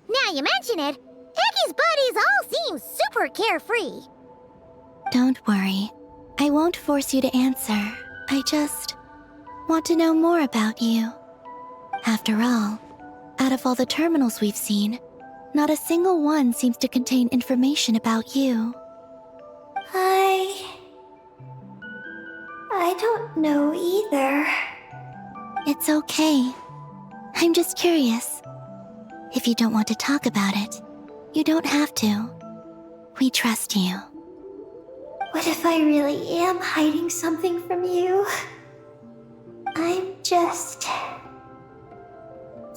Speaker 1: Now you mention it, Eggy's buddies all seem super carefree.
Speaker 2: Don't worry. I won't force you to answer. I just want to know more about you. After all, out of all the terminals we've seen, not a single one seems to contain information about you.
Speaker 6: I don't know either.
Speaker 2: It's okay. I'm just curious. If you don't want to talk about it, you don't have to. We trust you.
Speaker 6: What if I really am hiding something from you? I'm just...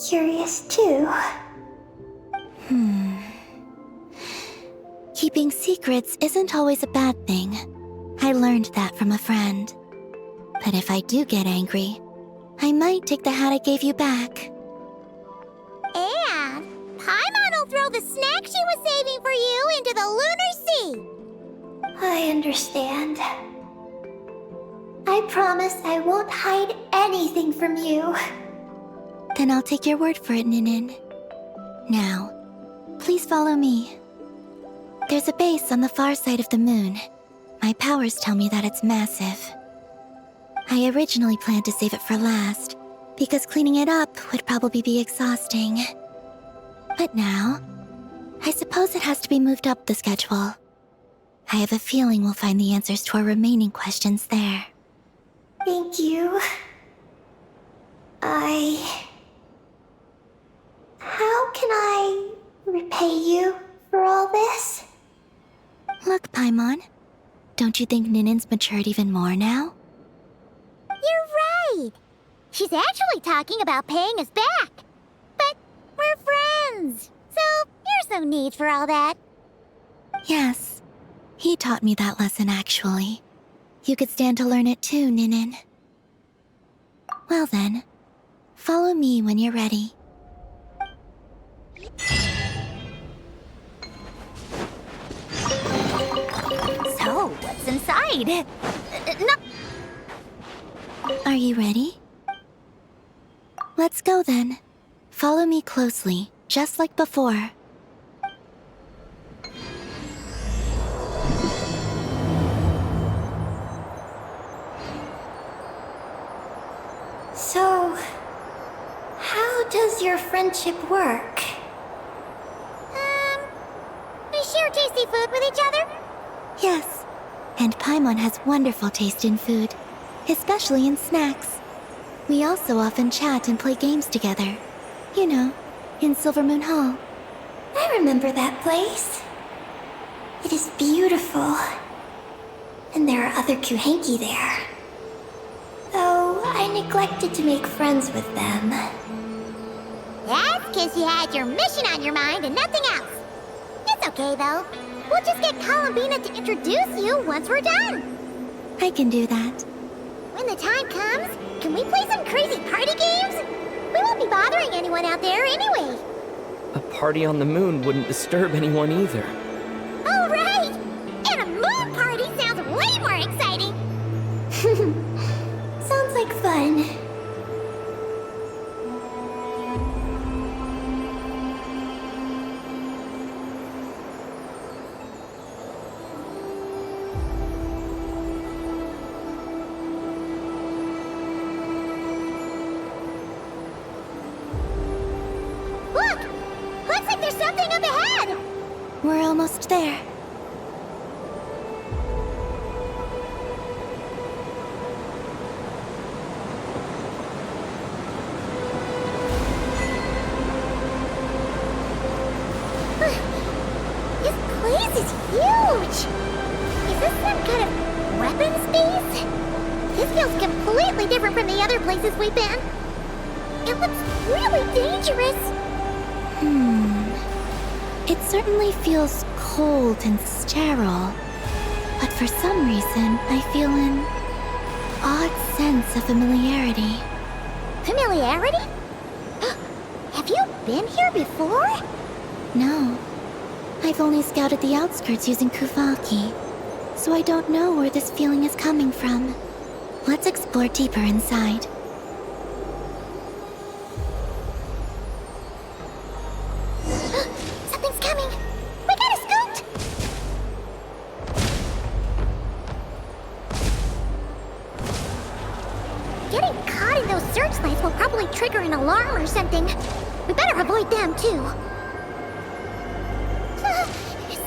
Speaker 6: curious too.
Speaker 2: Keeping secrets isn't always a bad thing. I learned that from a friend. But if I do get angry, I might take the hat I gave you back.
Speaker 1: And Paimon will throw the snack she was saving for you into the Lunar Sea.
Speaker 6: I understand. I promise I won't hide anything from you.
Speaker 2: Then I'll take your word for it, Ninin. Now, please follow me. There's a base on the far side of the moon. My powers tell me that it's massive. I originally planned to save it for last, because cleaning it up would probably be exhausting. But now, I suppose it has to be moved up the schedule. I have a feeling we'll find the answers to our remaining questions there.
Speaker 6: Thank you. How can I repay you for all this?
Speaker 2: Look, Paimon. Don't you think Ninin's matured even more now?
Speaker 1: You're right. She's actually talking about paying us back. But we're friends, so there's no need for all that.
Speaker 2: Yes. He taught me that lesson, actually. You could stand to learn it too, Ninin. Well then, follow me when you're ready.
Speaker 3: So, what's inside? No.
Speaker 2: Are you ready? Let's go then. Follow me closely, just like before.
Speaker 6: So, how does your friendship work?
Speaker 1: We share tasty food with each other?
Speaker 2: Yes, and Paimon has wonderful taste in food, especially in snacks. We also often chat and play games together. You know, in Silvermoon Hall.
Speaker 6: I remember that place. It is beautiful. And there are other Kuhenki there. Though I neglected to make friends with them.
Speaker 1: That's because you had your mission on your mind and nothing else. It's okay, though. We'll just get Columbina to introduce you once we're done.
Speaker 2: I can do that.
Speaker 1: When the time comes, can we play some crazy party games? We won't be bothering anyone out there anyway.
Speaker 5: A party on the moon wouldn't disturb anyone either.
Speaker 1: Oh, right! And a moon party sounds way more exciting!
Speaker 6: Sounds like fun.
Speaker 1: Look! Looks like there's something up ahead!
Speaker 2: We're almost there.
Speaker 1: This place is huge! Is this some kind of weapons base? This feels completely different from the other places we've been. It looks really dangerous.
Speaker 2: It certainly feels cold and sterile. But for some reason, I feel an odd sense of familiarity.
Speaker 1: Familiarity? Have you been here before?
Speaker 2: No. I've only scouted the outskirts using Kuvaki, so I don't know where this feeling is coming from. Let's explore deeper inside.
Speaker 1: Something's coming! We gotta scoot! Getting caught in those searchlights will probably trigger an alarm or something. We better avoid them, too.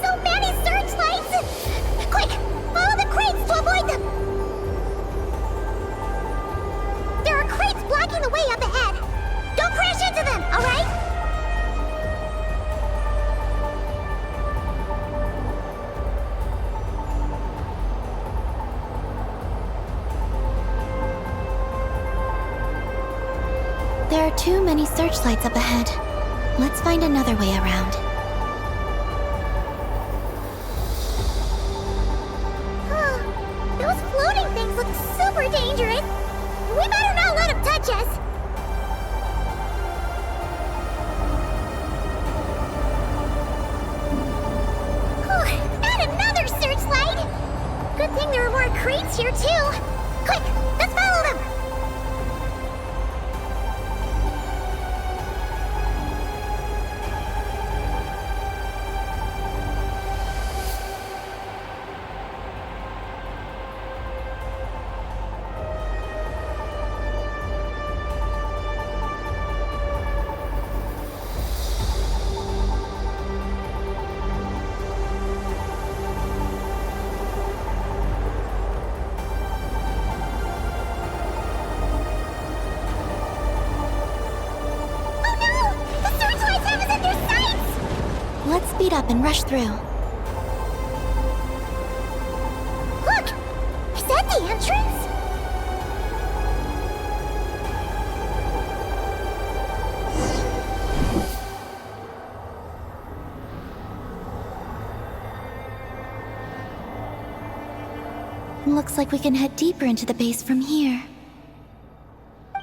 Speaker 1: So many searchlights! Quick! Follow the crates to avoid them! There are crates blocking the way up ahead! Don't crash into them, alright?
Speaker 2: There are too many searchlights up ahead. Let's find another way around.
Speaker 1: Those floating things look super dangerous. We better not let them touch us. And another searchlight. Good thing there are more crates here, too. Quick, let's follow them.
Speaker 2: Let's speed up and rush through.
Speaker 1: Look! Is that the entrance?
Speaker 2: Looks like we can head deeper into the base from here.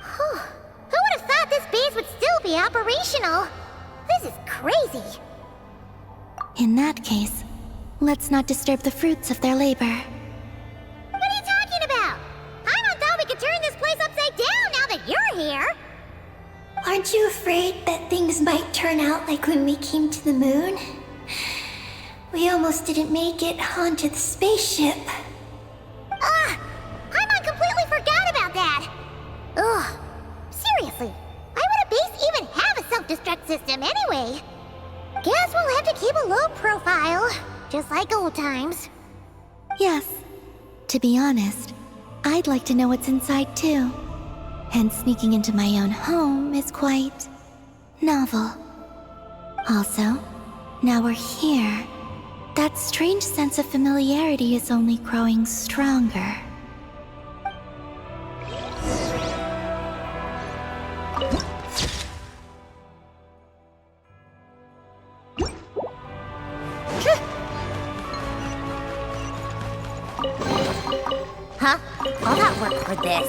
Speaker 1: Who would have thought this base would still be operational? This is crazy.
Speaker 2: In that case, let's not disturb the fruits of their labor.
Speaker 1: What are you talking about? Paimon thought we could turn this place upside down now that you're here.
Speaker 6: Aren't you afraid that things might turn out like when we came to the moon? We almost didn't make it onto the spaceship.
Speaker 1: Paimon completely forgot about that. Ugh. Seriously, why would a base even have a self-destruct system anyway? Guess we'll have to keep a low profile, just like old times.
Speaker 2: Yes. To be honest, I'd like to know what's inside too. And sneaking into my own home is quite novel. Also, now we're here. That strange sense of familiarity is only growing stronger.
Speaker 3: Huh? All that work for this?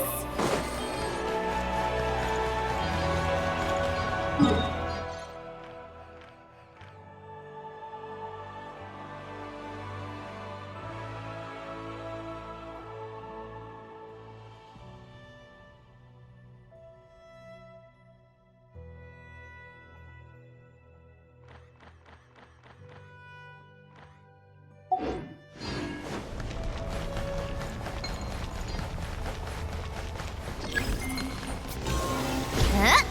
Speaker 3: Huh?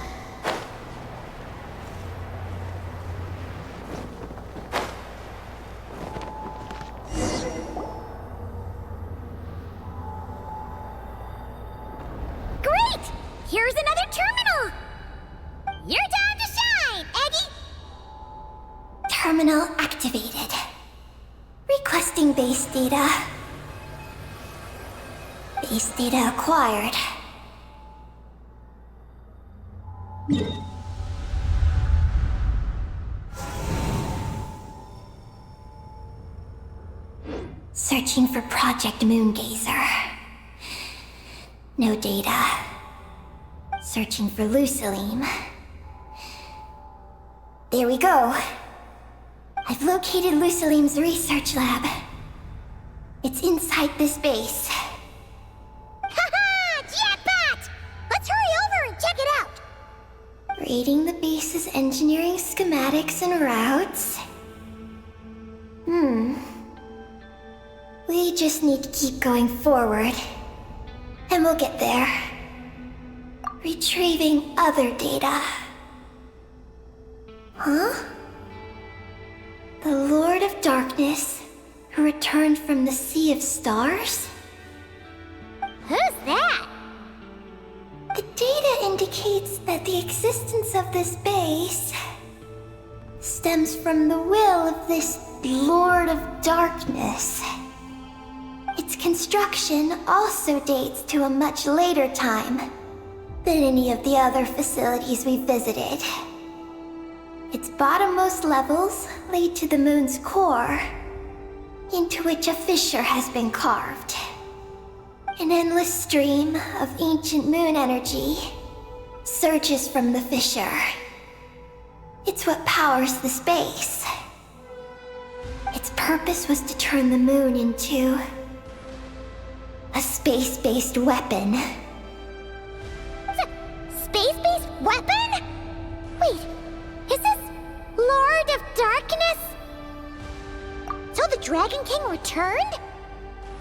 Speaker 1: Great! Here's another terminal! Your time to shine, Eggy!
Speaker 6: Terminal activated. Requesting base data. Base data acquired. Searching for Project Moongazer. No data. Searching for Lucilim. There we go. I've located Lucilim's research lab. It's inside this base.
Speaker 1: Haha! Jackpot! Let's hurry over and check it out!
Speaker 6: Reading the base's engineering schematics and routes. We just need to keep going forward. And we'll get there. Retrieving other data. Huh? The Lord of Darkness, who returned from the Sea of Stars?
Speaker 1: Who's that?
Speaker 6: The data indicates that the existence of this base stems from the will of this Lord of Darkness. Its construction also dates to a much later time than any of the other facilities we visited. Its bottommost levels lead to the moon's core, into which a fissure has been carved. An endless stream of ancient moon energy surges from the fissure. It's what powers the space. Its purpose was to turn the moon into space-based weapon.
Speaker 1: Space-based weapon? Wait, is this Lord of Darkness? So the Dragon King returned?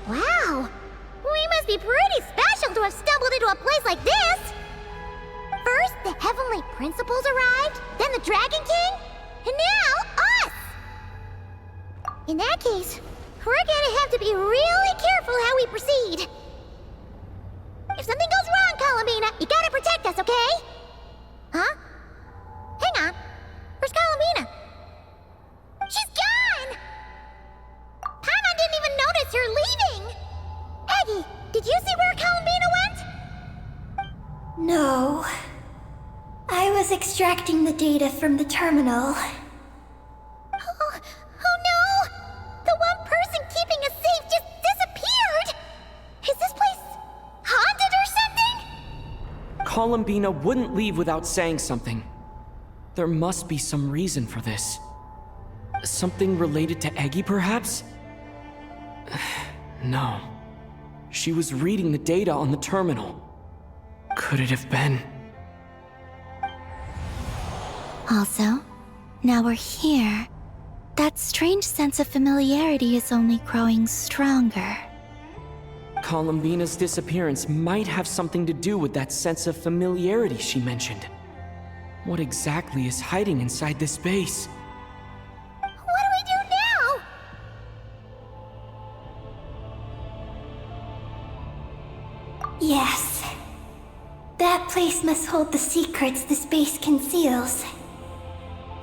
Speaker 1: Wow, we must be pretty special to have stumbled into a place like this. First, the Heavenly Principles arrived, then the Dragon King, and now us! In that case, we're gonna have to be really careful how we proceed. If something goes wrong, Columbina, you gotta protect us, okay? Huh? Hang on. Where's Columbina? She's gone! Paimon didn't even notice her leaving! Eggy, did you see where Columbina went?
Speaker 6: No. I was extracting the data from the terminal.
Speaker 1: Oh no! The one person keeping us safe just disappeared! Is this place haunted or something?
Speaker 5: Columbina wouldn't leave without saying something. There must be some reason for this. Something related to Eggy, perhaps? No. She was reading the data on the terminal. Could it have been?
Speaker 2: Also, now we're here. That strange sense of familiarity is only growing stronger.
Speaker 5: Columbina's disappearance might have something to do with that sense of familiarity she mentioned. What exactly is hiding inside this base?
Speaker 1: What do we do now?
Speaker 6: Yes. That place must hold the secrets this base conceals.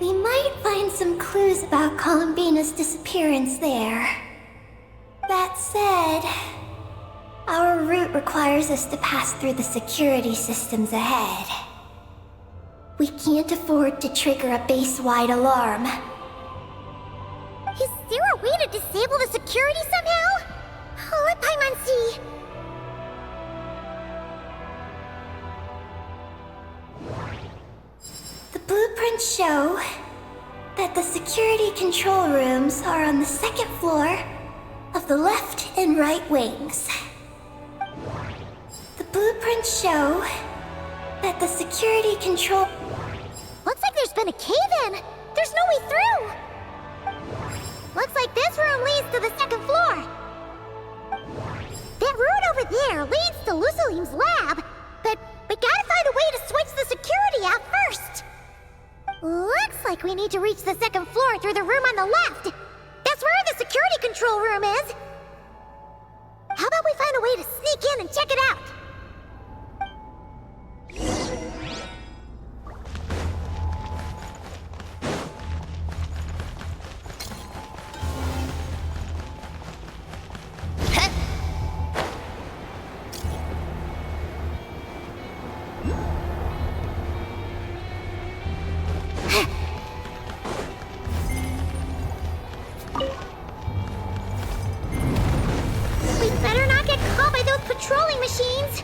Speaker 6: We might find some clues about Columbina's disappearance there. That said, our route requires us to pass through the security systems ahead. We can't afford to trigger a base-wide alarm.
Speaker 1: Is there a way to disable the security somehow? Let Paimon see.
Speaker 6: The blueprints show that the security control rooms are on the second floor of the left and right wings. The blueprints show that the security control...
Speaker 1: Looks like there's been a cave-in. There's no way through. Looks like this room leads to the second floor. That route over there leads to Lucilim's lab, but we gotta find a way to switch the security out first. Looks like we need to reach the second floor through the room on the left. That's where the security control room is. How about we find a way to sneak in and check it out? We better not get caught by those patrolling machines.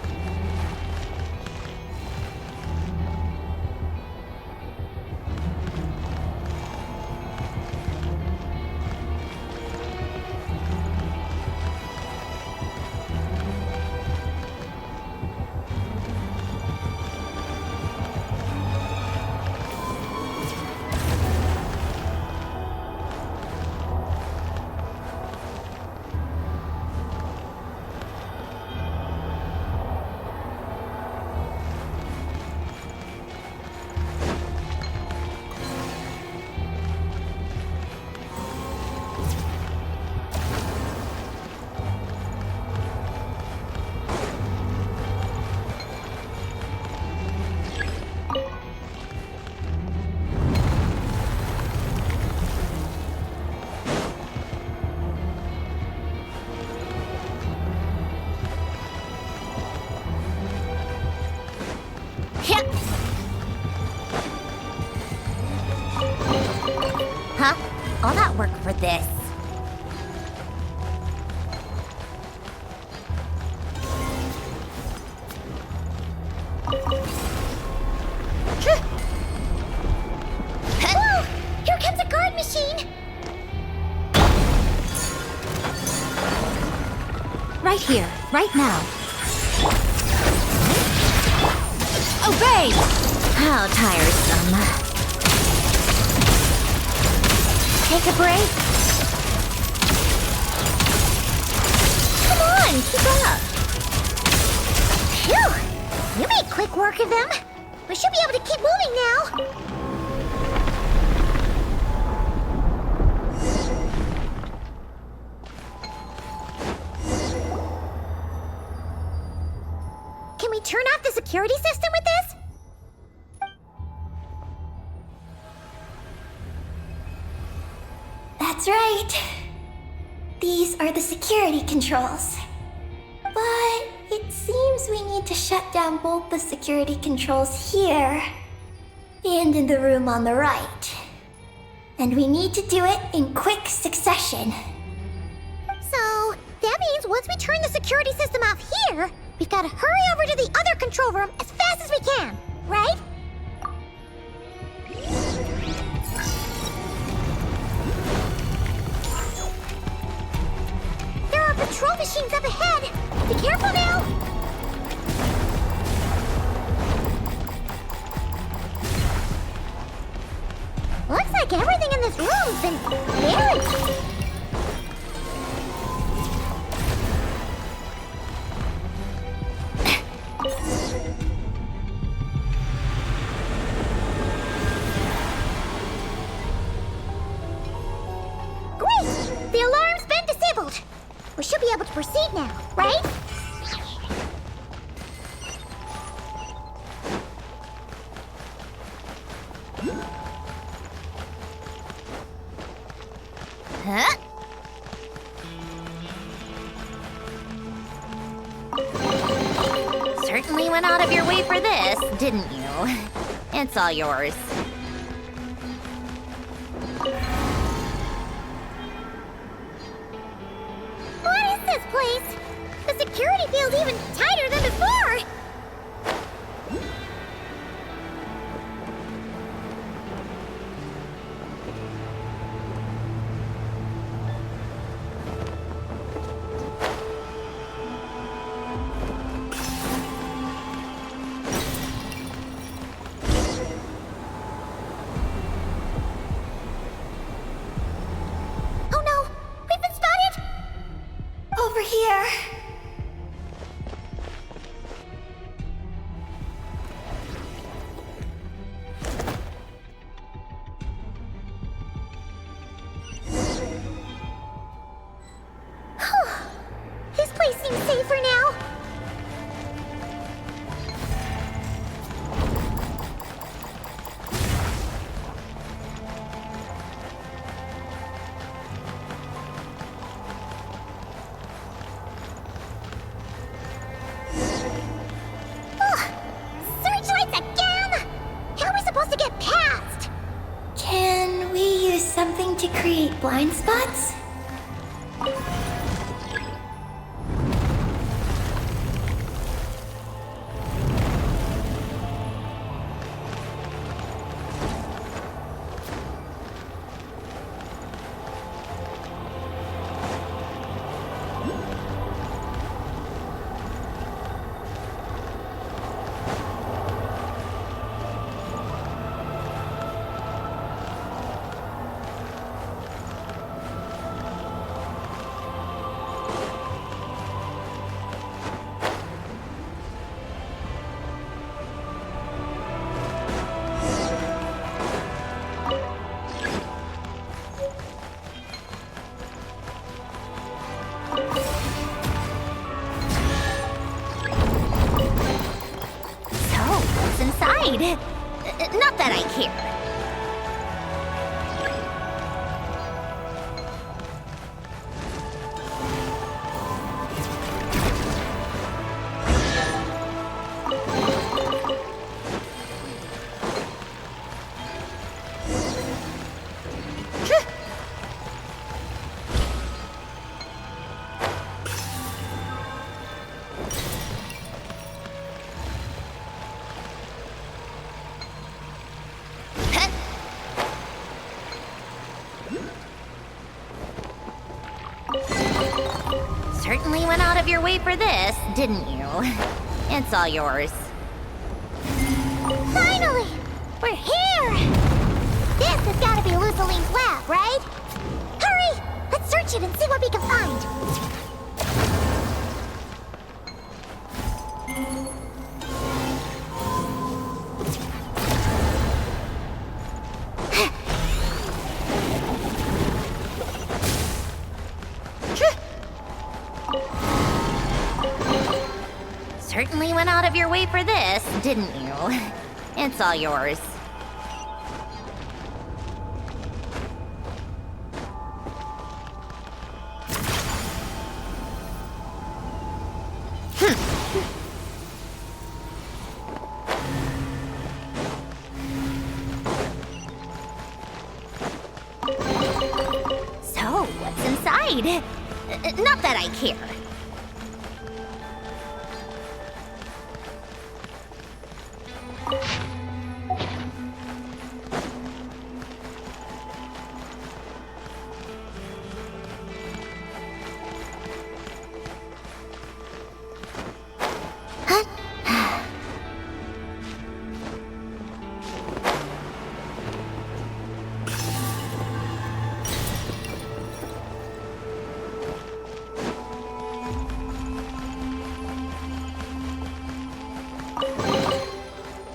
Speaker 1: Huh? All that work for this. Whoa! Here comes a guard machine!
Speaker 3: Right here, right now. Obey! How tiresome. Take a break. Come on, keep up.
Speaker 1: Phew! You made quick work of them. We should be able to keep moving now. Can we turn off the security system with this?
Speaker 6: That's right. These are the security controls. But it seems we need to shut down both the security controls here and in the room on the right. And we need to do it in quick succession.
Speaker 1: So, that means once we turn the security system off here, we've got to hurry over to the other control room as fast as we can, right? There are patrol machines up ahead. Be careful now. Looks like everything in this room's been buried. Great! The alarm's been disabled. We should be able to proceed now, right?
Speaker 3: Huh? Certainly went out of your way for this, didn't you? It's all yours.
Speaker 1: What is this place? The security feels even tighter than before. Oh no! We've been spotted!
Speaker 6: Over here.
Speaker 1: This place seems safer now. Ugh, searchlights again! How are we supposed to get past?
Speaker 6: Can we use something to create blind spots?
Speaker 3: So, what's inside? Not that I care. went out of your way for this, didn't you? It's all yours.
Speaker 1: Finally! We're here! This has got to be Luciline's lab, right? Hurry! Let's search it and see what we can find.
Speaker 3: Certainly went out of your way for this, didn't you? It's all yours. So, what's inside? Not that I care.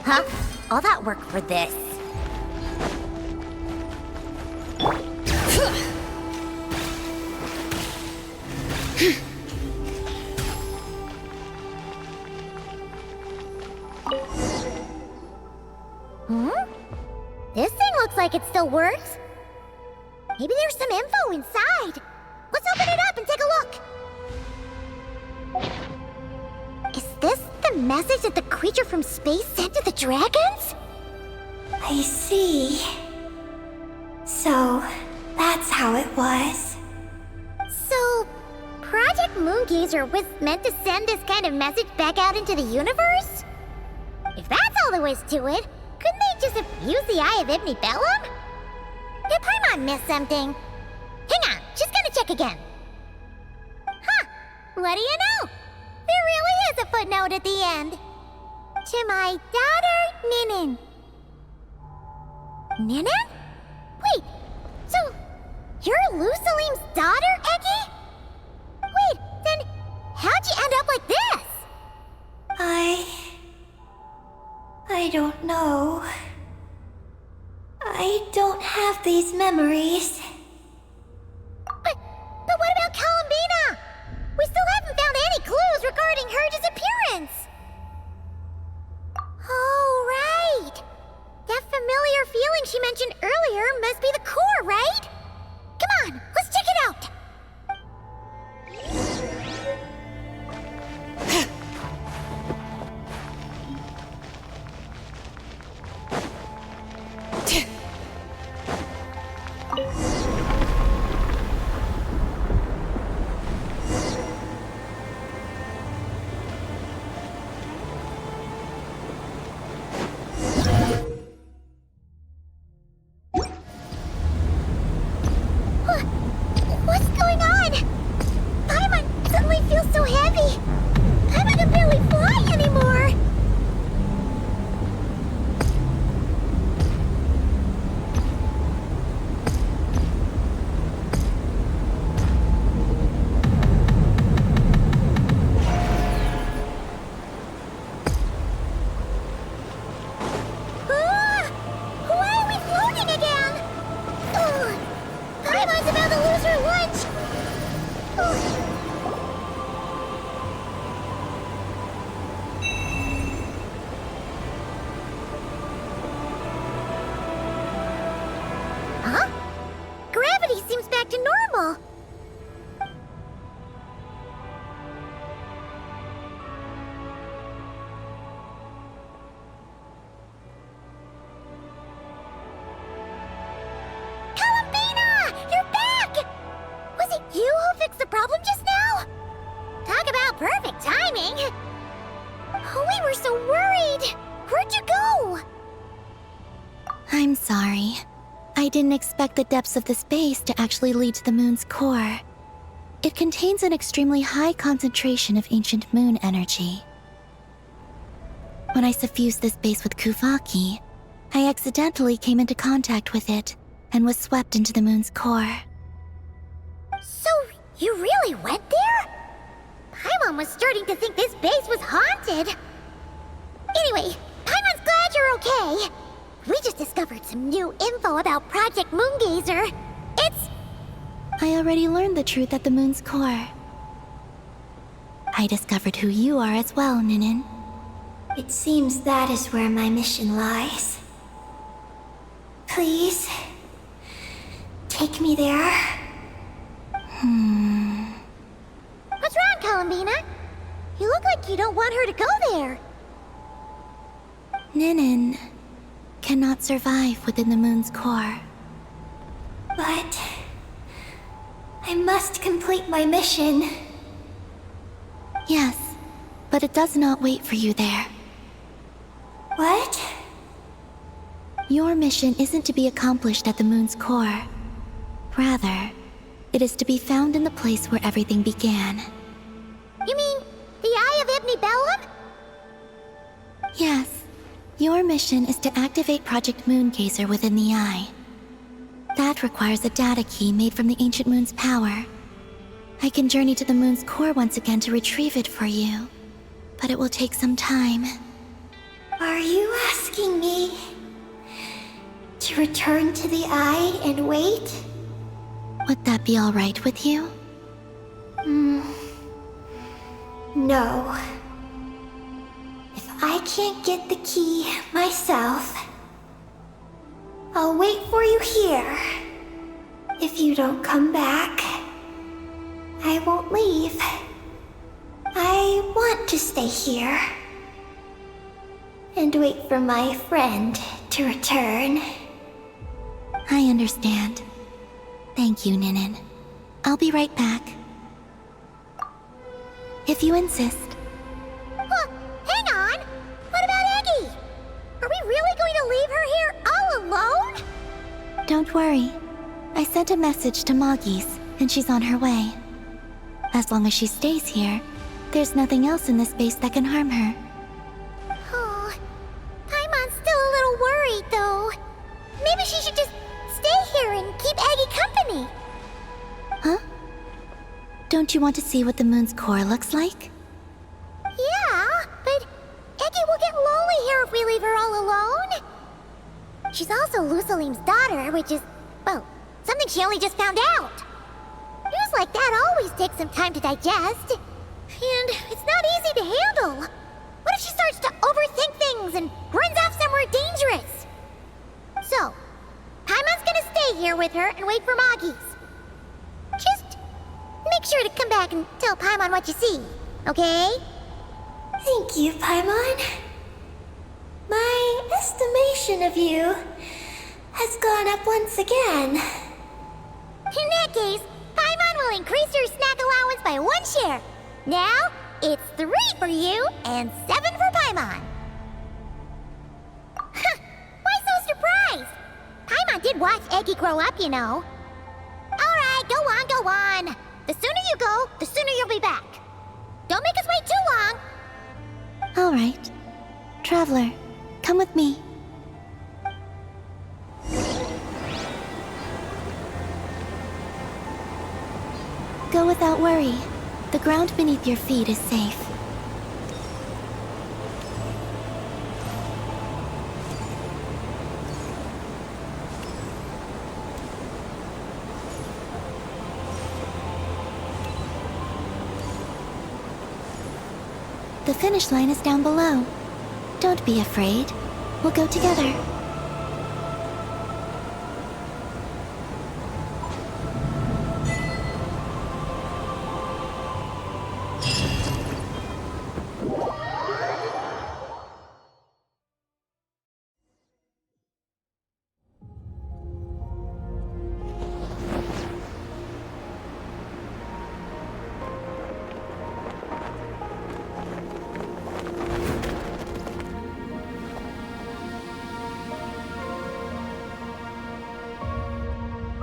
Speaker 3: Huh? All that work for this.
Speaker 1: This thing looks like it still works. Maybe there's some info inside. Let's open it up and take a look. Is this the message that the creature from space sent to the dragons?
Speaker 6: I see. So, that's how it was.
Speaker 1: So, Project Moongazer was meant to send this kind of message back out into the universe? If that's all there was to it, couldn't they just have used the Eye of Ibn Bellum? Did Paimon miss something? Hang on, she's gonna check again. Huh, what do you know? There really is a footnote at the end. To my daughter, Ninin. Ninin? Wait, so you're Luciline's daughter, Eggy? Wait, then how'd you end up like this?
Speaker 6: I don't know. I don't have these memories.
Speaker 1: But what about Columbina? We still haven't found any clues regarding her disappearance. Oh, right. That familiar feeling she mentioned earlier must be the core, right? Come on, let's check it out. What's going on? Paimon suddenly feels so heavy. Paimon can barely fly anymore. Why are we floating again? Paimon's about to lose her lunch. Huh? Gravity seems back to normal. Columbina! You're back! Was it you who fixed the problem just now? Talk about perfect timing. Oh, we were so worried. Where'd you go?
Speaker 2: I'm sorry. I didn't expect the depths of the space to actually lead to the moon's core. It contains an extremely high concentration of ancient moon energy. When I suffused this base with Kuvaki, I accidentally came into contact with it and was swept into the moon's core.
Speaker 1: So, you really went there? Paimon was starting to think this base was haunted. Anyway, Paimon's glad you're okay. We just discovered some new info about Project Moongazer.
Speaker 2: I already learned the truth at the moon's core. I discovered who you are as well, Ninin.
Speaker 6: It seems that is where my mission lies. Please, take me there.
Speaker 1: What's wrong, Columbina? You look like you don't want her to go there.
Speaker 2: Ninin cannot survive within the moon's core.
Speaker 6: But I must complete my mission.
Speaker 2: Yes, but it does not wait for you there.
Speaker 6: What?
Speaker 2: Your mission isn't to be accomplished at the moon's core. Rather, it is to be found in the place where everything began.
Speaker 1: You mean the Eye of Ibn Bellum?
Speaker 2: Yes, your mission is to activate Project Moongazer within the Eye. That requires a data key made from the ancient moon's power. I can journey to the moon's core once again to retrieve it for you, but it will take some time.
Speaker 6: Are you asking me to return to the Eye and wait?
Speaker 2: Would that be all right with you?
Speaker 6: No. If I can't get the key myself, I'll wait for you here. If you don't come back, I won't leave. I want to stay here and wait for my friend to return.
Speaker 2: I understand. Thank you, Ninin. I'll be right back. If you insist.
Speaker 1: Hang on! What about Eggy? Are we really going to leave her here all alone?
Speaker 2: Don't worry. I sent a message to Moggy's, and she's on her way. As long as she stays here, there's nothing else in this base that can harm her.
Speaker 1: Oh, Paimon's still a little worried, though. Maybe she should just stay here and keep Eggy company.
Speaker 2: Huh? Don't you want to see what the moon's core looks like?
Speaker 1: Yeah, but Eggy will get lonely here if we leave her all alone. She's also Lusalim's daughter, which is, well, something she only just found out. News like that always takes some time to digest. And it's not easy to handle. What if she starts to overthink things and runs off somewhere dangerous? So, Paimon's gonna stay here with her and wait for Moggy's. Just make sure to come back and tell Paimon what you see, okay?
Speaker 6: Thank you, Paimon. My estimation of you has gone up once again.
Speaker 1: In that case, Paimon will increase your snack allowance by 1 share. Now, it's 3 for you and 7 for Paimon. Why so surprised? Paimon did watch Eggy grow up, you know. Alright, go on, go on. The sooner you go, the sooner you'll be back. Don't make us wait too long.
Speaker 2: All right. Traveler, come with me. Go without worry. The ground beneath your feet is safe. The finish line is down below. Don't be afraid. We'll go together.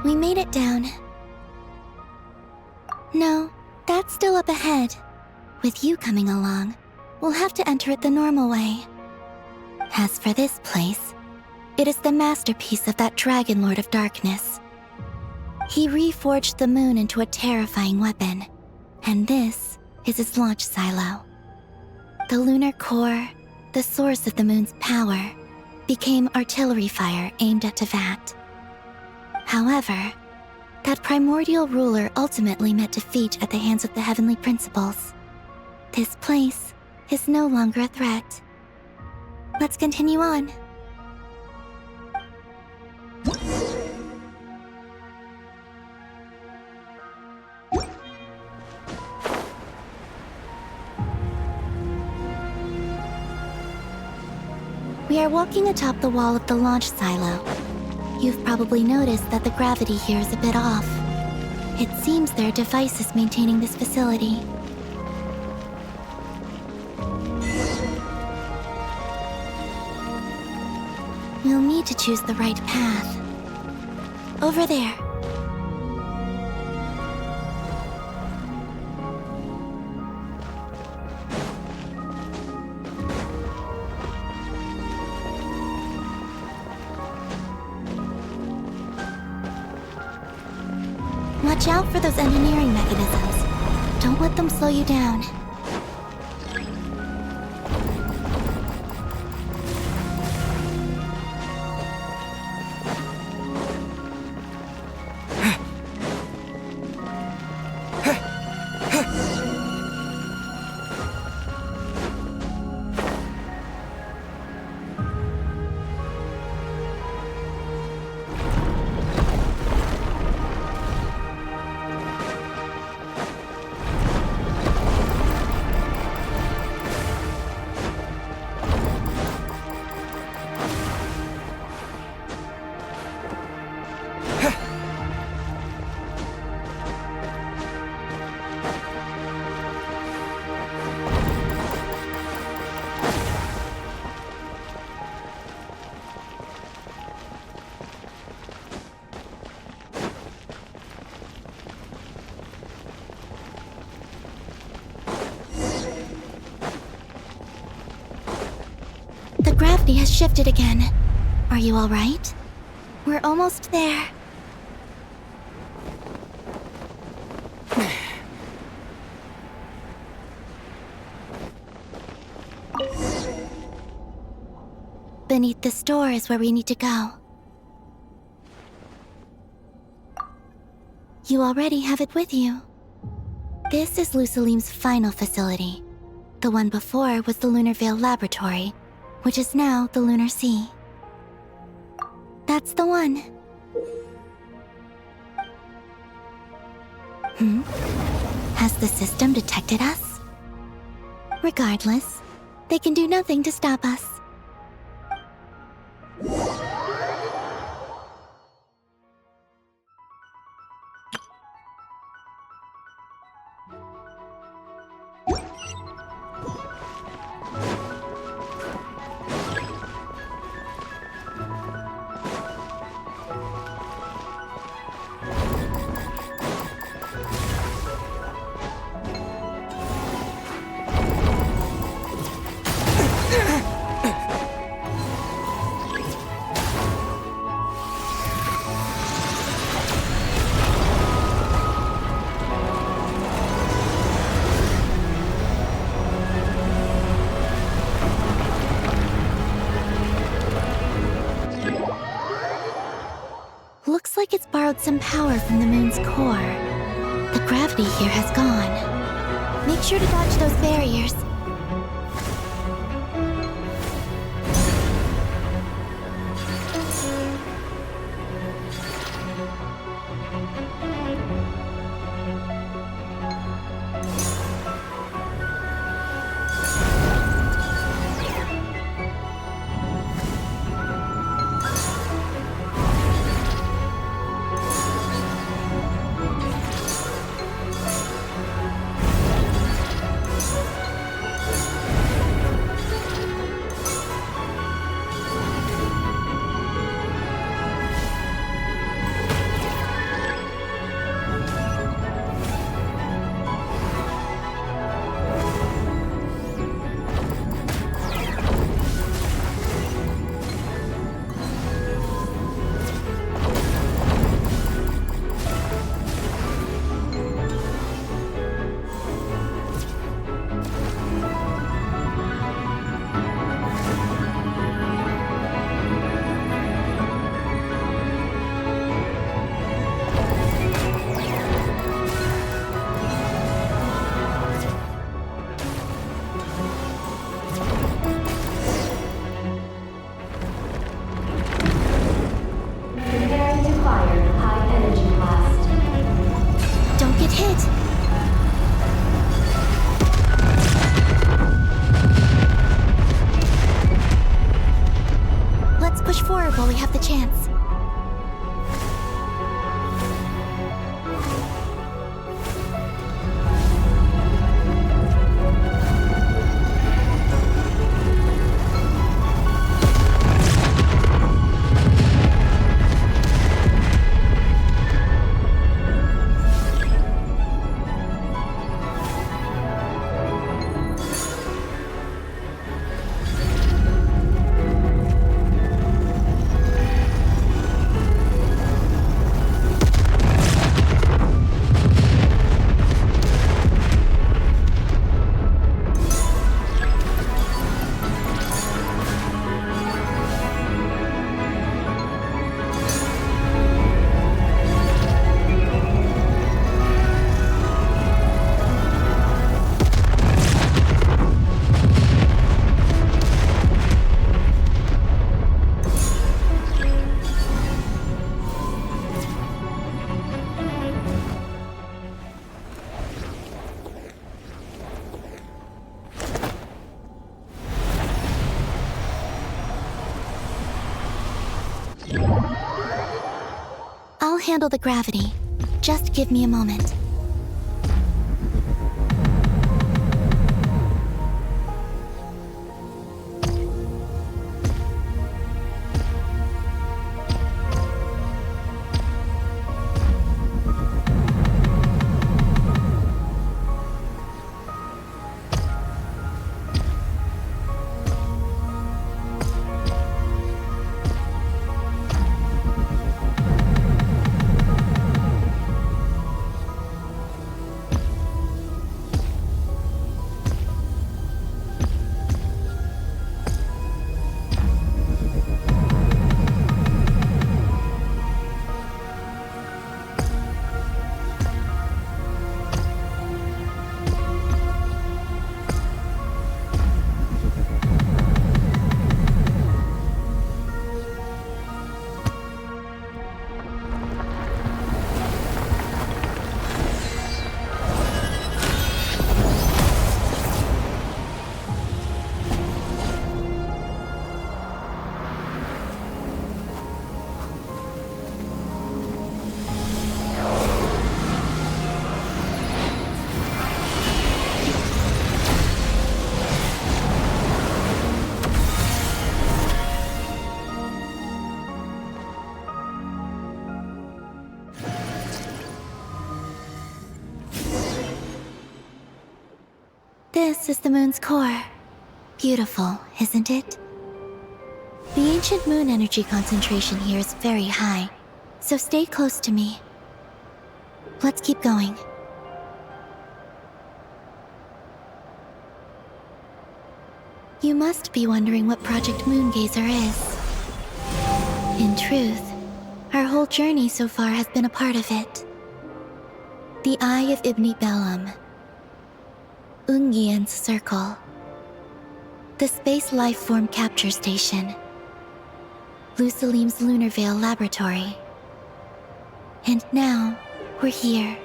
Speaker 2: We made it down. No, still up ahead. With you coming along, we'll have to enter it the normal way. As for this place, it is the masterpiece of that Dragon Lord of Darkness. He reforged the moon into a terrifying weapon, and this is his launch silo. The lunar core, the source of the moon's power, became artillery fire aimed at Tevat. However, that primordial ruler ultimately met defeat at the hands of the heavenly principles. This place is no longer a threat. Let's continue on. We are walking atop the wall of the launch silo. You've probably noticed that the gravity here is a bit off. It seems there are devices maintaining this facility. We'll need to choose the right path. Over there. Watch out for those engineering mechanisms. Don't let them slow you down. The gravity has shifted again. Are you all right? We're almost there. Beneath this door is where we need to go. You already have it with you. This is Lusalim's final facility. The one before was the Lunar Veil Laboratory, which is now the Lunar Sea. That's the one. Has the system detected us? Regardless, they can do nothing to stop us. Looks like it's borrowed some power from the moon's core. The gravity here has gone. Make sure to dodge those barriers. hit. Let's push forward while we have the chance. I'll handle the gravity. Just give me a moment. This is the moon's core. Beautiful, isn't it? The ancient moon energy concentration here is very high, so stay close to me. Let's keep going. You must be wondering what Project Moongazer is. In truth, our whole journey so far has been a part of it. The Eye of Ibni Bellum, Ungian's Circle, the Space Lifeform Capture Station, Lusalim's Lunar Veil Laboratory. And now, we're here.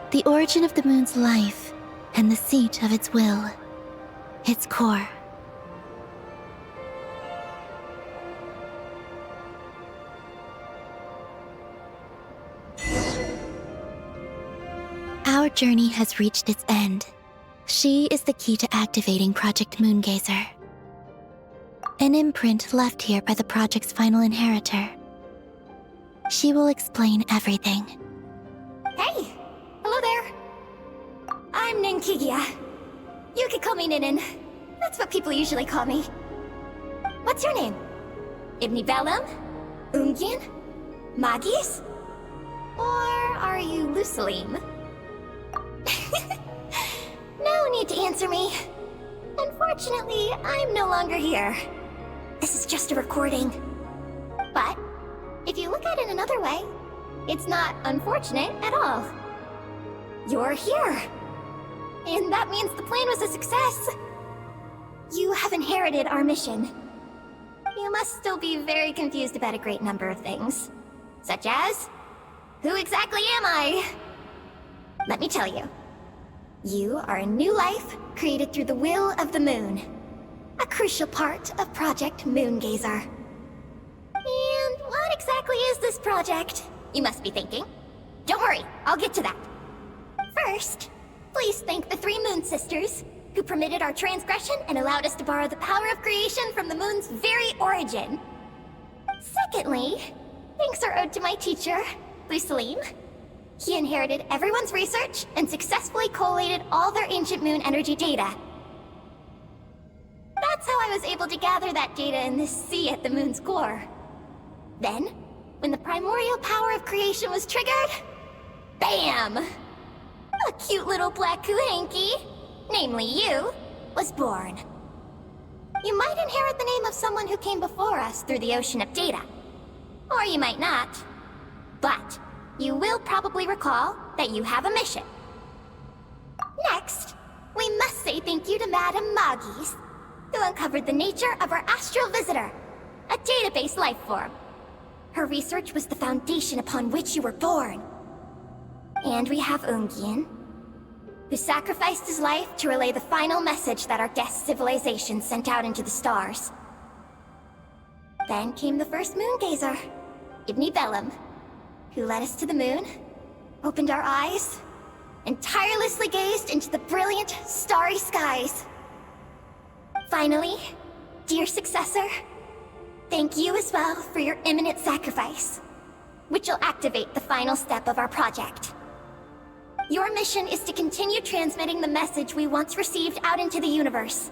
Speaker 2: The origin of the moon's life, and the seat of its will, its core. Our journey has reached its end. She is the key to activating Project Moongazer. An imprint left here by the project's final inheritor. She will explain everything.
Speaker 6: Hey! Hello there! I'm Ninkigia. You could call me Ninin. That's what people usually call me. What's your name? Ibni Bellum? Ungian? Magis? Or are you Lusalim? No need to answer me. Unfortunately, I'm no longer here. This is just a recording. But, if you look at it another way, it's not unfortunate at all. You're here. And that means the plan was a success. You have inherited our mission. You must still be very confused about a great number of things. Such as, who exactly am I? Let me tell you. You are a new life created through the will of the moon. A crucial part of Project Moongazer. And what exactly is this project? You must be thinking. Don't worry, I'll get to that. First, please thank the 3 Moon Sisters, who permitted our transgression and allowed us to borrow the power of creation from the moon's very origin. Secondly, thanks are owed to my teacher, Luceline. He inherited everyone's research and successfully collated all their ancient moon energy data. That's how I was able to gather that data in this sea at the moon's core. Then, when the primordial power of creation was triggered, BAM! A cute little black Kuhanky, namely you, was born. You might inherit the name of someone who came before us through the ocean of data. Or you might not. But, you will probably recall that you have a mission. Next, we must say thank you to Madame Magis, who uncovered the nature of our astral visitor, a database life form. Her research was the foundation upon which you were born. And we have Ungian, who sacrificed his life to relay the final message that our guest civilization sent out into the stars. Then came the first Moongazer, Ibni Bellum, who led us to the moon, opened our eyes, and tirelessly gazed into the brilliant, starry skies. Finally, dear successor, thank you as well for your imminent sacrifice, which will activate the final step of our project. Your mission is to continue transmitting the message we once received out into the universe.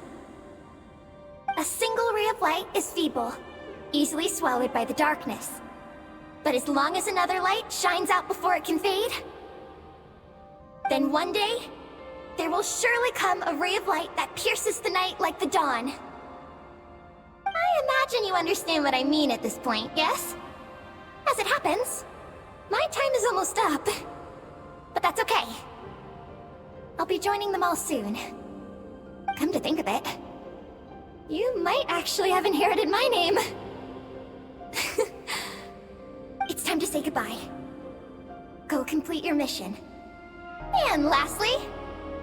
Speaker 6: A single ray of light is feeble, easily swallowed by the darkness. But as long as another light shines out before it can fade, then one day, there will surely come a ray of light that pierces the night like the dawn. I imagine you understand what I mean at this point, yes? As it happens, my time is almost up. But that's okay. I'll be joining them all soon. Come to think of it, you might actually have inherited my name. It's time to say goodbye. Go complete your mission. And lastly,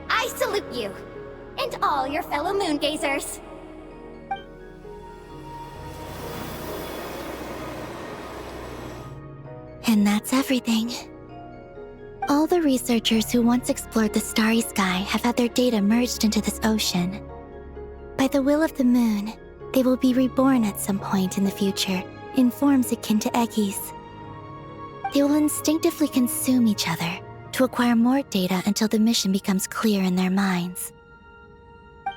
Speaker 6: I salute you, and all your fellow Moongazers.
Speaker 2: And that's everything. All the researchers who once explored the starry sky have had their data merged into this ocean. By the will of the moon, they will be reborn at some point in the future in forms akin to eggies. They will instinctively consume each other to acquire more data until the mission becomes clear in their minds.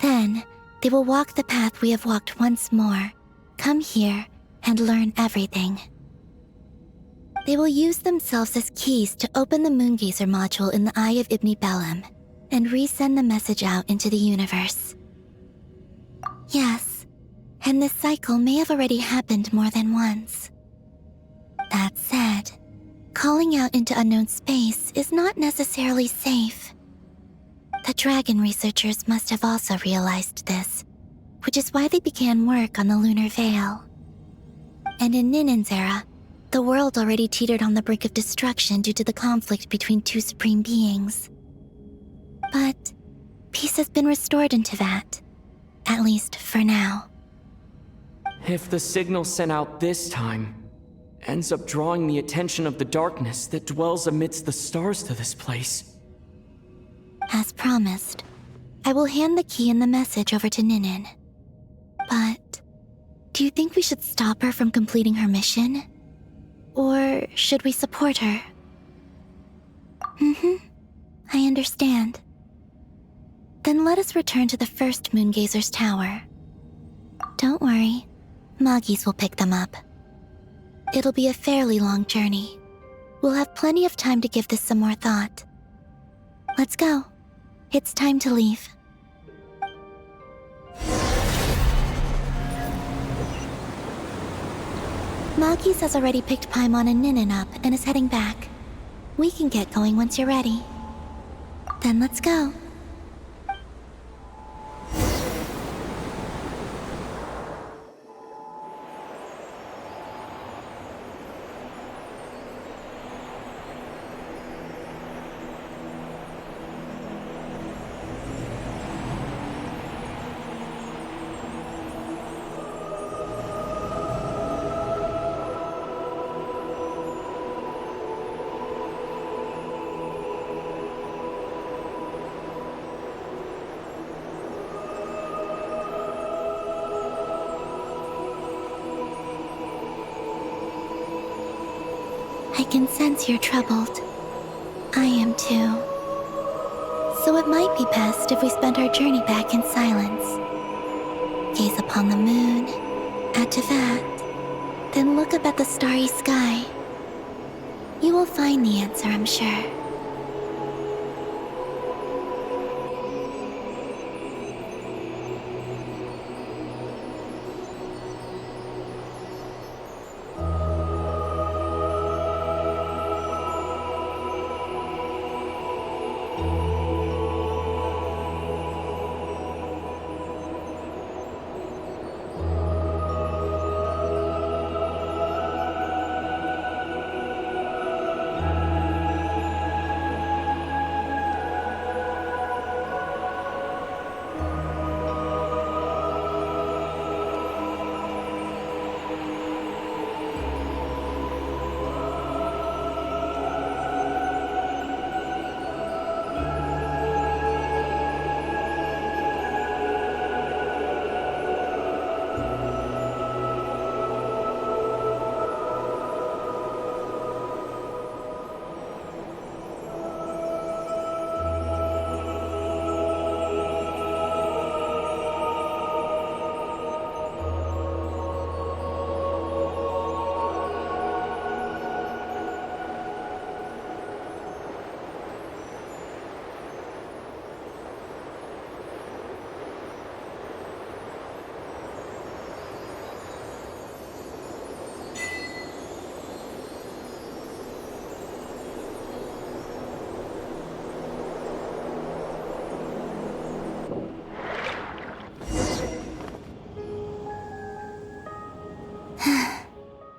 Speaker 2: Then, they will walk the path we have walked once more, come here, and learn everything. They will use themselves as keys to open the Moongazer module in the Eye of Ibni Bellum and resend the message out into the universe. Yes, and this cycle may have already happened more than once. That said, calling out into unknown space is not necessarily safe. The dragon researchers must have also realized this, which is why they began work on the lunar veil. And in Ninen's era, the world already teetered on the brink of destruction due to the conflict between 2 supreme beings. But peace has been restored in Teyvat, at least for now.
Speaker 5: If the signal sent out this time ends up drawing the attention of the darkness that dwells amidst the stars to this place.
Speaker 2: As promised, I will hand the key and the message over to Ninen. But do you think we should stop her from completing her mission? Or should we support her? I understand. Then let us return to the first Moongazer's tower. Don't worry, Magis will pick them up. It'll be a fairly long journey. We'll have plenty of time to give this some more thought. Let's go. It's time to leave. Magis has already picked Paimon and Ninen up and is heading back. We can get going once you're ready. Then let's go. can sense you're troubled. I am too. So it might be best if we spend our journey back in silence. Gaze upon the moon, add to that, then look up at the starry sky. You will find the answer, I'm sure.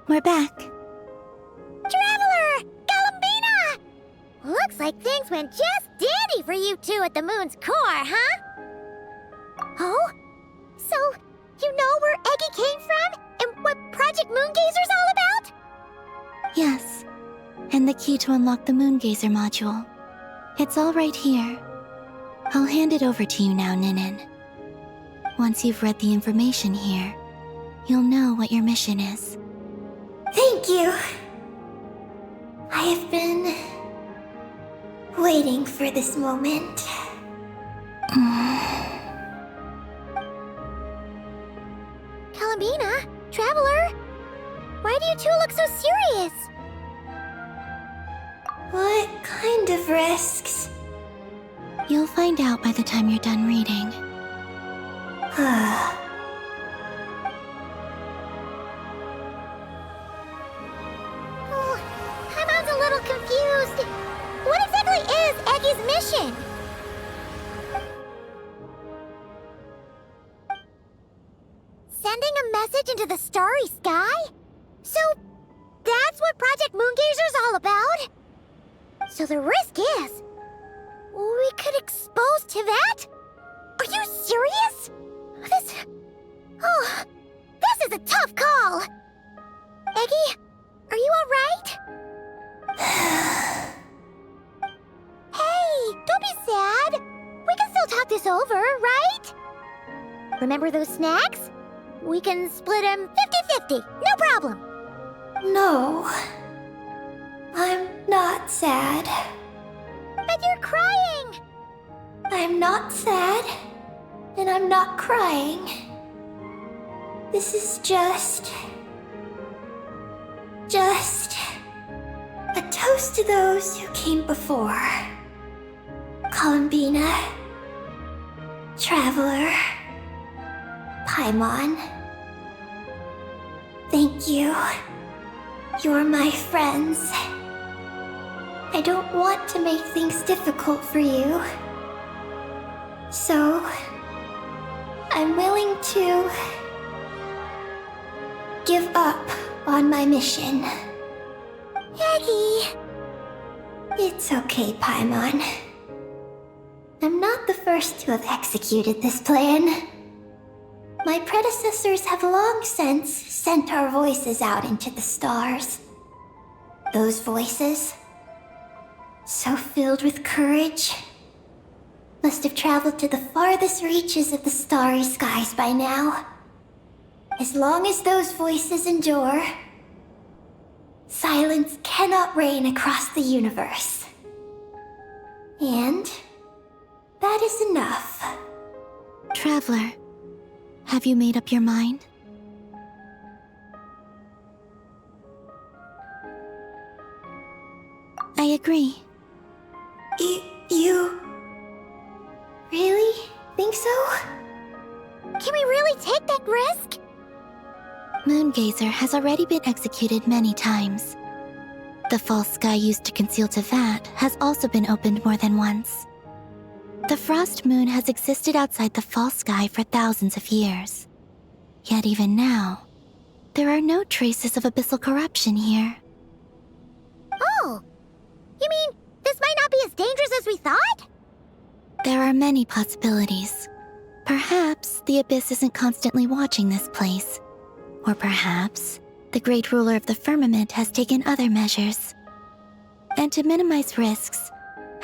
Speaker 2: We're back.
Speaker 1: Traveler! Galambina! Looks like things went just dandy for you two at the moon's core, huh? Oh? So, you know where Eggy came from? And what Project Moongazer's all about?
Speaker 2: Yes, and the key to unlock the Moongazer module. It's all right here. I'll hand it over to you now, Ninin. Once you've read the information here, you'll know what your mission is.
Speaker 6: Thank you. I have been waiting for this moment.
Speaker 1: Galambina? Traveler? Why do you two look so serious?
Speaker 6: What kind of risks?
Speaker 2: You'll find out by the time you're done reading.
Speaker 1: Paimon's a little confused. What exactly is Eggy's mission? Sending a message into the starry sky? So, that's what Project Moongazer's all about? So the risk is, we could expose Tivat? Are you serious? This is a tough call. Eggy, are you alright? Hey, don't be sad. We can still talk this over, right? Remember those snacks? We can split them 50-50, no problem.
Speaker 6: No. I'm not sad.
Speaker 1: But you're crying.
Speaker 6: I'm not sad, and I'm not crying. This is just a toast to those who came before. Galambina, Traveler, Paimon. Thank you. You're my friends. I don't want to make things difficult for you. So, I'm willing to give up on my mission.
Speaker 1: Eggy.
Speaker 6: It's okay, Paimon. I'm not the first to have executed this plan. My predecessors have long since sent our voices out into the stars. Those voices, so filled with courage, must have traveled to the farthest reaches of the starry skies by now. As long as those voices endure, silence cannot reign across the universe. And that is enough.
Speaker 2: Traveler, have you made up your mind? I agree.
Speaker 6: You really think so?
Speaker 1: Can we really take that risk?
Speaker 2: Moongazer has already been executed many times. The false sky used to conceal Tevat has also been opened more than once. The frost moon has existed outside the false sky for thousands of years. Yet even now, there are no traces of abyssal corruption here.
Speaker 1: Oh, you mean this might not be as dangerous as we thought?
Speaker 2: There are many possibilities. Perhaps the Abyss isn't constantly watching this place. Or perhaps the Great Ruler of the Firmament has taken other measures. And to minimize risks,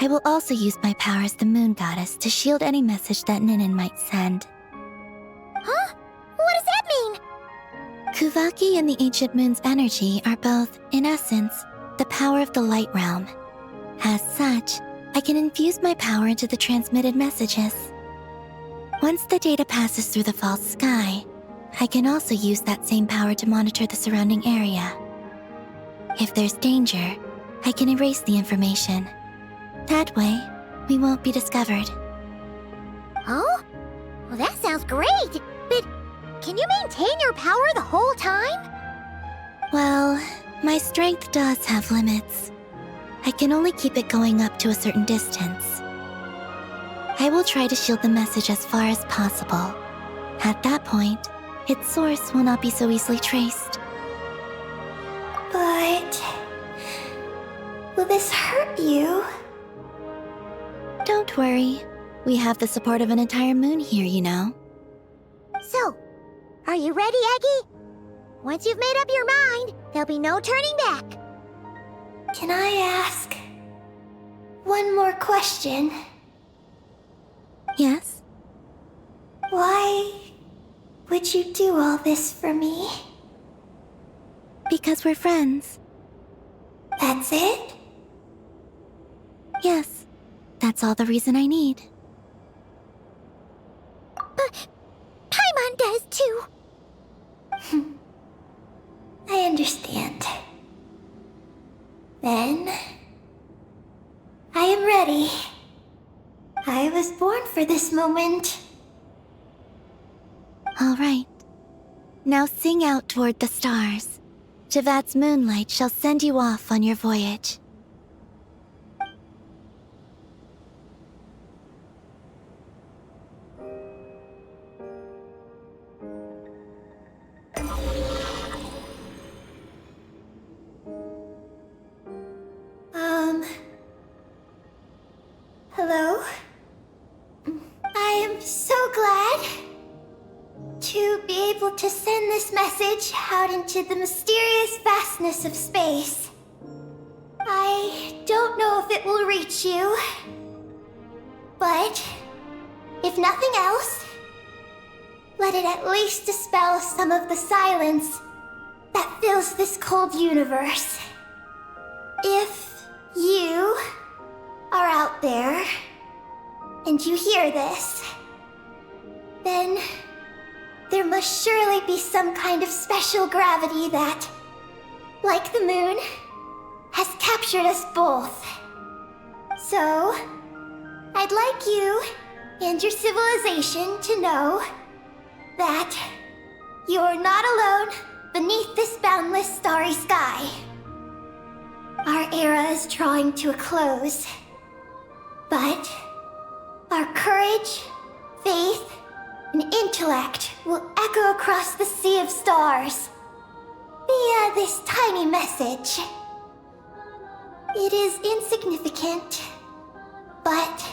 Speaker 2: I will also use my power as the Moon Goddess to shield any message that Ninin might send.
Speaker 1: Huh? What does that mean?
Speaker 2: Kuvaki and the Ancient Moon's energy are both, in essence, the power of the Light Realm. As such, I can infuse my power into the transmitted messages. Once the data passes through the false sky, I can also use that same power to monitor the surrounding area. If there's danger, I can erase the information. That way, we won't be discovered.
Speaker 1: Oh? Well, that sounds great! But can you maintain your power the whole time?
Speaker 2: Well, my strength does have limits. I can only keep it going up to a certain distance. I will try to shield the message as far as possible. At that point, its source will not be so easily traced.
Speaker 6: But will this hurt you?
Speaker 2: Don't worry. We have the support of an entire moon here, you know.
Speaker 1: So, are you ready, Eggy? Once you've made up your mind, there'll be no turning back.
Speaker 6: Can I ask one more question?
Speaker 2: Yes?
Speaker 6: Why would you do all this for me?
Speaker 2: Because we're friends.
Speaker 6: That's it?
Speaker 2: Yes. That's all the reason I need.
Speaker 1: But Paimon does too.
Speaker 6: I understand. Then I am ready. I was born for this moment.
Speaker 2: All right. Now sing out toward the stars. Tevat's moonlight shall send you off on your voyage.
Speaker 6: Hello? I am so glad to be able to send this message out into the mysterious vastness of space. I don't know if it will reach you, but if nothing else, let it at least dispel some of the silence that fills this cold universe. If you are out there and you hear this, then there must surely be some kind of special gravity that, like the moon, has captured us both. So, I'd like you and your civilization to know that you are not alone beneath this boundless starry sky. Our era is drawing to a close, but our courage, faith, and intellect will echo across the sea of stars via this tiny message. It is insignificant, but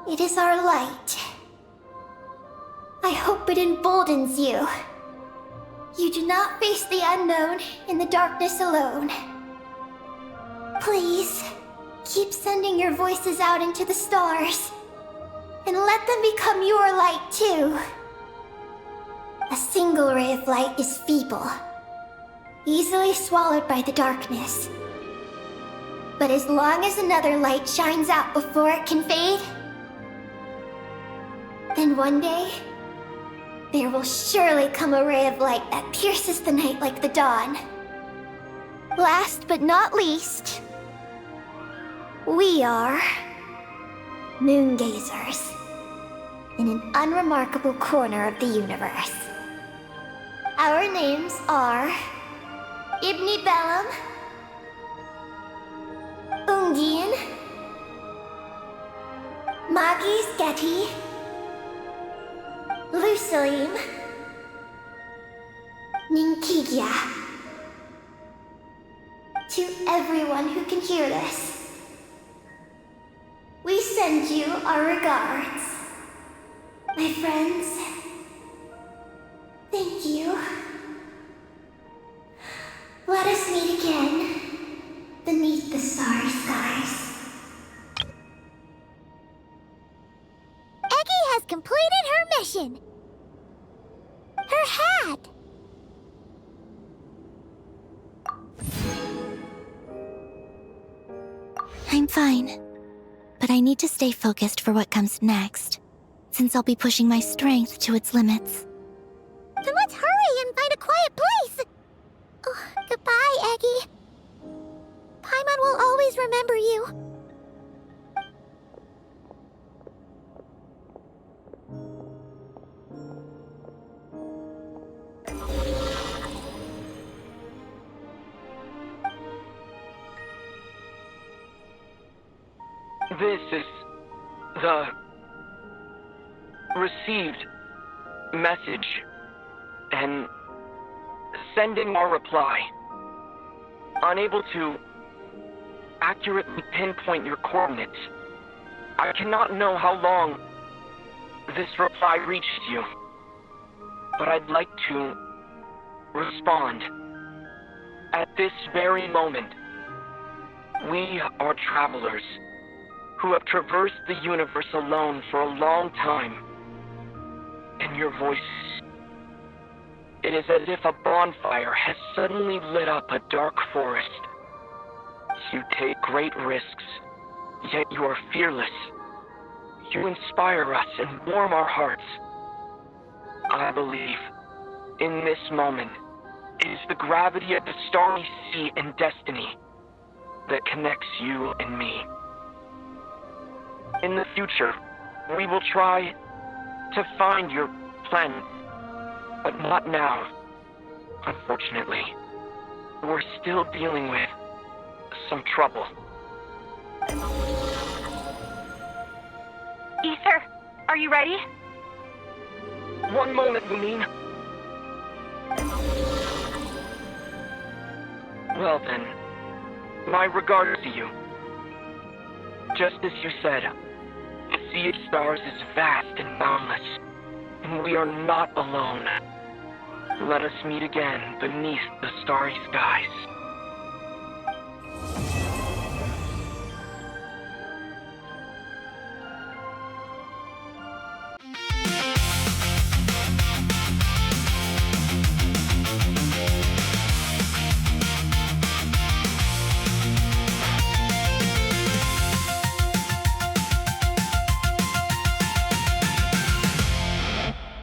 Speaker 6: it is our light. I hope it emboldens you. You do not face the unknown in the darkness alone. Please, keep sending your voices out into the stars, and let them become your light too. A single ray of light is feeble, easily swallowed by the darkness. But as long as another light shines out before it can fade, then one day, there will surely come a ray of light that pierces the night like the dawn. Last but not least, we are moon gazers in an unremarkable corner of the universe. Our names are Ibni Bellum, Ungin, Magis Getty, Lusalim, Ninkigia. To everyone who can hear this, we send you our regards. My friends, thank you. Let us meet again beneath the starry skies.
Speaker 1: Eggy has completed her mission. Her hat.
Speaker 2: I'm fine. But I need to stay focused for what comes next, since I'll be pushing my strength to its limits.
Speaker 1: Then let's hurry and find a quiet place. Oh, goodbye, Eggy. Paimon will always remember you.
Speaker 5: This is the received message and sending our reply. Unable to accurately pinpoint your coordinates. I cannot know how long this reply reached you, but I'd like to respond. At this very moment, we are travelers who have traversed the universe alone for a long time. And your voice, it is as if a bonfire has suddenly lit up a dark forest. You take great risks, yet you are fearless. You inspire us and warm our hearts. I believe, in this moment, it is the gravity of the starry sea and destiny that connects you and me. In the future, we will try to find your planet, but not now. Unfortunately, we're still dealing with some trouble.
Speaker 7: Ether, are you ready?
Speaker 5: One moment, Lunar. Well then, my regards to you. Just as you said, the sea of stars is vast and boundless, and we are not alone. Let us meet again beneath the starry skies.